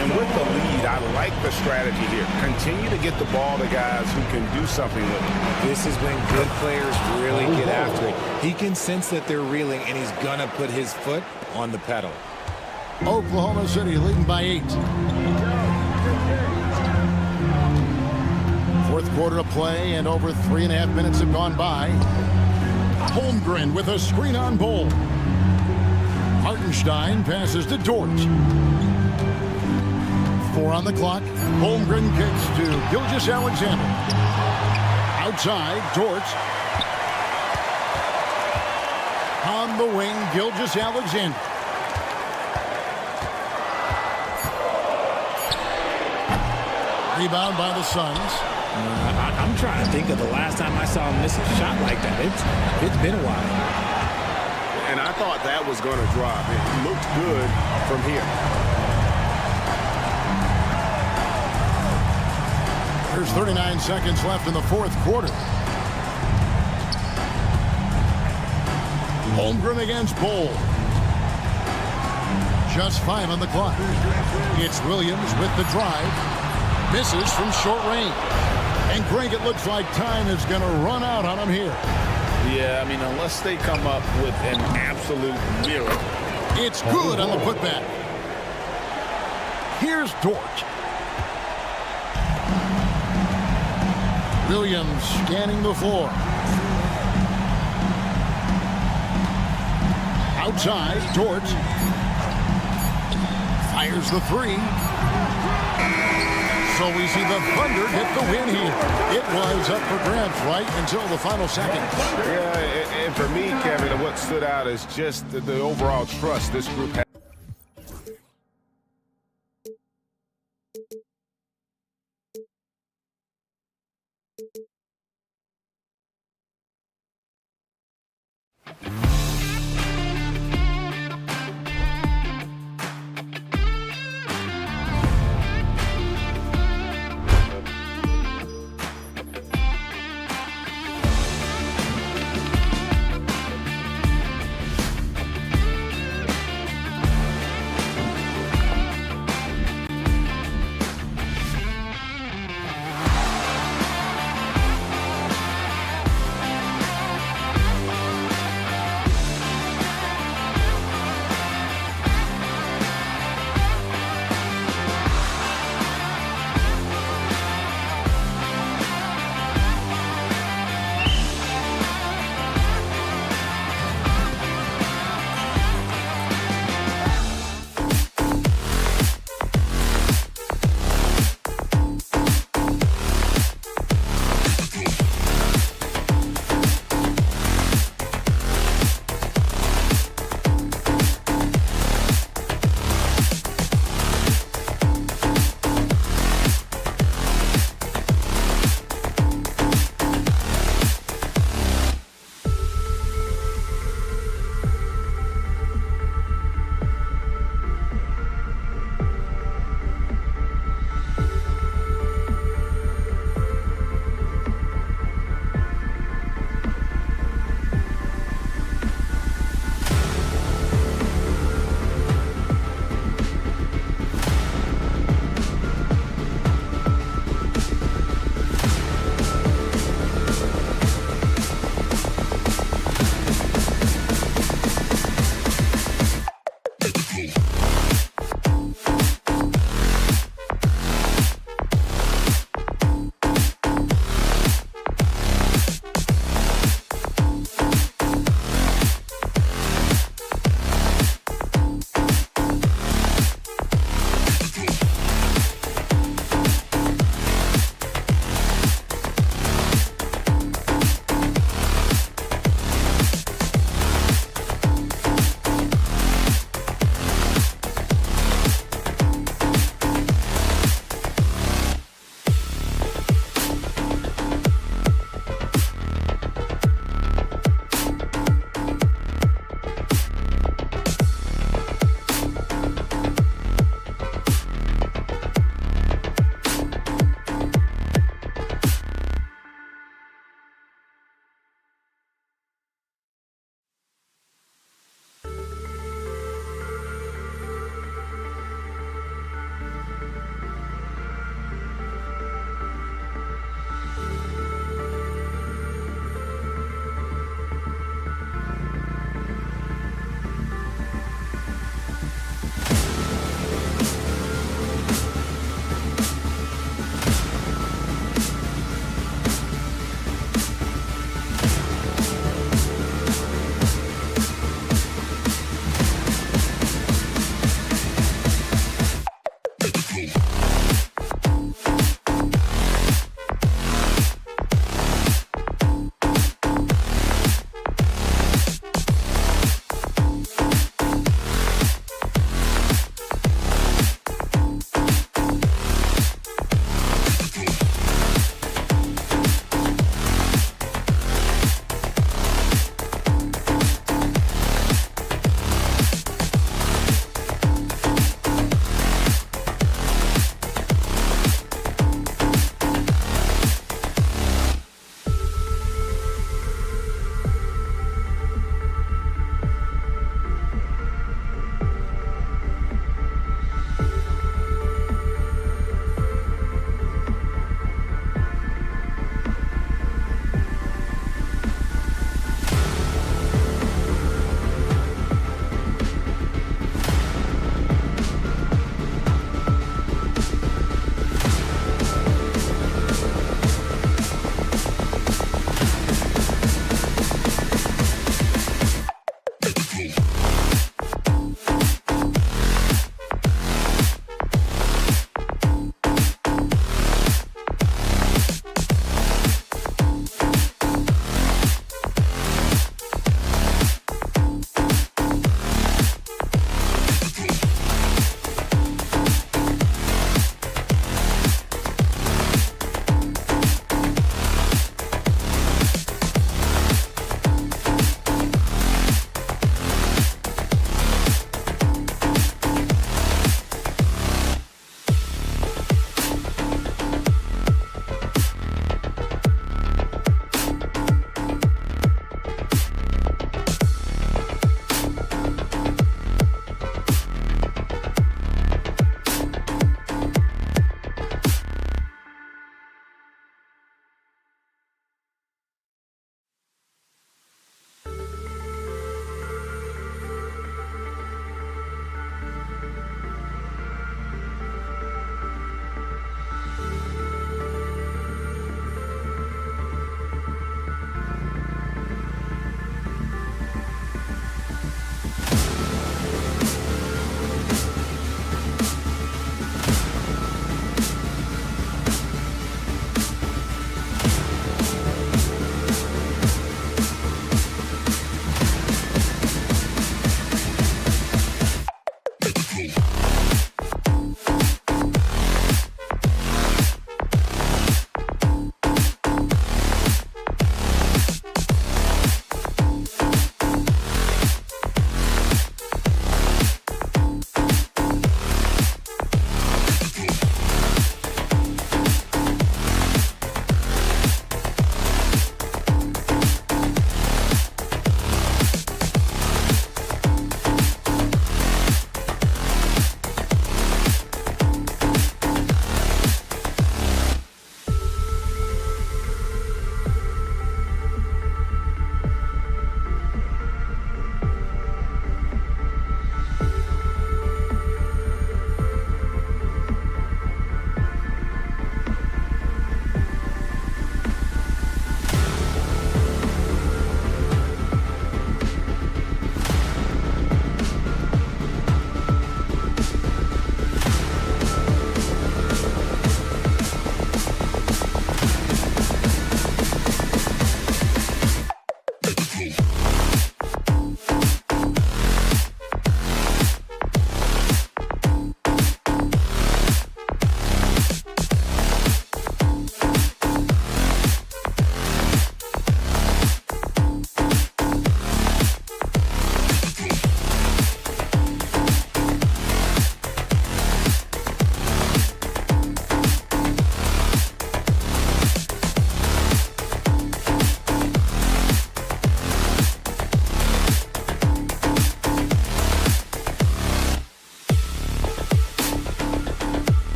And with the lead, I like the strategy here. Continue to get the ball to guys who can do something with it. This is when good players really get after it. He can sense that they're reeling, and he's going to put his foot on the pedal. Oklahoma City leading by 8. Fourth quarter of play, and over 3.5 minutes have gone by. Holmgren with a screen on Bol. Hartenstein passes to Dort. 4 on the clock. Holmgren kicks to Gilgeous-Alexander. Outside, Dort. On the wing, Gilgeous-Alexander. Rebound by the Suns. I'm trying to think of the last time I saw him miss a shot like that. It's been a while. And I thought that was going to drop. It looked good from here. There's 39 seconds left in the fourth quarter. Holmgren against Bol. Just 5 on the clock. It's Williams with the drive. Misses from short range. And Greg, it looks like time is going to run out on him here. Yeah, I mean, unless they come up with an absolute miracle. It's good on the putback. Here's Dort. Williams scanning the floor. Outside, Dort fires the three. So we see the Thunder get the win here. It was up for grabs right until the final seconds. Yeah, and for me, Kevin, what stood out is just the overall trust this group has.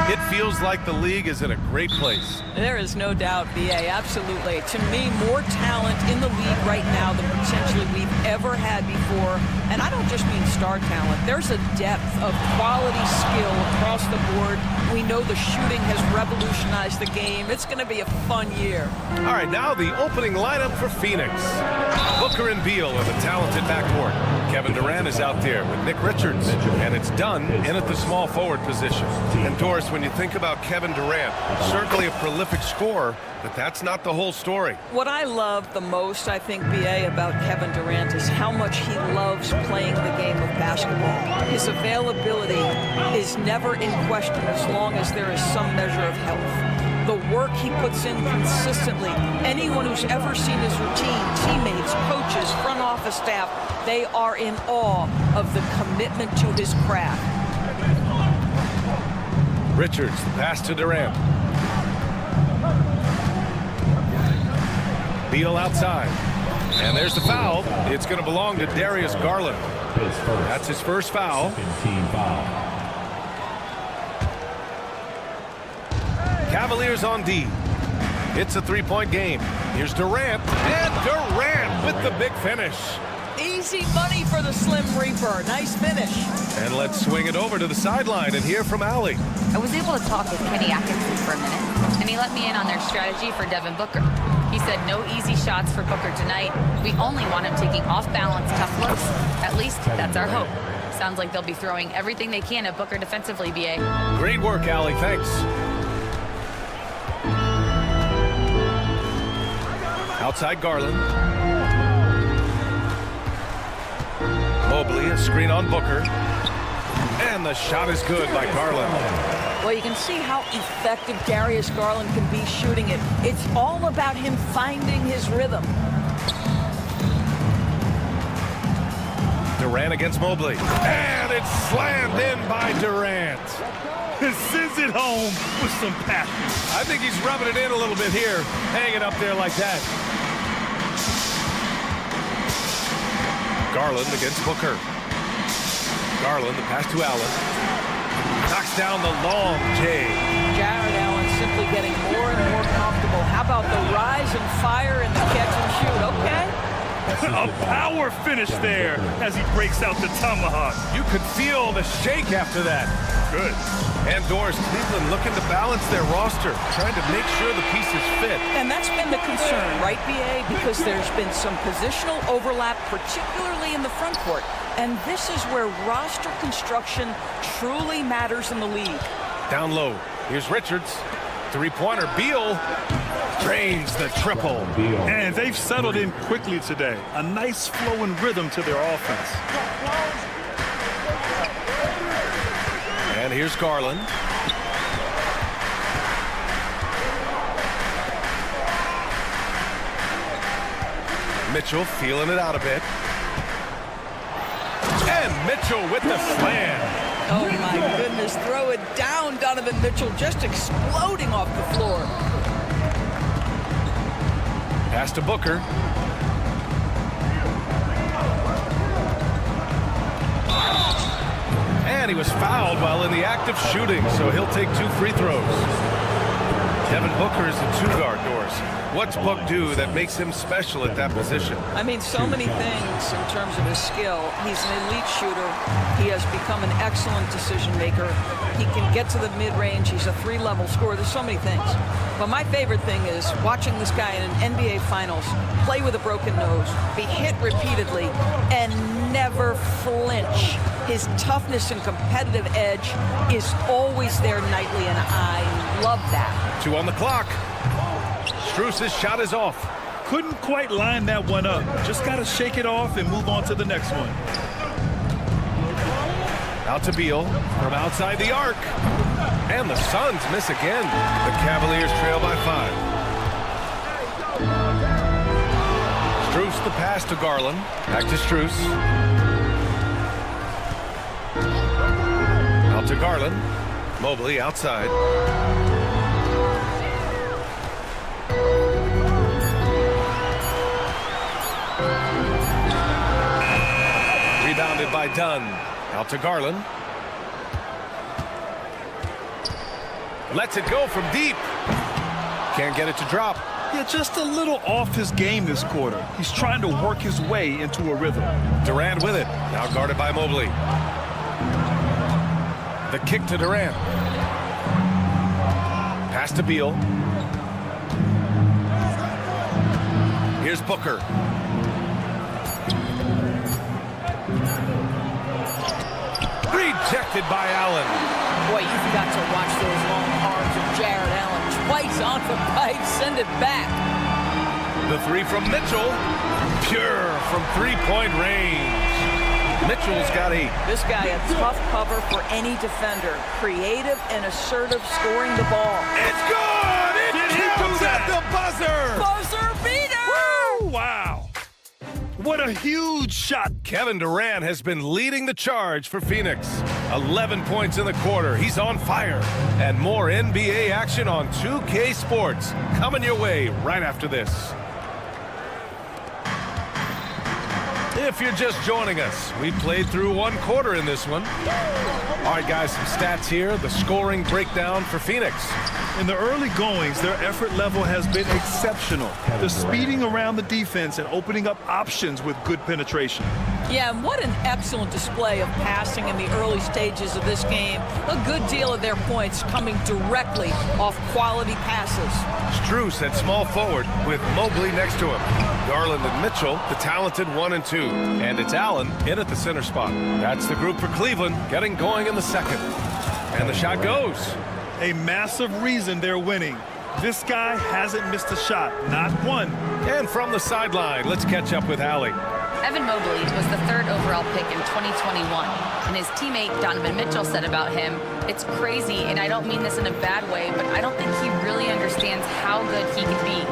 it feels like the league is in a great place. There is no doubt, BA, absolutely. To me, more talent in the league right now than potentially we've ever had before. And I don't just mean star talent. There's a depth of quality skill across the board. We know the shooting has revolutionized the game. It's going to be a fun year. All right, now the opening lineup for Phoenix. Booker and Beal are the talented backcourt. Kevin Durant is out there with Nick Richards, and it's Dunn in at the small forward position. And Doris, when you think about Kevin Durant, certainly a prolific scorer, but that's not the whole story. What I love the most, I think, BA, about Kevin Durant is how much he loves playing the game of basketball. His availability is never in question as long as there is some measure of health. The work he puts in consistently, anyone who's ever seen his routine, teammates, coaches, front office staff, they are in awe of the commitment to his craft. Richards, the pass to Durant. Beal outside. And there's the foul. It's going to belong to Darius Garland. That's his first foul. Cavaliers on D. It's a three-point game. Here's Durant. And Durant with the big finish. Easy money for the Slim Reaper. Nice finish. And let's swing it over to the sideline and hear from Allie. I was able to talk with Kenny Atkinson for a minute, and he let me in on their strategy for Devin Booker. He said no easy shots for Booker tonight. We only want him taking off-balance tough looks. At least that's our hope. Sounds like they'll be throwing everything they can at Booker defensively, BA. Great work, Allie. Thanks. Outside Garland. Mobley, a screen on Booker. And the shot is good by Garland. Well, you can see how effective Darius Garland can be shooting it. It's all about him finding his rhythm. Durant against Mobley. And it's slammed in by Durant. Sends it home with some passion. I think he's rubbing it in a little bit here. Hang it up there like that. Garland against Booker. Garland, the pass to Allen. Knocks down the long J. Jared Allen simply getting more and more comfortable. How about the rise and fire and the catch and shoot? Okay. A power finish there as he breaks out the tomahawk. You could feel the shake after that. Good. And Doris, Cleveland looking to balance their roster, trying to make sure the pieces fit. And that's been the concern, right, BA? Because there's been some positional overlap, particularly in the front court. And this is where roster construction truly matters in the league. Down low. Here's Richards. Three-pointer. Beal drains the triple. And they've settled in quickly today. A nice flow and rhythm to their offense. And here's Garland. Mitchell feeling it out a bit. And Mitchell with the slam. Oh, my goodness. Throw it down, Donovan Mitchell, just exploding off the floor. Pass to Booker. And he was fouled while in the act of shooting, so he'll take 2 free throws. Devin Booker is a two-guard, Doris. What's Book do that makes him special at that position? I mean, so many things in terms of his skill. He's an elite shooter. He has become an excellent decision maker. He can get to the mid-range. He's a 3-level scorer. There's so many things. But my favorite thing is watching this guy in an NBA Finals play with a broken nose, be hit repeatedly, and never flinch. His toughness and competitive edge is always there nightly, and I love that. 2 on the clock. Strus's shot is off. Couldn't quite line that one up. Just got to shake it off and move on to the next one. Out to Beal from outside the arc. And the Suns miss again. The Cavaliers trail by 5. Strus the pass to Garland. Back to Strus. Out to Garland. Mobley outside. Rebounded by Dunn. Out to Garland. Lets it go from deep. Can't get it to drop. Yeah, just a little off his game this quarter. He's trying to work his way into a rhythm. Durant with it. Now guarded by Mobley. The kick to Durant. Pass to Beal. Here's Booker. Rejected by Allen. Boy, you've got to watch those long arms of Jared Allen. Twice on the pipe, send it back. The three from Mitchell. Pure from three-point range. Mitchell's got 8. This guy a tough cover for any defender. Creative and assertive scoring the ball. It's good! It counts at the buzzer! Buzzer beater! Woo! Wow. What a huge shot. Kevin Durant has been leading the charge for Phoenix. 11 points in the quarter. He's on fire. And more NBA action on 2K Sports. Coming your way right after this. If you're just joining us, we played through 1 quarter in this one. All right, guys, some stats here. The scoring breakdown for Phoenix. In the early goings, their effort level has been exceptional. They're speeding around the defense and opening up options with good penetration. Yeah, and what an excellent display of passing in the early stages of this game. A good deal of their points coming directly off quality passes. Strus at small forward with Mobley next to him. Garland and Mitchell, the talented 1 and 2. And it's Allen in at the center spot. That's the group for Cleveland, getting going in the second. And the shot goes. A massive reason they're winning. This guy hasn't missed a shot, not one. And from the sideline, let's catch up with Allie. Evan Mobley was the 3rd overall pick in 2021, and his teammate Donovan Mitchell said about him, "It's crazy, and I don't mean this in a bad way, but I don't think he really understands how good he can be.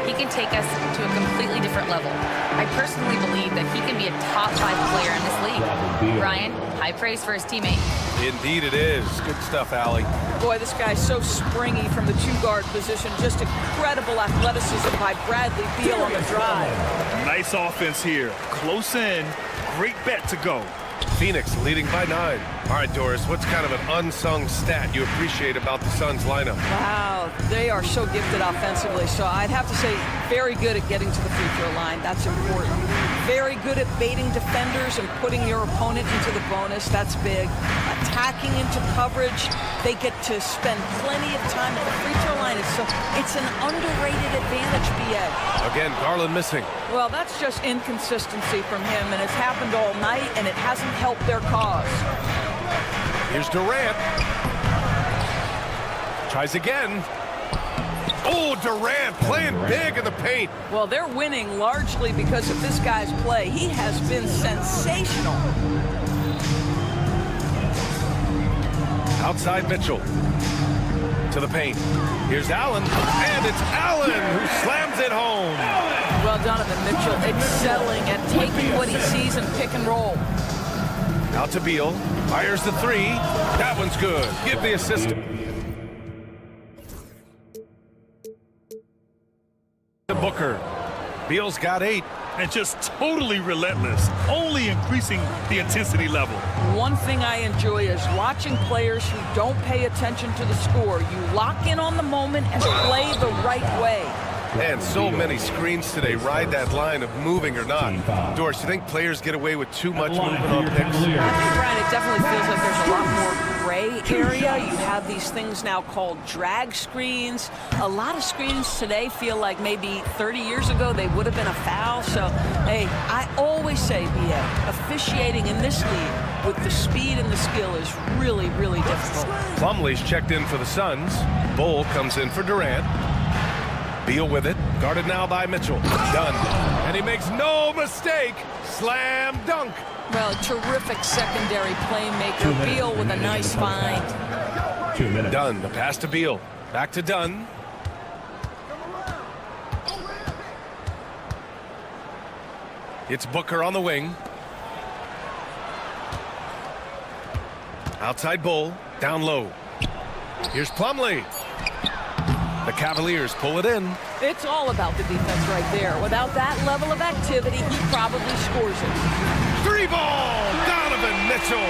He can take us to a completely different level. I personally believe that he can be a top 5 player in this league." Ryan, high praise for his teammate. Indeed it is. Good stuff, Allie. Boy, this guy's so springy from the 2-guard position. Just incredible athleticism by Bradley Beal on the drive. Nice offense here. Close in. Great bet to go. Phoenix leading by 9. All right, Doris, what's kind of an unsung stat you appreciate about the Suns lineup? Wow, they are so gifted offensively. So I'd have to say very good at getting to the free throw line. That's important. Very good at baiting defenders and putting your opponent into the bonus. That's big. Attacking into coverage. They get to spend plenty of time at the free throw line. It's an underrated advantage, BA. Again, Garland missing. Well, that's just inconsistency from him, and it's happened all night, and it hasn't helped their cause. Here's Durant. Tries again. Oh, Durant playing big in the paint. Well, they're winning largely because of this guy's play. He has been sensational. Outside Mitchell. To the paint. Here's Allen. And it's Allen who slams it home. Well, Donovan Mitchell excelling at taking what he sees in pick and roll. Out to Beal. Fires the 3. That one's good. Give the assist. To Booker. Beal's got 8. And just totally relentless, only increasing the intensity level. One thing I enjoy is watching players who don't pay attention to the score. You lock in on the moment and play the right way. And so many screens today ride that line of moving or not. Doris, you think players get away with too much movement on picks? I think, Brian, it definitely feels like there's a lot more gray area. You have these things now called drag screens. A lot of screens today feel like maybe 30 years ago they would have been a foul. So, hey, I always say, BA, officiating in this league with the speed and the skill is really, really difficult. Plumlee's checked in for the Suns. Bull comes in for Durant. Beal with it. Guarded now by Mitchell. Done. And he makes no mistake. Slam dunk. Well, terrific secondary playmaker. Beal with a nice find. Dunn. The pass to Beal. Back to Dunn. It's Booker on the wing. Outside Bull. Down low. Here's Plumlee. The Cavaliers pull it in. It's all about the defense right there. Without that level of activity, he probably scores it. 3 ball! Donovan Mitchell.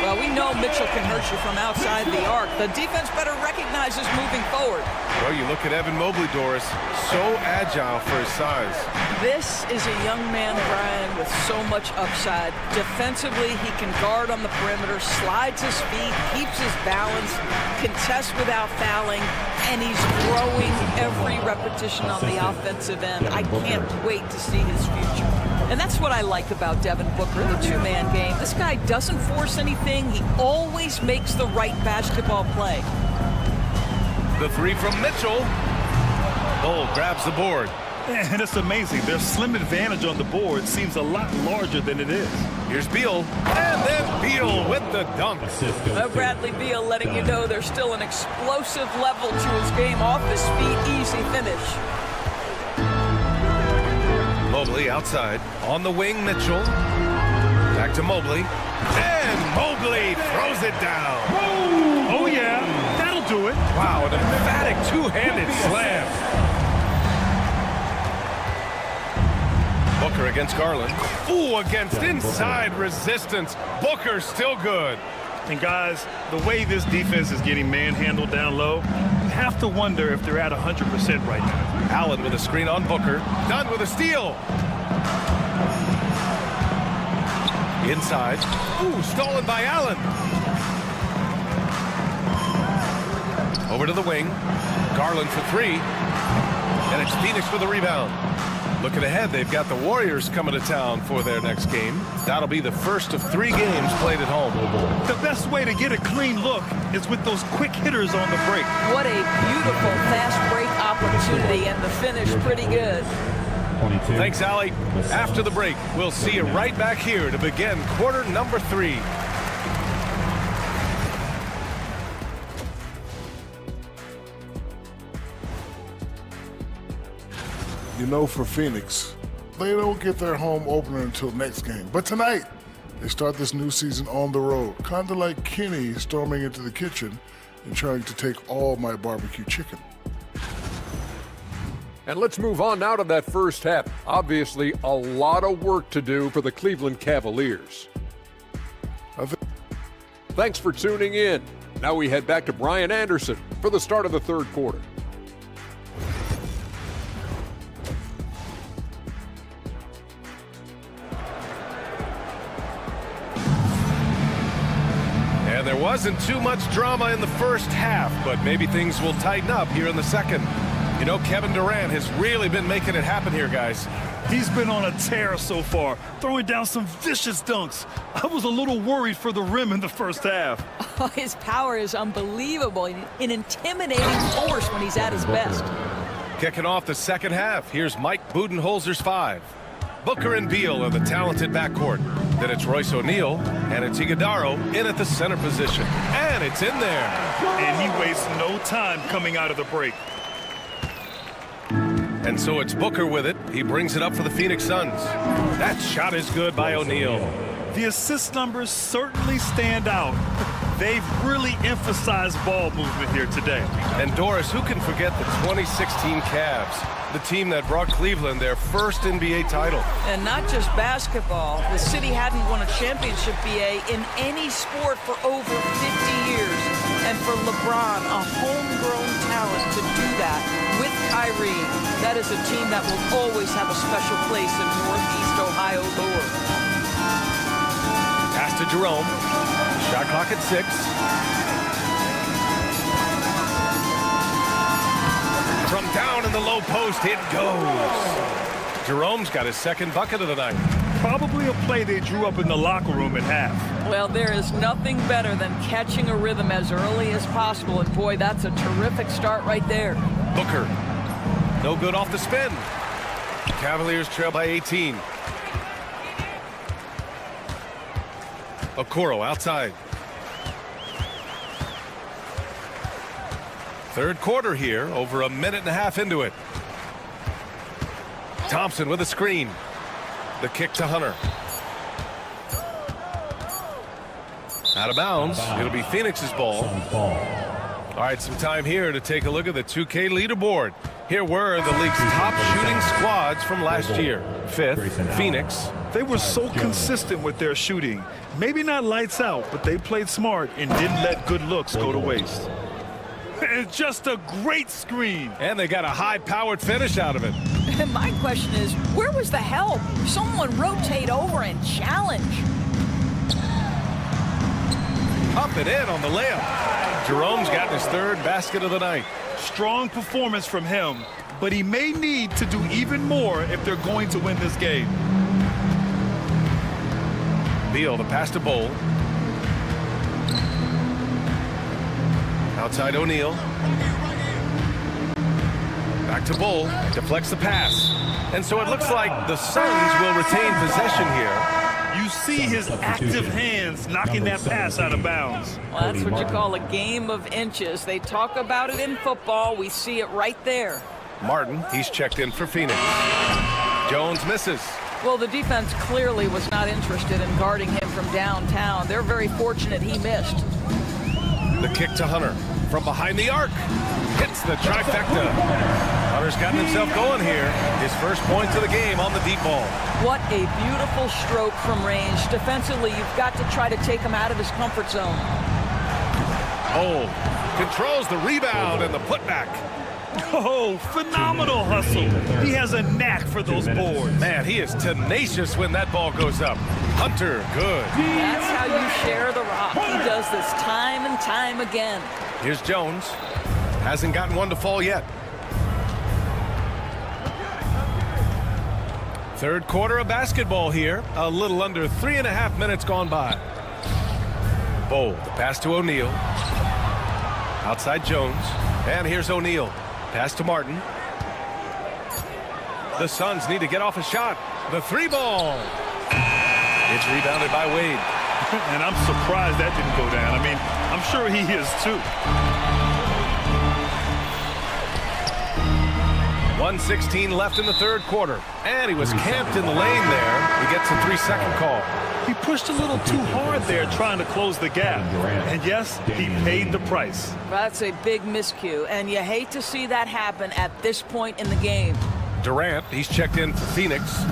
Well, we know Mitchell can hurt you from outside the arc. The defense better recognize this moving forward. Well, you look at Evan Mobley, Doris, so agile for his size. This is a young man, Brian, with so much upside. Defensively, he can guard on the perimeter, slides his feet, keeps his balance, contests without fouling, and he's growing every repetition on the offensive end. I can't wait to see his future. And that's what I like about Devin Booker, the two-man game. This guy doesn't force anything. He always makes the right basketball play. The three from Mitchell. Bull grabs the board. And it's amazing. Their slim advantage on the board seems a lot larger than it is. Here's Beal. And then Beal with the dunk. Bradley Beal letting you know there's still an explosive level to his game. Off his feet, easy finish. Mobley outside. On the wing, Mitchell. Back to Mobley. And Mobley throws it down. Oh, yeah. That'll do it. Wow, an emphatic two-handed slam. Booker against Garland. Ooh, against inside resistance. Booker still good. And guys, the way this defense is getting manhandled down low, you have to wonder if they're at 100% right now. Allen with a screen on Booker. Dunn with a steal. Inside. Ooh, stolen by Allen. Over to the wing. Garland for three. And it's Phoenix for the rebound. Looking ahead, they've got the Warriors coming to town for their next game. That'll be the first of 3 games played at home. The best way to get a clean look is with those quick hitters on the break. What a beautiful fast break opportunity, and the finish pretty good. Thanks, Allie. After the break, we'll see you right back here to begin quarter number 3. You know, for Phoenix, they don't get their home opener until next game. But tonight, they start this new season on the road, kind of like Kenny storming into the kitchen and trying to take all my barbecue chicken. And let's move on now to that first half. Obviously, a lot of work to do for the Cleveland Cavaliers. Thanks for tuning in. Now we head back to Brian Anderson for the start of the third quarter. And there wasn't too much drama in the first half, but maybe things will tighten up here in the second. You know, Kevin Durant has really been making it happen here, guys. He's been on a tear so far, throwing down some vicious dunks. I was a little worried for the rim in the first half. Oh, his power is unbelievable, an intimidating force when he's at his best. Kicking off the second half, here's Mike Budenholzer's 5. Booker and Beal are the talented backcourt. Then it's Royce O'Neal, and it's Iguodala in at the center position. And it's in there. And he wastes no time coming out of the break. And so it's Booker with it. He brings it up for the Phoenix Suns. That shot is good by O'Neal. The assist numbers certainly stand out. They've really emphasized ball movement here today. And Doris, who can forget the 2016 Cavs, the team that brought Cleveland their first NBA title? And not just basketball. The city hadn't won a championship, BA, in any sport for over 50 years. And for LeBron, a homegrown talent to do that with Kyrie, that is a team that will always have a special place in Northeast Ohio lore. Pass to Jerome. Shot clock at 6. From down in the low post, it goes. Jerome's got his second bucket of the night. Probably a play they drew up in the locker room at half. Well, there is nothing better than catching a rhythm as early as possible, and boy, that's a terrific start right there. Booker, no good off the spin. Cavaliers trail by 18. Okoro outside. Third quarter here, over a minute and a half into it. Thompson with a screen. The kick to Hunter. Out of bounds. It'll be Phoenix's ball. All right, some time here to take a look at the 2K leaderboard. Here were the league's top shooting squads from last year. 5th, Phoenix. They were so consistent with their shooting. Maybe not lights out, but they played smart and didn't let good looks go to waste. It's just a great screen. And they got a high-powered finish out of it. My question is, where was the help? Someone rotate over and challenge. Up and in on the layup. Jerome's gotten his third basket of the night. Strong performance from him, but he may need to do even more if they're going to win this game. Beal, the pass to Bowl. Outside O'Neal. Back to Bowl. Deflects the pass. And so it looks like the Suns will retain possession here. You see his active hands knocking that pass out of bounds. Well, that's what you call a game of inches. They talk about it in football. We see it right there. Martin, he's checked in for Phoenix. Jones misses. Well, the defense clearly was not interested in guarding him from downtown. They're very fortunate he missed. The kick to Hunter from behind the arc. Hits the trifecta. Hunter's gotten himself going here. His first points of the game on the deep ball. What a beautiful stroke from range. Defensively, you've got to try to take him out of his comfort zone. Bowl controls the rebound and the putback. Oh, phenomenal hustle. He has a knack for those boards. Man, he is tenacious when that ball goes up. Hunter, good. That's how you share the rock. He does this time and time again. Here's Jones. Hasn't gotten one to fall yet. Third quarter of basketball here. A little under 3.5 minutes gone by. Bowl, the pass to O'Neal. Outside Jones. And here's O'Neal. Pass to Martin. The Suns need to get off a shot. The three ball. It's rebounded by Wade. And I'm surprised that didn't go down. I mean, I'm sure he is too. 1:16 left in the third quarter. And he was camped in the lane there. He gets a 3-second call. He pushed a little too hard there trying to close the gap. And yes, he paid the price. That's a big miscue, and you hate to see that happen at this point in the game. Durant, he's checked in for Phoenix.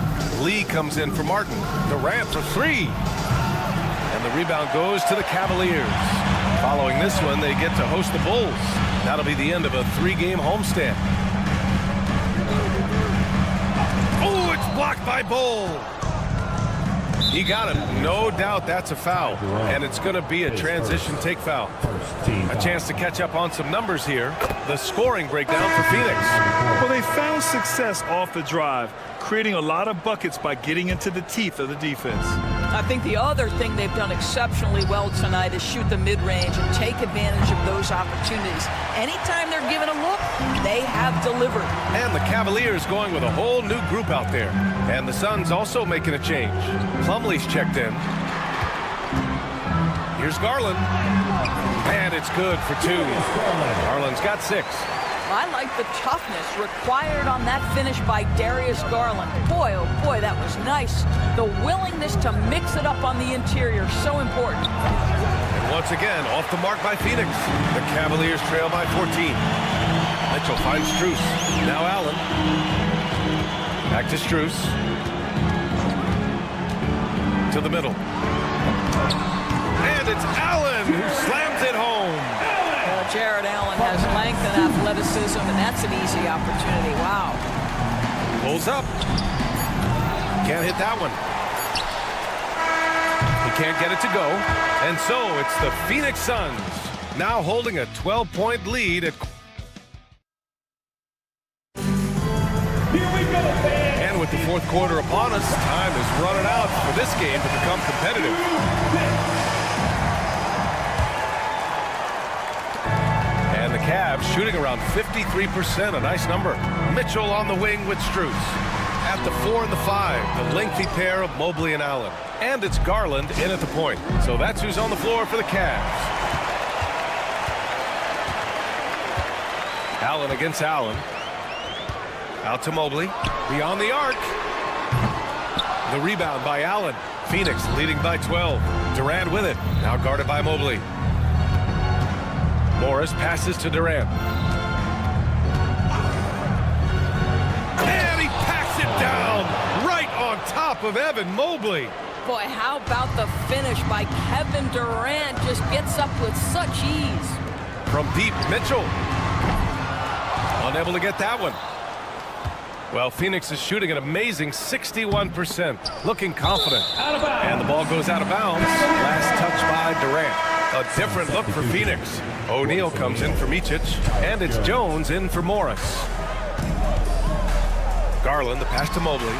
Lee comes in for Martin. Durant for three. And the rebound goes to the Cavaliers. Following this one, they get to host the Bulls. That'll be the end of a 3-game homestand. Oh, it's blocked by Bowl. He got it. No doubt that's a foul. And it's going to be a transition take foul. A chance to catch up on some numbers here. The scoring breakdown for Phoenix. Well, they found success off the drive, creating a lot of buckets by getting into the teeth of the defense. I think the other thing they've done exceptionally well tonight is shoot the mid-range and take advantage of those opportunities. Anytime they're given a look, they have delivered. And the Cavaliers going with a whole new group out there. And the Suns also making a change. Plumlee's checked in. Here's Garland. And it's good for two. Garland's got 6. I like the toughness required on that finish by Darius Garland. Boy, oh boy, that was nice. The willingness to mix it up on the interior, so important. And once again, off the mark by Phoenix. The Cavaliers trail by 14. Mitchell finds Strus. Now Allen. Back to Strus. To the middle. And it's Allen who slams it home. Jared Allen has length and athleticism, and that's an easy opportunity. Wow. Pulls up. Can't hit that one. He can't get it to go. And so it's the Phoenix Suns now holding a 12-point lead at... And with the fourth quarter upon us, time is running out for this game to become competitive. And the Cavs shooting around 53%, a nice number. Mitchell on the wing with Strus. At the 4 and the 5, the lengthy pair of Mobley and Allen. And it's Garland in at the point. So that's who's on the floor for the Cavs. Allen against Allen. Out to Mobley. Beyond the arc. The rebound by Allen. Phoenix leading by 12. Durant with it. Now guarded by Mobley. Morris passes to Durant. And he packs it down right on top top of Evan Mobley. Boy, how about the finish by Kevin Durant? Just gets up with such ease. From deep, Mitchell. Unable to get that one. Well, Phoenix is shooting an amazing 61%, looking confident. And the ball goes out of bounds. Last touch by Durant. A different look for Phoenix. O'Neal comes in for Micic, and it's Jones in for Morris. Garland, the pass to Mobley.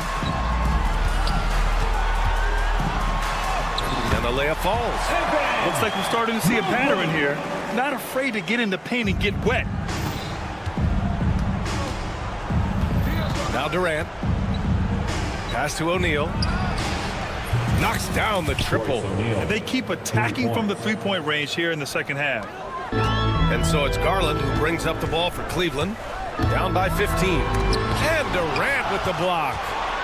And the layup falls. Looks like we're starting to see a pattern here. Not afraid to get in the paint and get wet. Now Durant. Pass to O'Neal. Knocks down the triple. And they keep attacking from the three-point range here in the second half. And so it's Garland who brings up the ball for Cleveland. Down by 15. And Durant with the block.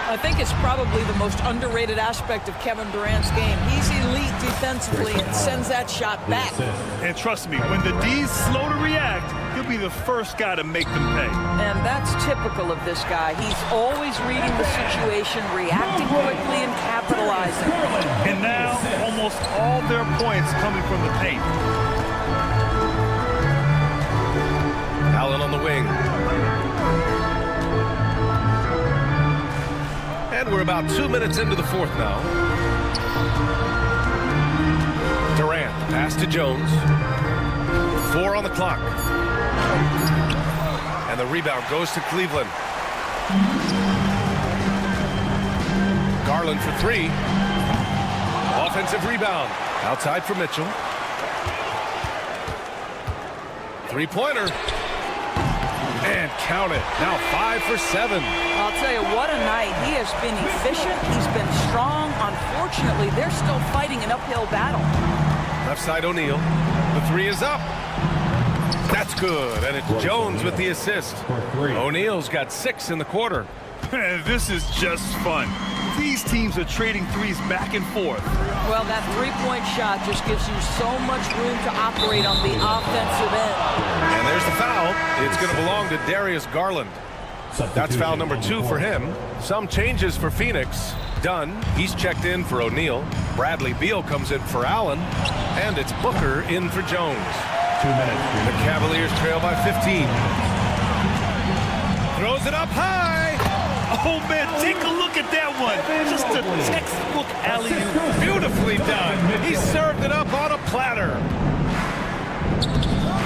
I think it's probably the most underrated aspect of Kevin Durant's game. He's elite defensively and sends that shot back. And trust me, when the D's slow to react, he'll be the first guy to make them pay. And that's typical of this guy. He's always reading the situation, reacting quickly, and capitalizing. And now, almost all their points coming from the paint. Allen on the wing. And we're about 2 minutes into the fourth now. Durant, pass to Jones. 4 on the clock. And the rebound goes to Cleveland. Garland for 3. Offensive rebound. Outside for Mitchell. Three-pointer. And count it. Now 5 for 7. I'll tell you, what a night. He has been efficient. He's been strong. Unfortunately, they're still fighting an uphill battle. Left side O'Neal. The 3 is up. That's good. And it's Jones with the assist. O'Neal's got 6 in the quarter. This is just fun. These teams are trading threes back and forth. Well, that three-point shot just gives you so much room to operate on the offensive end. And there's the foul. It's going to belong to Darius Garland. That's foul number 2 for him. Some changes for Phoenix. Dunn, he's checked in for O'Neal. Bradley Beal comes in for Allen. And it's Booker in for Jones. 2 minutes. The Cavaliers trail by 15. Throws it up high. Oh, man, take a look at that one. Just a textbook alley-oop. Beautifully done. He served it up on a platter.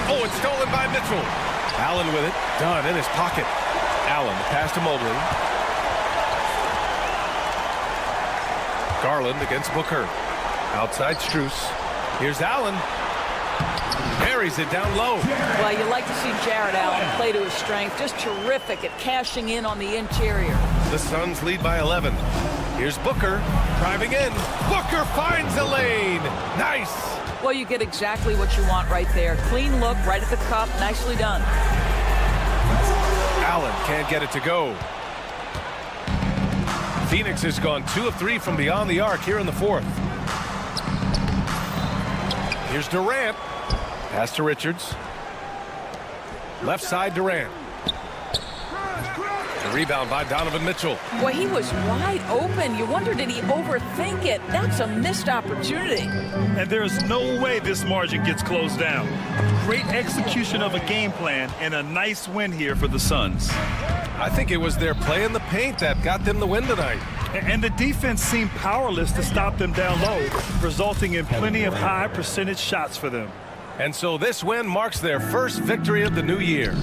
Oh, it's stolen by Mitchell. Allen with it. Dunn in his pocket. Allen, the pass to Mobley. Garland against Booker. Outside Strus. Here's Allen. Buries it down low. Well, you like to see Jared Allen play to his strength. Just terrific at cashing in on the interior. The Suns lead by 11. Here's Booker driving in. Booker finds a lane. Nice. Well, you get exactly what you want right there. Clean look, right at the cup. Nicely done. Allen can't get it to go. Phoenix has gone 2 of 3 from beyond the arc here in the fourth. Here's Durant. Pass to Richards. Left side Durant. The rebound by Donovan Mitchell. Boy, he was wide open. You wonder, did he overthink it? That's a missed opportunity. And there's no way this margin gets closed down. Great execution of a game plan and a nice win here for the Suns. I think it was their play in the paint that got them the win tonight. And the defense seemed powerless to stop them down low, resulting in plenty of high percentage shots for them. And so this win marks their first victory of the new year.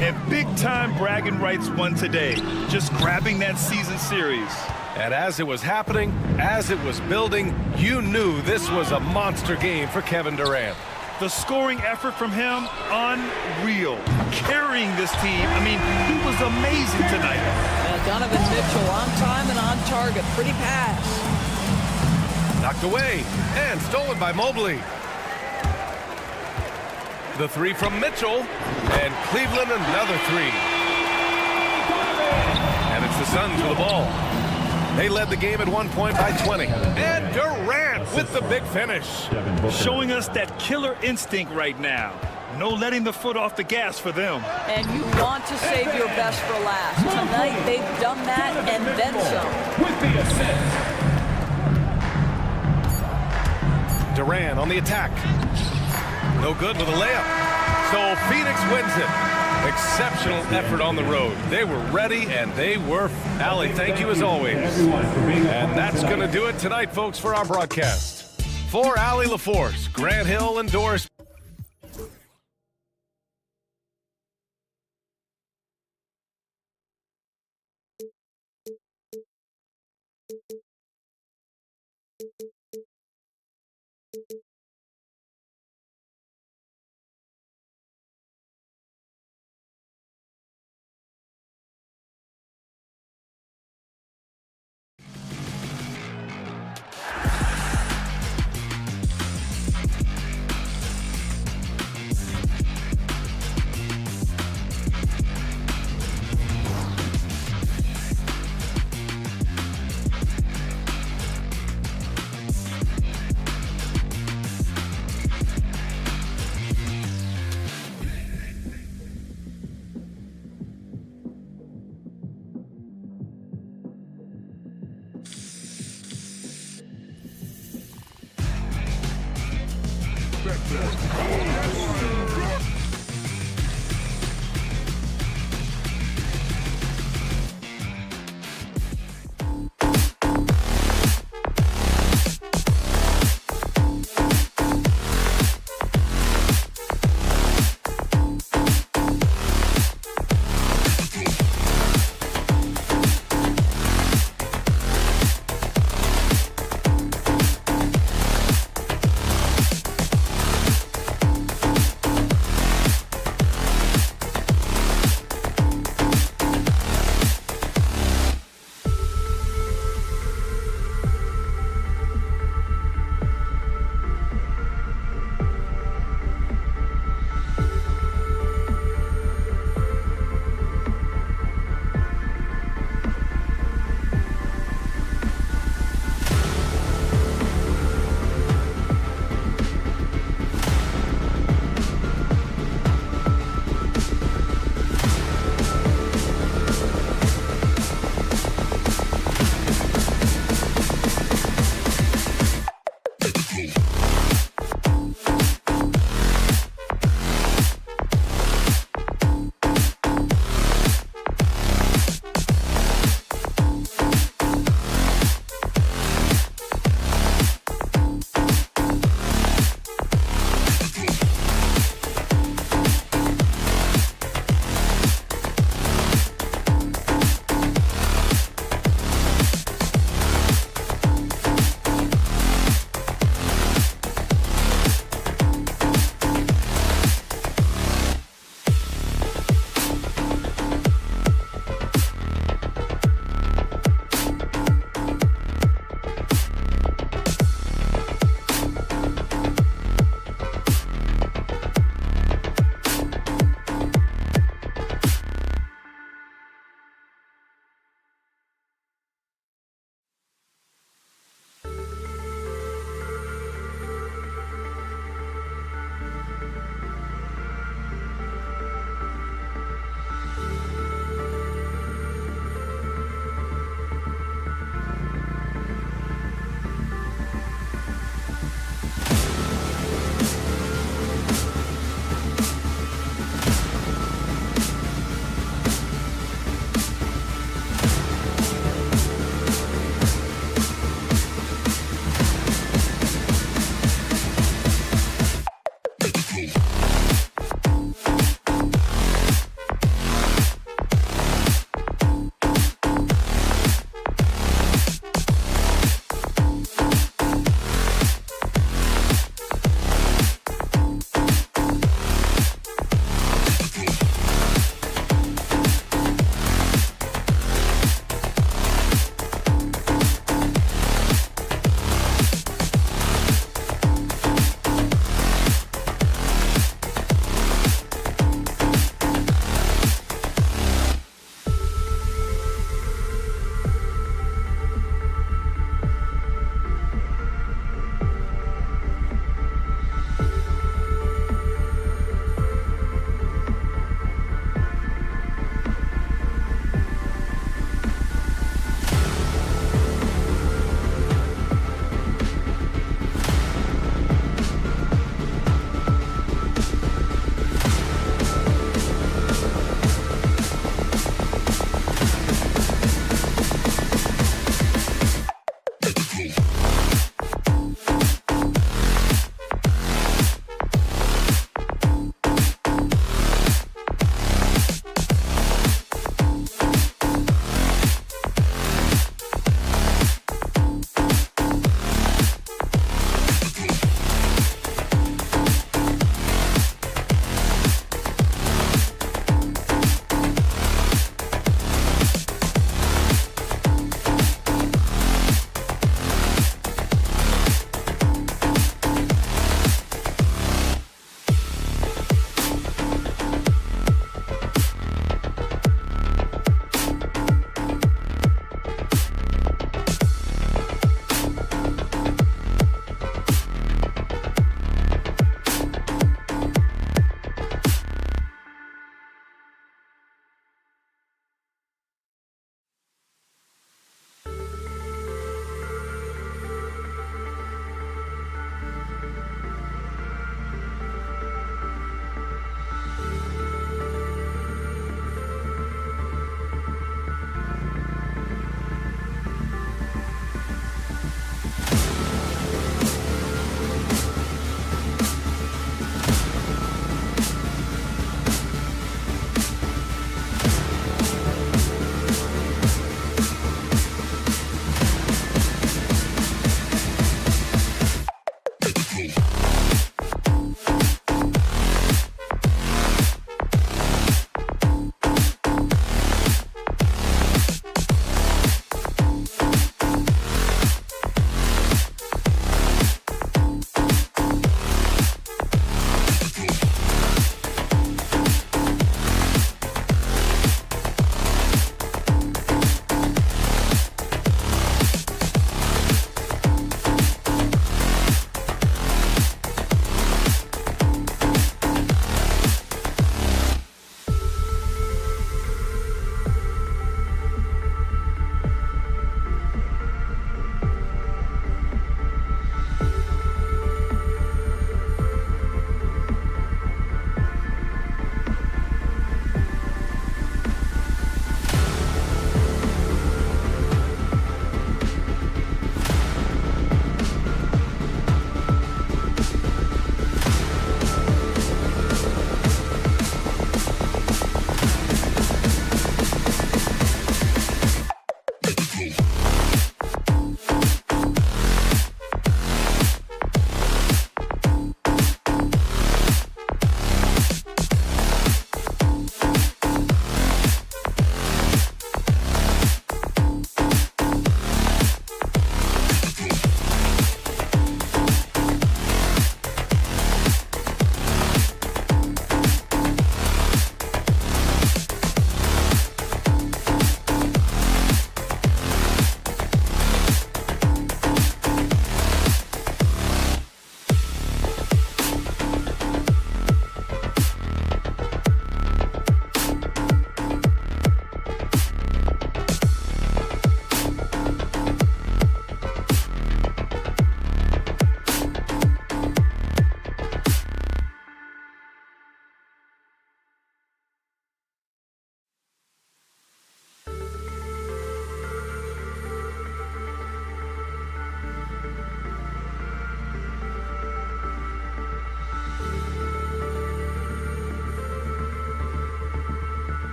And big-time bragging rights won today, just grabbing that season series. And as it was happening, as it was building, you knew this was a monster game for Kevin Durant. The scoring effort from him, unreal. Carrying this team, I mean, he was amazing tonight. Donovan Mitchell on time and on target. Pretty pass. Knocked away and stolen by Mobley. The 3 from Mitchell, and Cleveland another 3. And it's the Suns with the ball. They led the game at 1 point by 20. And Durant with the big finish. Showing us that killer instinct right now. No letting the foot off the gas for them. And you want to save your best for last. Tonight, they've done that and then some. With the assist. Durant on the attack. No good with a layup. So Phoenix wins it. Exceptional effort on the road. They were ready and they were. Allie, thank you as always. And that's going to do it tonight, folks, for our broadcast. For Allie LaForce, Grant Hill, and Doris.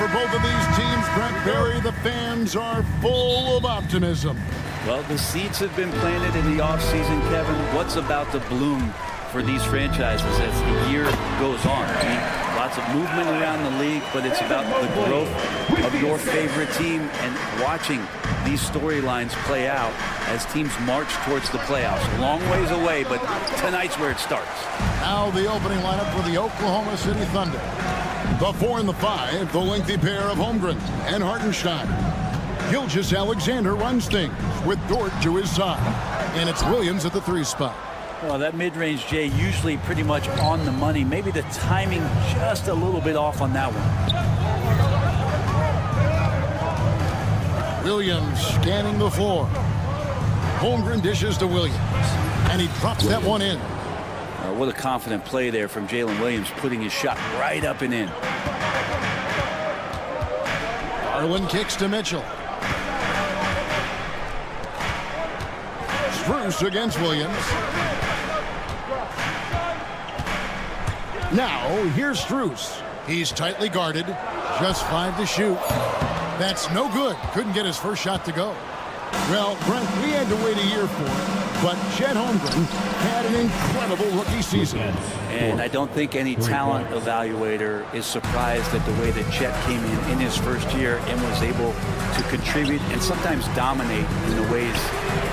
for both of these teams, Brent Barry. The fans are full of optimism. Well, the seeds have been planted in the offseason, Kevin. What's about to bloom for these franchises as the year goes on? I mean, lots of movement around the league, but it's about the growth of your favorite team and watching these storylines play out as teams march towards the playoffs. A long ways away, but tonight's where it starts. Now the opening lineup for the Oklahoma City Thunder. The 4 and the 5, the lengthy pair of Holmgren and Hartenstein. Gilgeous-Alexander runs things with Dort to his side. And it's Williams at the 3 spot. Well, that mid-range, Jay, usually pretty much on the money. Maybe the timing just a little bit off on that one. Williams scanning the floor. Holmgren dishes to Williams. And he drops that one in. What a confident play there from Jalen Williams, putting his shot right up and in. Garland kicks to Mitchell. Strus against Williams. Now, here's Strus. He's tightly guarded. Just 5 to shoot. That's no good. Couldn't get his first shot to go. Well, Brent, we had to wait a year for it, but Chet Holmgren had an incredible rookie season. And I don't think any talent evaluator is surprised at the way that Chet came in his first year and was able to contribute and sometimes dominate in the ways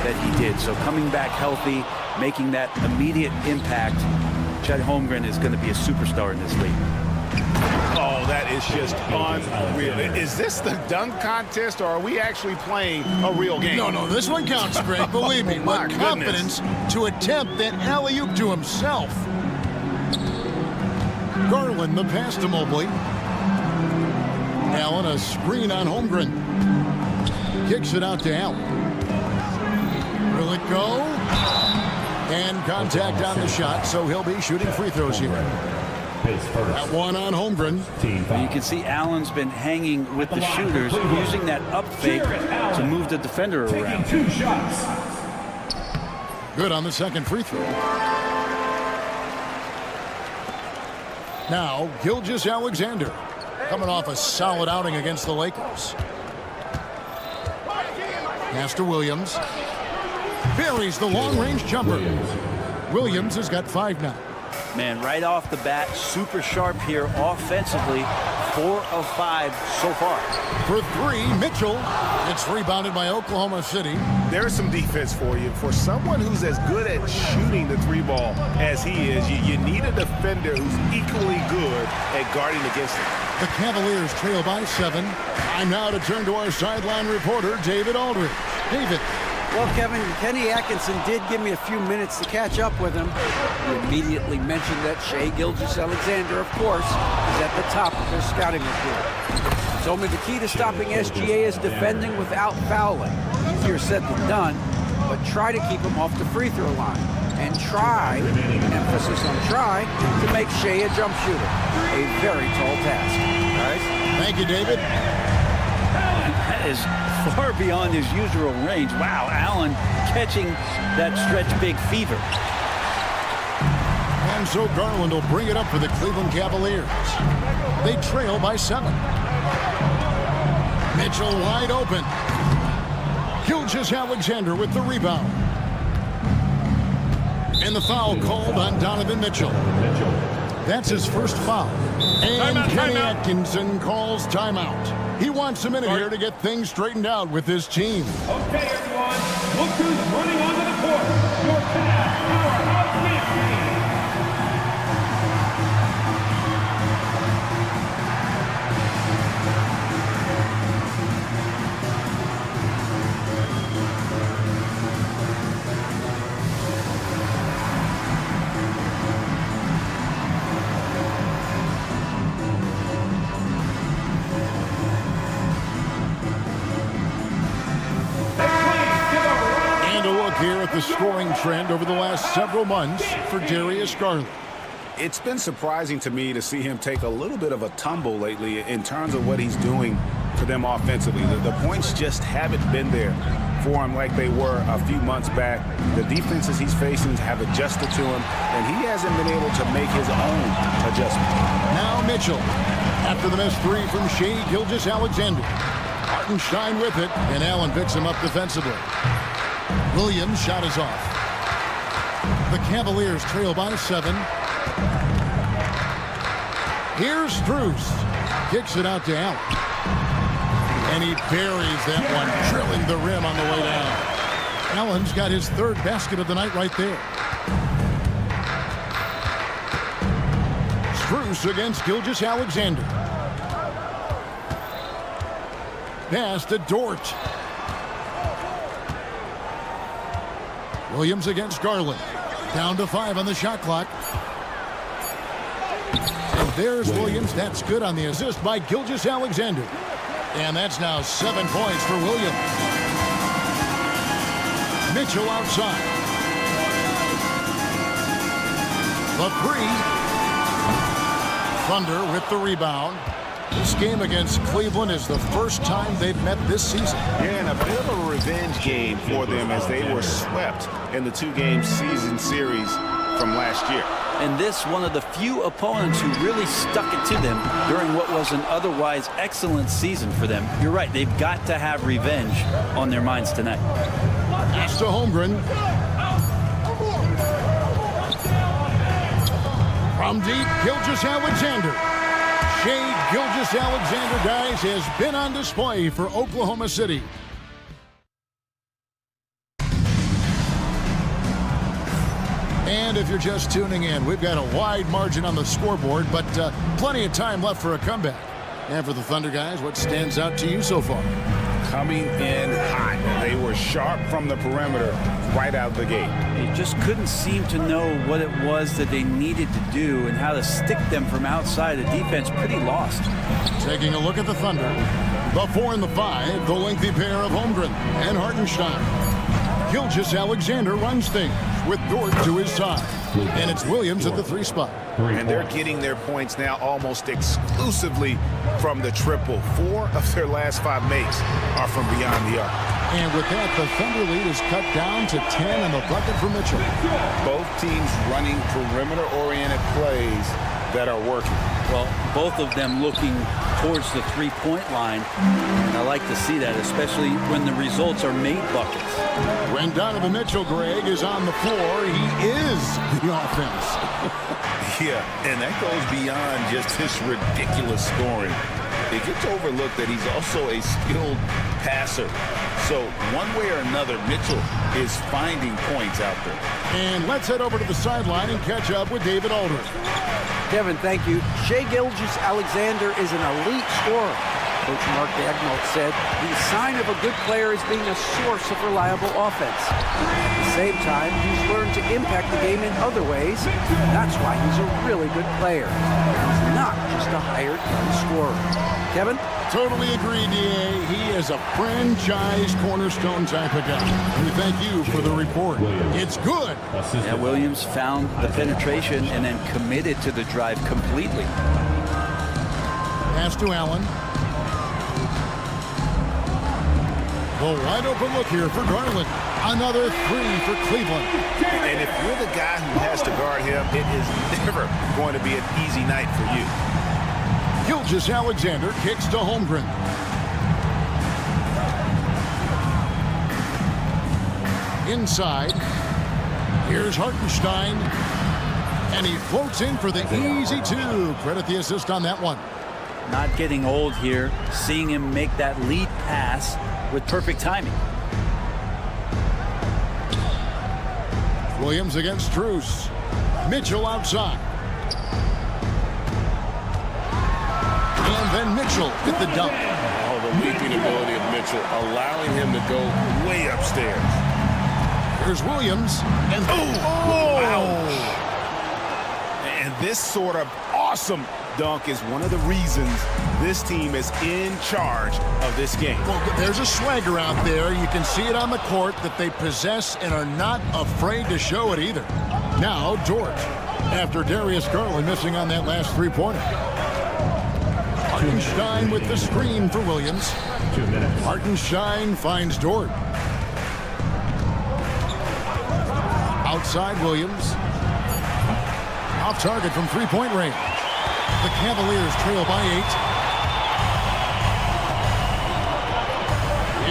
that he did. So coming back healthy, making that immediate impact, Chet Holmgren is going to be a superstar in this league. Oh, that is just unreal. Is this the dunk contest, or are we actually playing a real game? No, this one counts, Greg. Believe me. My With confidence to attempt that alley-oop to himself. Garland, the pass to Mobley. Allen, a screen on Holmgren. Kicks it out to Allen. Will it go? And contact on the shot, so he'll be shooting free throws here. That one on Holmgren. You can see Allen's been hanging with the shooters, using that up fake to move the defender around. 2 shots. Good on the second free throw. Now, Gilgeous-Alexander coming off a solid outing against the Lakers. Pass to Williams. Buries the long-range jumper. Williams has got 5 now. Man, right off the bat, super sharp here offensively. 4 of 5 so far. For 3, Mitchell. It's rebounded by Oklahoma City. There's some defense for you. For someone who's as good at shooting the 3-ball as he is, you need a defender who's equally good at guarding against him. The Cavaliers trail by 7. Time now to turn to our sideline reporter, David Aldridge. David. Well, Kevin, Kenny Atkinson did give me a few minutes to catch up with him. He immediately mentioned that Shai Gilgeous-Alexander, of course, is at the top of their scouting report. He told me the key to stopping SGA is defending without fouling. Easier said than done, but try to keep him off the free throw line. And try, emphasis on try, to make Shai a jump shooter. A very tall task. Guys, thank you, David. That is far beyond his usual range. Wow, Allen catching that stretch big fever. And so Garland will bring it up for the Cleveland Cavaliers. They trail by 7. Mitchell wide open. Gilgeous-Alexander with the rebound. And the foul called on Donovan Mitchell. That's his first foul. And Kenny Atkinson calls timeout. He wants a minute here to get things straightened out with his team. Okay, everyone. Look who's running onto the court. Your powerhouse man. Here at the scoring trend over the last several months for Darius Garland. It's been surprising to me to see him take a little bit of a tumble lately in terms of what he's doing for them offensively. The points just haven't been there for him like they were a few months back. The defenses he's facing have adjusted to him, and he hasn't been able to make his own adjustment. Now Mitchell. After the missed three from Shea Gilgeous-Alexander. Hartenstein with it, and Allen picks him up defensively. Williams' shot is off. The Cavaliers trail by 7. Here's Strus. Kicks it out to Allen. And he buries that one, drilling the rim on the way down. Allen's got his 3rd basket of the night right there. Strus against Gilgeous-Alexander. Pass to Dort. Williams against Garland. Down to 5 on the shot clock. And there's Williams. That's good on the assist by Gilgeous-Alexander. And that's now 7 points for Williams. Mitchell outside. The 3. Thunder with the rebound. This game against Cleveland is the first time they've met this season. Yeah, and a bit of a revenge game for them as they were swept in the 2-game season series from last year. And this, one of the few opponents who really stuck it to them during what was an otherwise excellent season for them. You're right, they've got to have revenge on their minds tonight. Pass to Holmgren. From deep, Gilgeous-Alexander. Shea Gilgeous-Alexander, guys, has been on display for Oklahoma City. And if you're just tuning in, we've got a wide margin on the scoreboard, but plenty of time left for a comeback. And for the Thunder guys, what stands out to you so far? Coming in hot. They were sharp from the perimeter right out of the gate. They just couldn't seem to know what it was that they needed to do and how to stick them from outside. The defense pretty lost. Taking a look at the Thunder. The 4 and the 5, the lengthy pair of Holmgren and Hartenstein. Gilgeous-Alexander runs things with Dort to his side. And it's Williams at the 3 spot. And they're getting their points now almost exclusively from the triple. 4 of their last 5 makes are from beyond the arc. And with that, the Thunder lead is cut down to 10 and the bucket for Mitchell. Both teams running perimeter-oriented plays that are working. Well, both of them looking towards the 3-point line. And I like to see that, especially when the results are made buckets. When Donovan Mitchell, Greg, is on the floor, he is the offense. Yeah, and that goes beyond just his ridiculous scoring. It gets overlooked that he's also a skilled passer. So one way or another, Mitchell is finding points out there. And let's head over to the sideline and catch up with David Aldridge. Kevin, thank you. Shea Gilgeous-Alexander is an elite scorer. Coach Mark Daigneault said the sign of a good player is being a source of reliable offense. At the same time, he's learned to impact the game in other ways. That's why he's a really good player. He's not just a hired gun scorer. Kevin? Totally agree, D.A. He is a franchise cornerstone type of guy. And we thank you for the report. It's good. Yeah, Williams found the penetration and then committed to the drive completely. Pass to Allen. The wide open look here for Garland. Another 3 for Cleveland. And if you're the guy who has to guard him, it is never going to be an easy night for you. Gilgeous-Alexander kicks to Holmgren. Inside. Here's Hartenstein. And he floats in for the easy 2. Credit the assist on that one. Not getting old here. Seeing him make that lead pass with perfect timing. Williams against Strus. Mitchell outside. And then Mitchell with the dunk. Oh, the leaping ability of Mitchell, allowing him to go way upstairs. Here's Williams. And ouch. And this sort of awesome dunk is one of the reasons this team is in charge of this game. Well, there's a swagger out there. You can see it on the court that they possess and are not afraid to show it either. Now, Dort, after Darius Garland missing on that last 3-pointer. Hartenstein with the screen for Williams. Hartenstein finds Dort. Outside Williams. Off target from 3-point range. The Cavaliers trail by 8.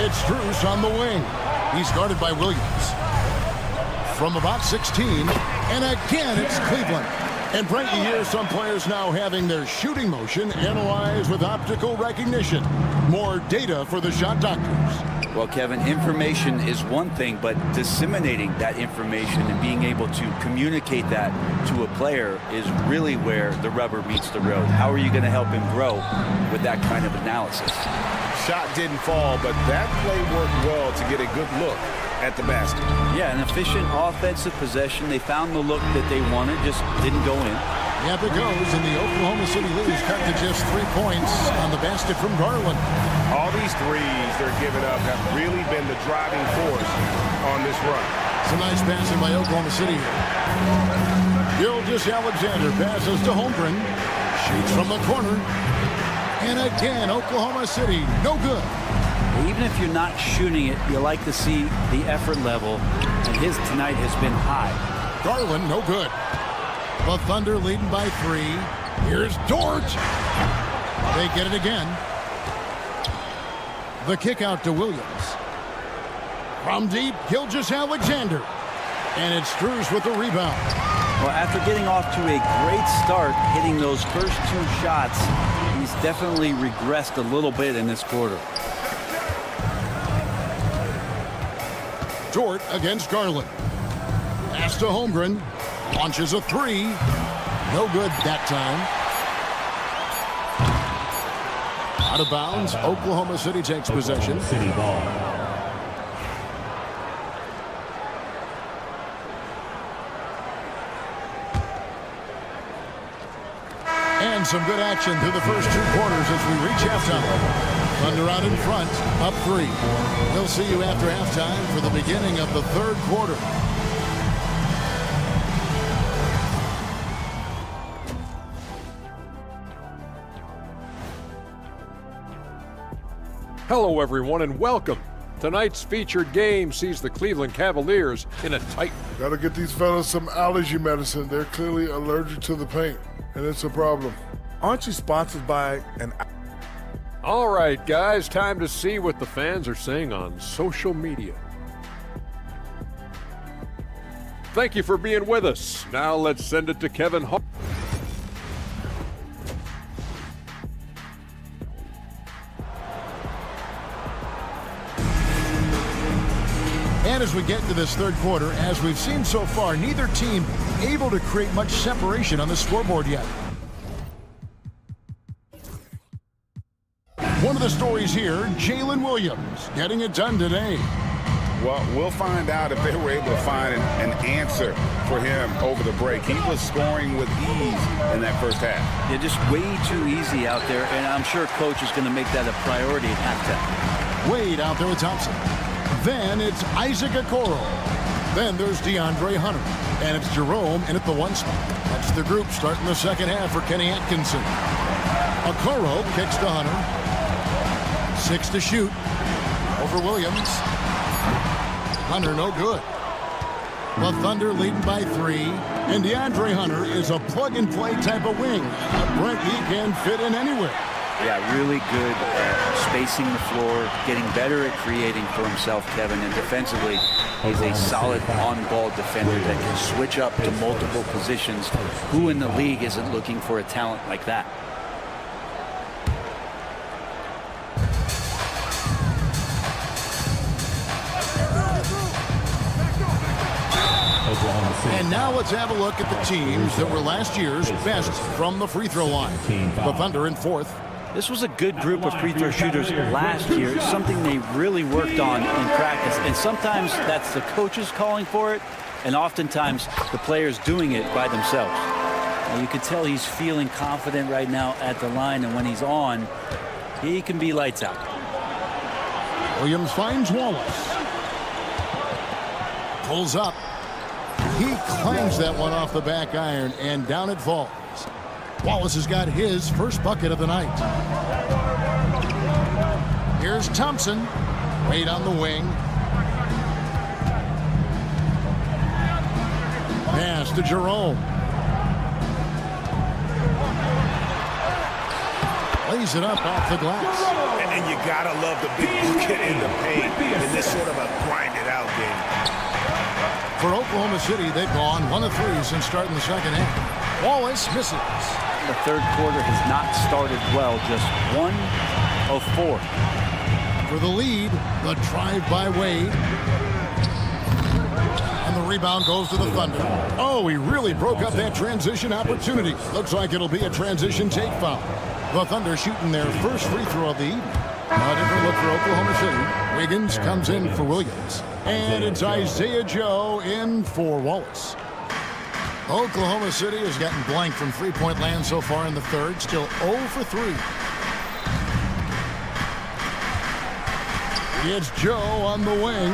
It's Strus on the wing. He's guarded by Williams. From about 16, and again it's Cleveland. And Brent, you hear some players now having their shooting motion analyzed with optical recognition. More data for the shot doctors. Well, Kevin, information is one thing, but disseminating that information and being able to communicate that to a player is really where the rubber meets the road. How are you going to help him grow with that kind of analysis? Shot didn't fall, but that play worked well to get a good look at the basket. Yeah, an efficient offensive possession. They found the look that they wanted, just didn't go in. Yep, it goes, and the Oklahoma City Leafs cut to just 3 points on the basket from Garland. All these threes they're giving up have really been the driving force on this run. Some nice passing by Oklahoma City here. Gilgeous-Alexander passes to Holmgren. Shoots from the corner. And again, Oklahoma City, no good. Even if you're not shooting it, you like to see the effort level, and his tonight has been high. Garland, no good. The Thunder leading by 3. Here's Dort. They get it again. The kick out to Williams. From deep, Gilgeous-Alexander. And it's Strus with the rebound. Well, after getting off to a great start, hitting those first 2 shots, he's definitely regressed a little bit in this quarter. Dort against Garland. Pass to Holmgren. Launches a 3. No good that time. Out of bounds. Oklahoma City takes possession. City ball. And some good action through the first 2 quarters as we reach halftime. Thunder out in front, up 3. We'll see you after halftime for the beginning of the 3rd quarter. Hello, everyone, and welcome. Tonight's featured game sees the Cleveland Cavaliers in a tight... Gotta get these fellas some allergy medicine. They're clearly allergic to the paint, and it's a problem. Aren't you sponsored by an... All right, guys, time to see what the fans are saying on social media. Thank you for being with us. Now let's send it to Kevin Hart. And as we get into this 3rd quarter, as we've seen so far, neither team able to create much separation on the scoreboard yet. One of the stories here, Jalen Williams getting it done today. Well, we'll find out if they were able to find an answer for him over the break. He was scoring with ease in that first half. Yeah, just way too easy out there, and I'm sure coach is going to make that a priority at halftime. Wade out there with Thompson. Then it's Isaac Okoro. Then there's DeAndre Hunter. And it's Jerome in at the 1 spot. That's the group starting the 2nd half for Kenny Atkinson. Okoro kicks to Hunter. 6 to shoot. Over Williams. Hunter no good. The Thunder leading by 3. And DeAndre Hunter is a plug-and-play type of wing. Brent, he can fit in anywhere. Yeah, really good at spacing the floor, getting better at creating for himself, Kevin, and defensively, he's a solid on-ball defender that can switch up to multiple positions. Who in the league isn't looking for a talent like that? And now let's have a look at the teams that were last year's best from the free throw line. The Thunder in 4th. This was a good group of free throw shooters last year, something they really worked on in practice. And sometimes that's the coaches calling for it, and oftentimes the players doing it by themselves. Now, you can tell he's feeling confident right now at the line, and when he's on, he can be lights out. Williams finds Wallace. Pulls up. He clangs that one off the back iron, and down it falls. Wallace has got his first bucket of the night. Here's Thompson. Wade on the wing. Pass to Jerome. lays it up off the glass. And you gotta love the big bucket in the paint in this sort of a grinded-out game. For Oklahoma City, they've gone 1 of 3 since starting the second half. Wallace misses. The third quarter has not started well, just 1 of 4. For the lead, the drive by Wade. And the rebound goes to the Thunder. Oh, he really broke up that transition opportunity. Looks like it'll be a transition take foul. The Thunder shooting their first free throw of the evening. A different look for Oklahoma City. Wiggins comes in for Williams. And it's Isaiah Joe in for Wallace. Oklahoma City has gotten blank from three-point land so far in the third. Still 0 for 3. It's Joe on the wing.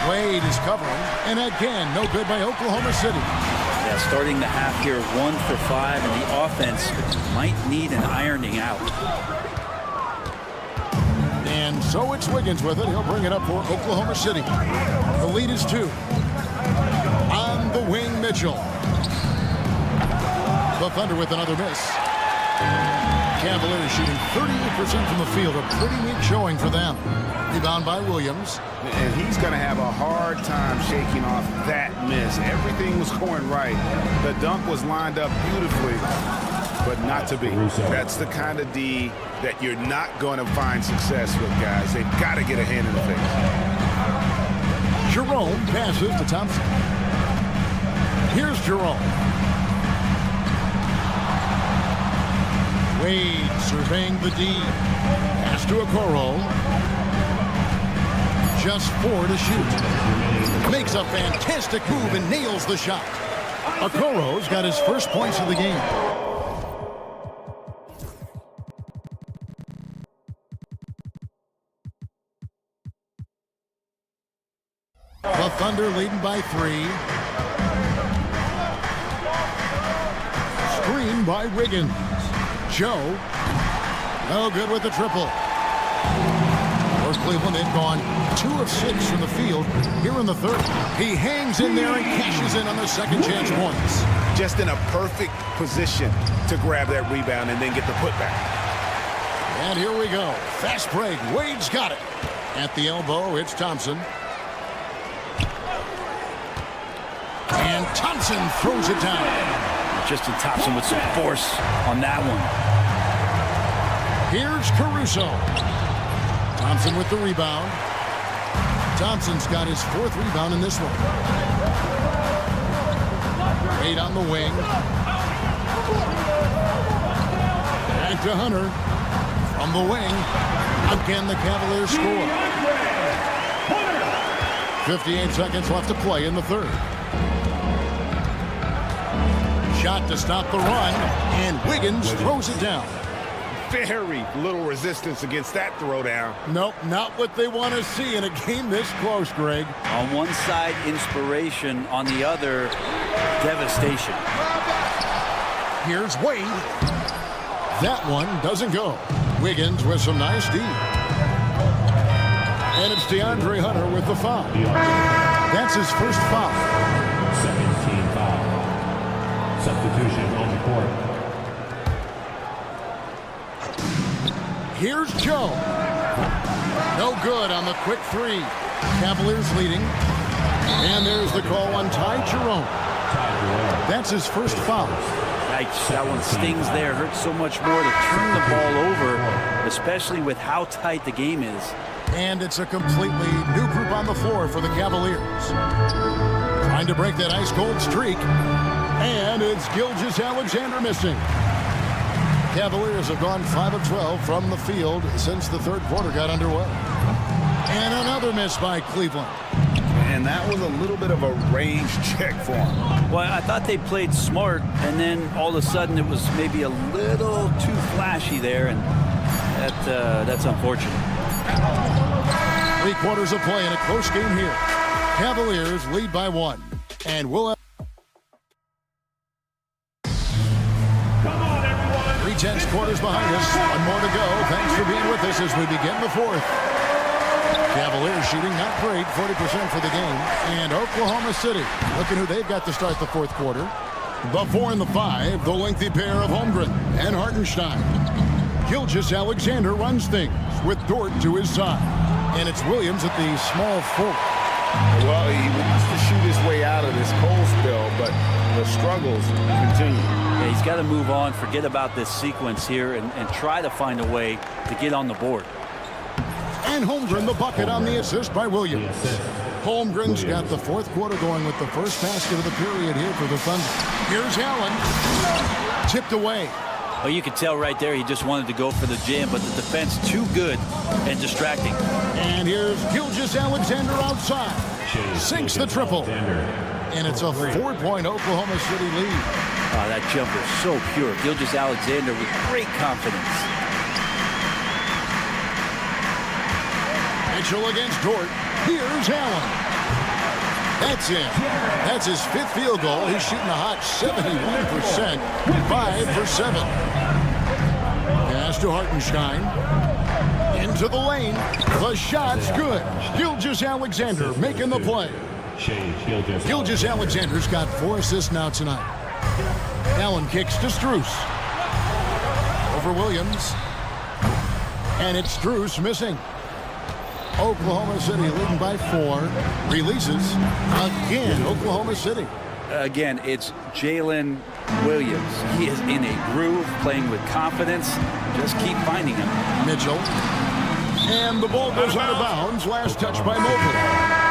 Wade is covering. And again, no good by Oklahoma City. Yeah, starting the half here 1 for 5, and the offense might need an ironing out. And so it's Wiggins with it. He'll bring it up for Oklahoma City. The lead is 2. On the wing, Mitchell. The Thunder with another miss. Cavaliers shooting 38% from the field. A pretty neat showing for them. Rebound by Williams. And he's going to have a hard time shaking off that miss. Everything was going right. The dunk was lined up beautifully, but not to be. That's the kind of D that you're not going to find success with, guys. They've got to get a hand in the face. Jerome passes to Thompson. Here's Jerome. Wade surveying the D. Pass to Okoro. Just 4 to shoot. Makes a fantastic move and nails the shot. Okoro's got his first points of the game. The Thunder leading by 3. Screen by Wiggins. Joe, no good with the triple. For Cleveland, they've gone 2 of 6 from the field here in the third. He hangs in there and cashes in on the second chance points. Just in a perfect position to grab that rebound and then get the putback. And here we go. Fast break. Wade's got it. At the elbow, it's Thompson. And Thompson throws it down. Justin Thompson with some force on that one. Here's Caruso. Thompson with the rebound. Thompson's got his 4th rebound in this one. Wade on the wing. Back to Hunter. From the wing. Again, the Cavaliers score. 58 seconds left to play in the third. Shot to stop the run, and Wiggins throws it down. Very little resistance against that throwdown. Nope, not what they want to see in a game this close, Greg. On one side, inspiration. On the other, devastation. Here's Wade. That one doesn't go. Wiggins with some nice D. And it's DeAndre Hunter with the foul. That's his first foul. 17 foul. Substitution on the court. Here's Joe. No good on the quick 3. Cavaliers leading. And there's the call on Ty Jerome. That's his first foul. Yikes, that one stings there. Hurts so much more to turn the ball over, especially with how tight the game is. And it's a completely new group on the floor for the Cavaliers. Trying to break that ice-cold streak. And it's Gilgeous-Alexander missing. Cavaliers have gone 5 of 12 from the field since the third quarter got underway. And another miss by Cleveland. And that was a little bit of a range check for him. Well, I thought they played smart, and then all of a sudden it was maybe a little too flashy there, and that's unfortunate. 3 quarters of play in a close game here. Cavaliers lead by 1. And we'll have 3/10 quarters behind us. 1 more to go. Thanks for being with us as we begin the fourth. Cavaliers shooting not great, 40% for the game. And Oklahoma City, looking who they've got to start the fourth quarter. The 4 and the 5, the lengthy pair of Holmgren and Hartenstein. Gilgeous-Alexander runs things with Dort to his side. And it's Williams at the small forward. Well, he wants to shoot his way out of this cold spell, but the struggles continue. Yeah, he's got to move on, forget about this sequence here, and try to find a way to get on the board. And Holmgren the bucket on the assist by Williams. Holmgren's got the fourth quarter going with the first basket of the period here for the Thunder. Here's Allen. Tipped away. Well, you could tell right there he just wanted to go for the jam, but the defense too good and distracting. And here's Gilgeous-Alexander outside. Sinks the triple. And it's a 4-point Oklahoma City lead. Oh, that jumper is so pure. Gilgeous-Alexander with great confidence. Mitchell against Dort. Here's Allen. That's in. That's his fifth field goal. He's shooting a hot 71%. 5 for 7. Pass to Hartenstein. Into the lane. The shot's good. Gilgeous-Alexander making the play. Gilgeous-Alexander's got 4 assists now tonight. Allen kicks to Strus. Over Williams. And it's Strus missing. Oklahoma City leading by 4. Releases again. Oklahoma City. Again, it's Jalen Williams. He is in a groove, playing with confidence. Just keep finding him. Mitchell. And the ball goes out of bounds. Last touch by Mobley.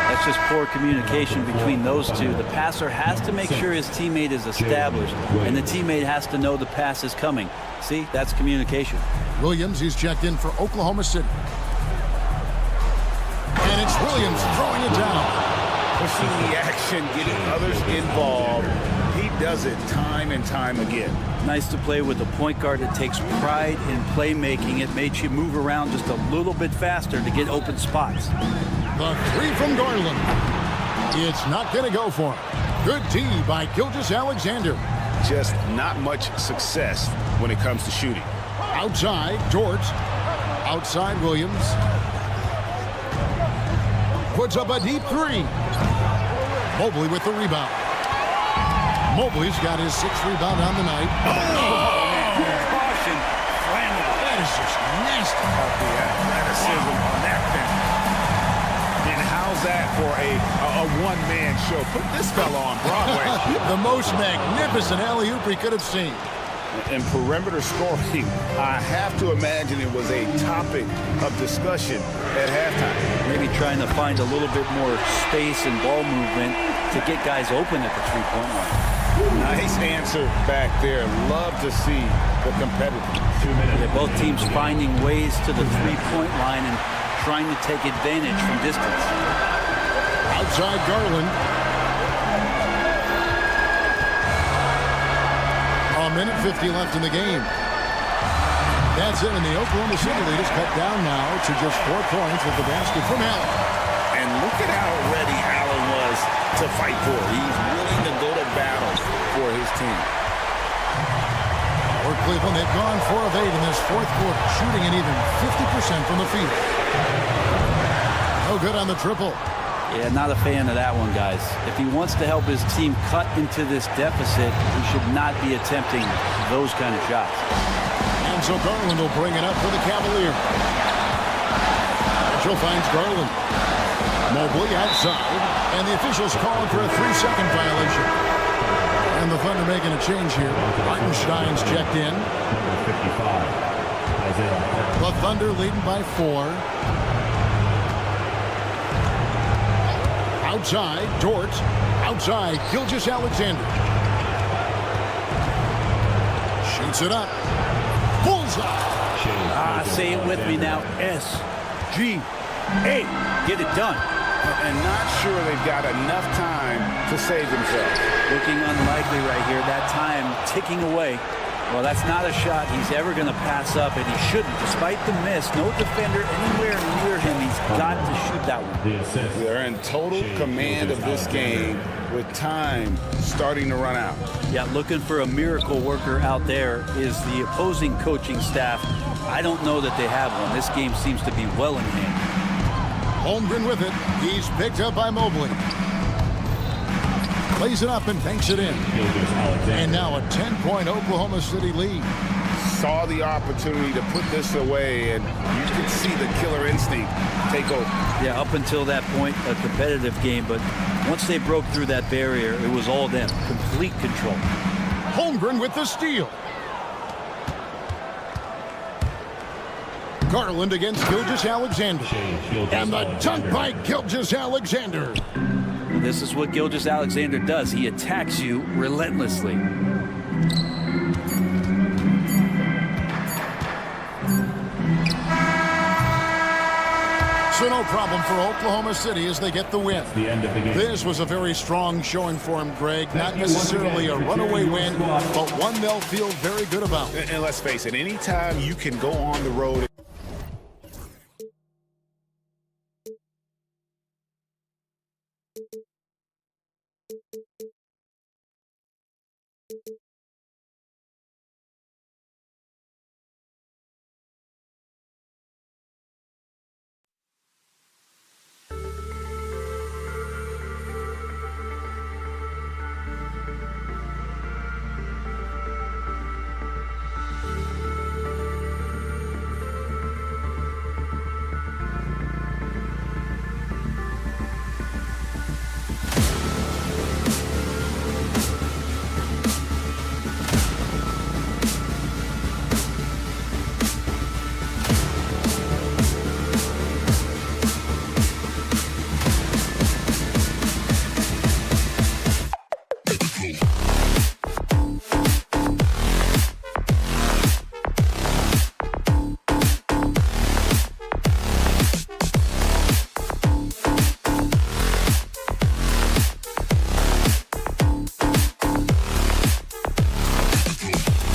That's just poor communication between those two. The passer has to make sure his teammate is established, and the teammate has to know the pass is coming. See, that's communication. Williams, he's checked in for Oklahoma City. And it's Williams throwing it down. Pushing the action, getting others involved. He does it time and time again. Nice to play with a point guard that takes pride in playmaking. It makes you move around just a little bit faster to get open spots. The 3 from Garland. It's not going to go for him. Good D by Gilgeous-Alexander. Just not much success when it comes to shooting. Outside, Dort. Outside, Williams. Puts up a deep 3. Mobley with the rebound. Mobley's got his 6th rebound on the night. Caution. That is just nasty. The athleticism on that thing. And how's that for a one-man show? Put this fella on Broadway. The most magnificent alley-oop we could have seen. And perimeter scoring, I have to imagine it was a topic of discussion at halftime. Maybe trying to find a little bit more space and ball movement to get guys open at the three-point line. Nice answer back there. Love to see the competitive. 2 minutes. Yeah, both teams finding ways to the three-point line and trying to take advantage from distance. Outside Garland. A minute 50 left in the game. That's it, and the Oklahoma City lead is cut down now to just 4 points with the basket from Allen. And look at how ready Allen was to fight for it. He's willing to go to battle for his team. For Cleveland, they've gone 4 of 8 in this fourth quarter, shooting an even 50% from the field. No good on the triple. Yeah, not a fan of that one, guys. If he wants to help his team cut into this deficit, he should not be attempting those kind of shots. And so Garland will bring it up for the Cavaliers. Mitchell finds Garland. Mobley outside, and the officials calling for a 3-second violation. And the Thunder making a change here. Hartenstein's checked in. The Thunder leading by 4. Outside, Dort. Outside, Gilgeous-Alexander. Shoots it up. Bullseye. Say it with me now. S-G-A. Get it done. And not sure they've got enough time to save themselves. Looking unlikely right here. That time ticking away. Well, that's not a shot he's ever going to pass up, and he shouldn't. Despite the miss, no defender anywhere near him. He's got to shoot that one. They're in total command of this game with time starting to run out. Yeah, looking for a miracle worker out there is the opposing coaching staff. I don't know that they have one. This game seems to be well in hand. Holmgren with it. He's picked up by Mobley. Plays it up and banks it in. And now a 10-point Oklahoma City lead. saw the opportunity to put this away, and you can see the killer instinct take over. Yeah, up until that point, a competitive game, but once they broke through that barrier, it was all them. Complete control. Holmgren with the steal. Garland against Gilgeous-Alexander. And the dunk by Gilgeous-Alexander. This is what Gilgeous-Alexander does. He attacks you relentlessly. So no problem for Oklahoma City as they get the win. The end of the game. This was a very strong showing for him, Greg. Not necessarily a runaway win, but one they'll feel very good about. And let's face it, anytime you can go on the road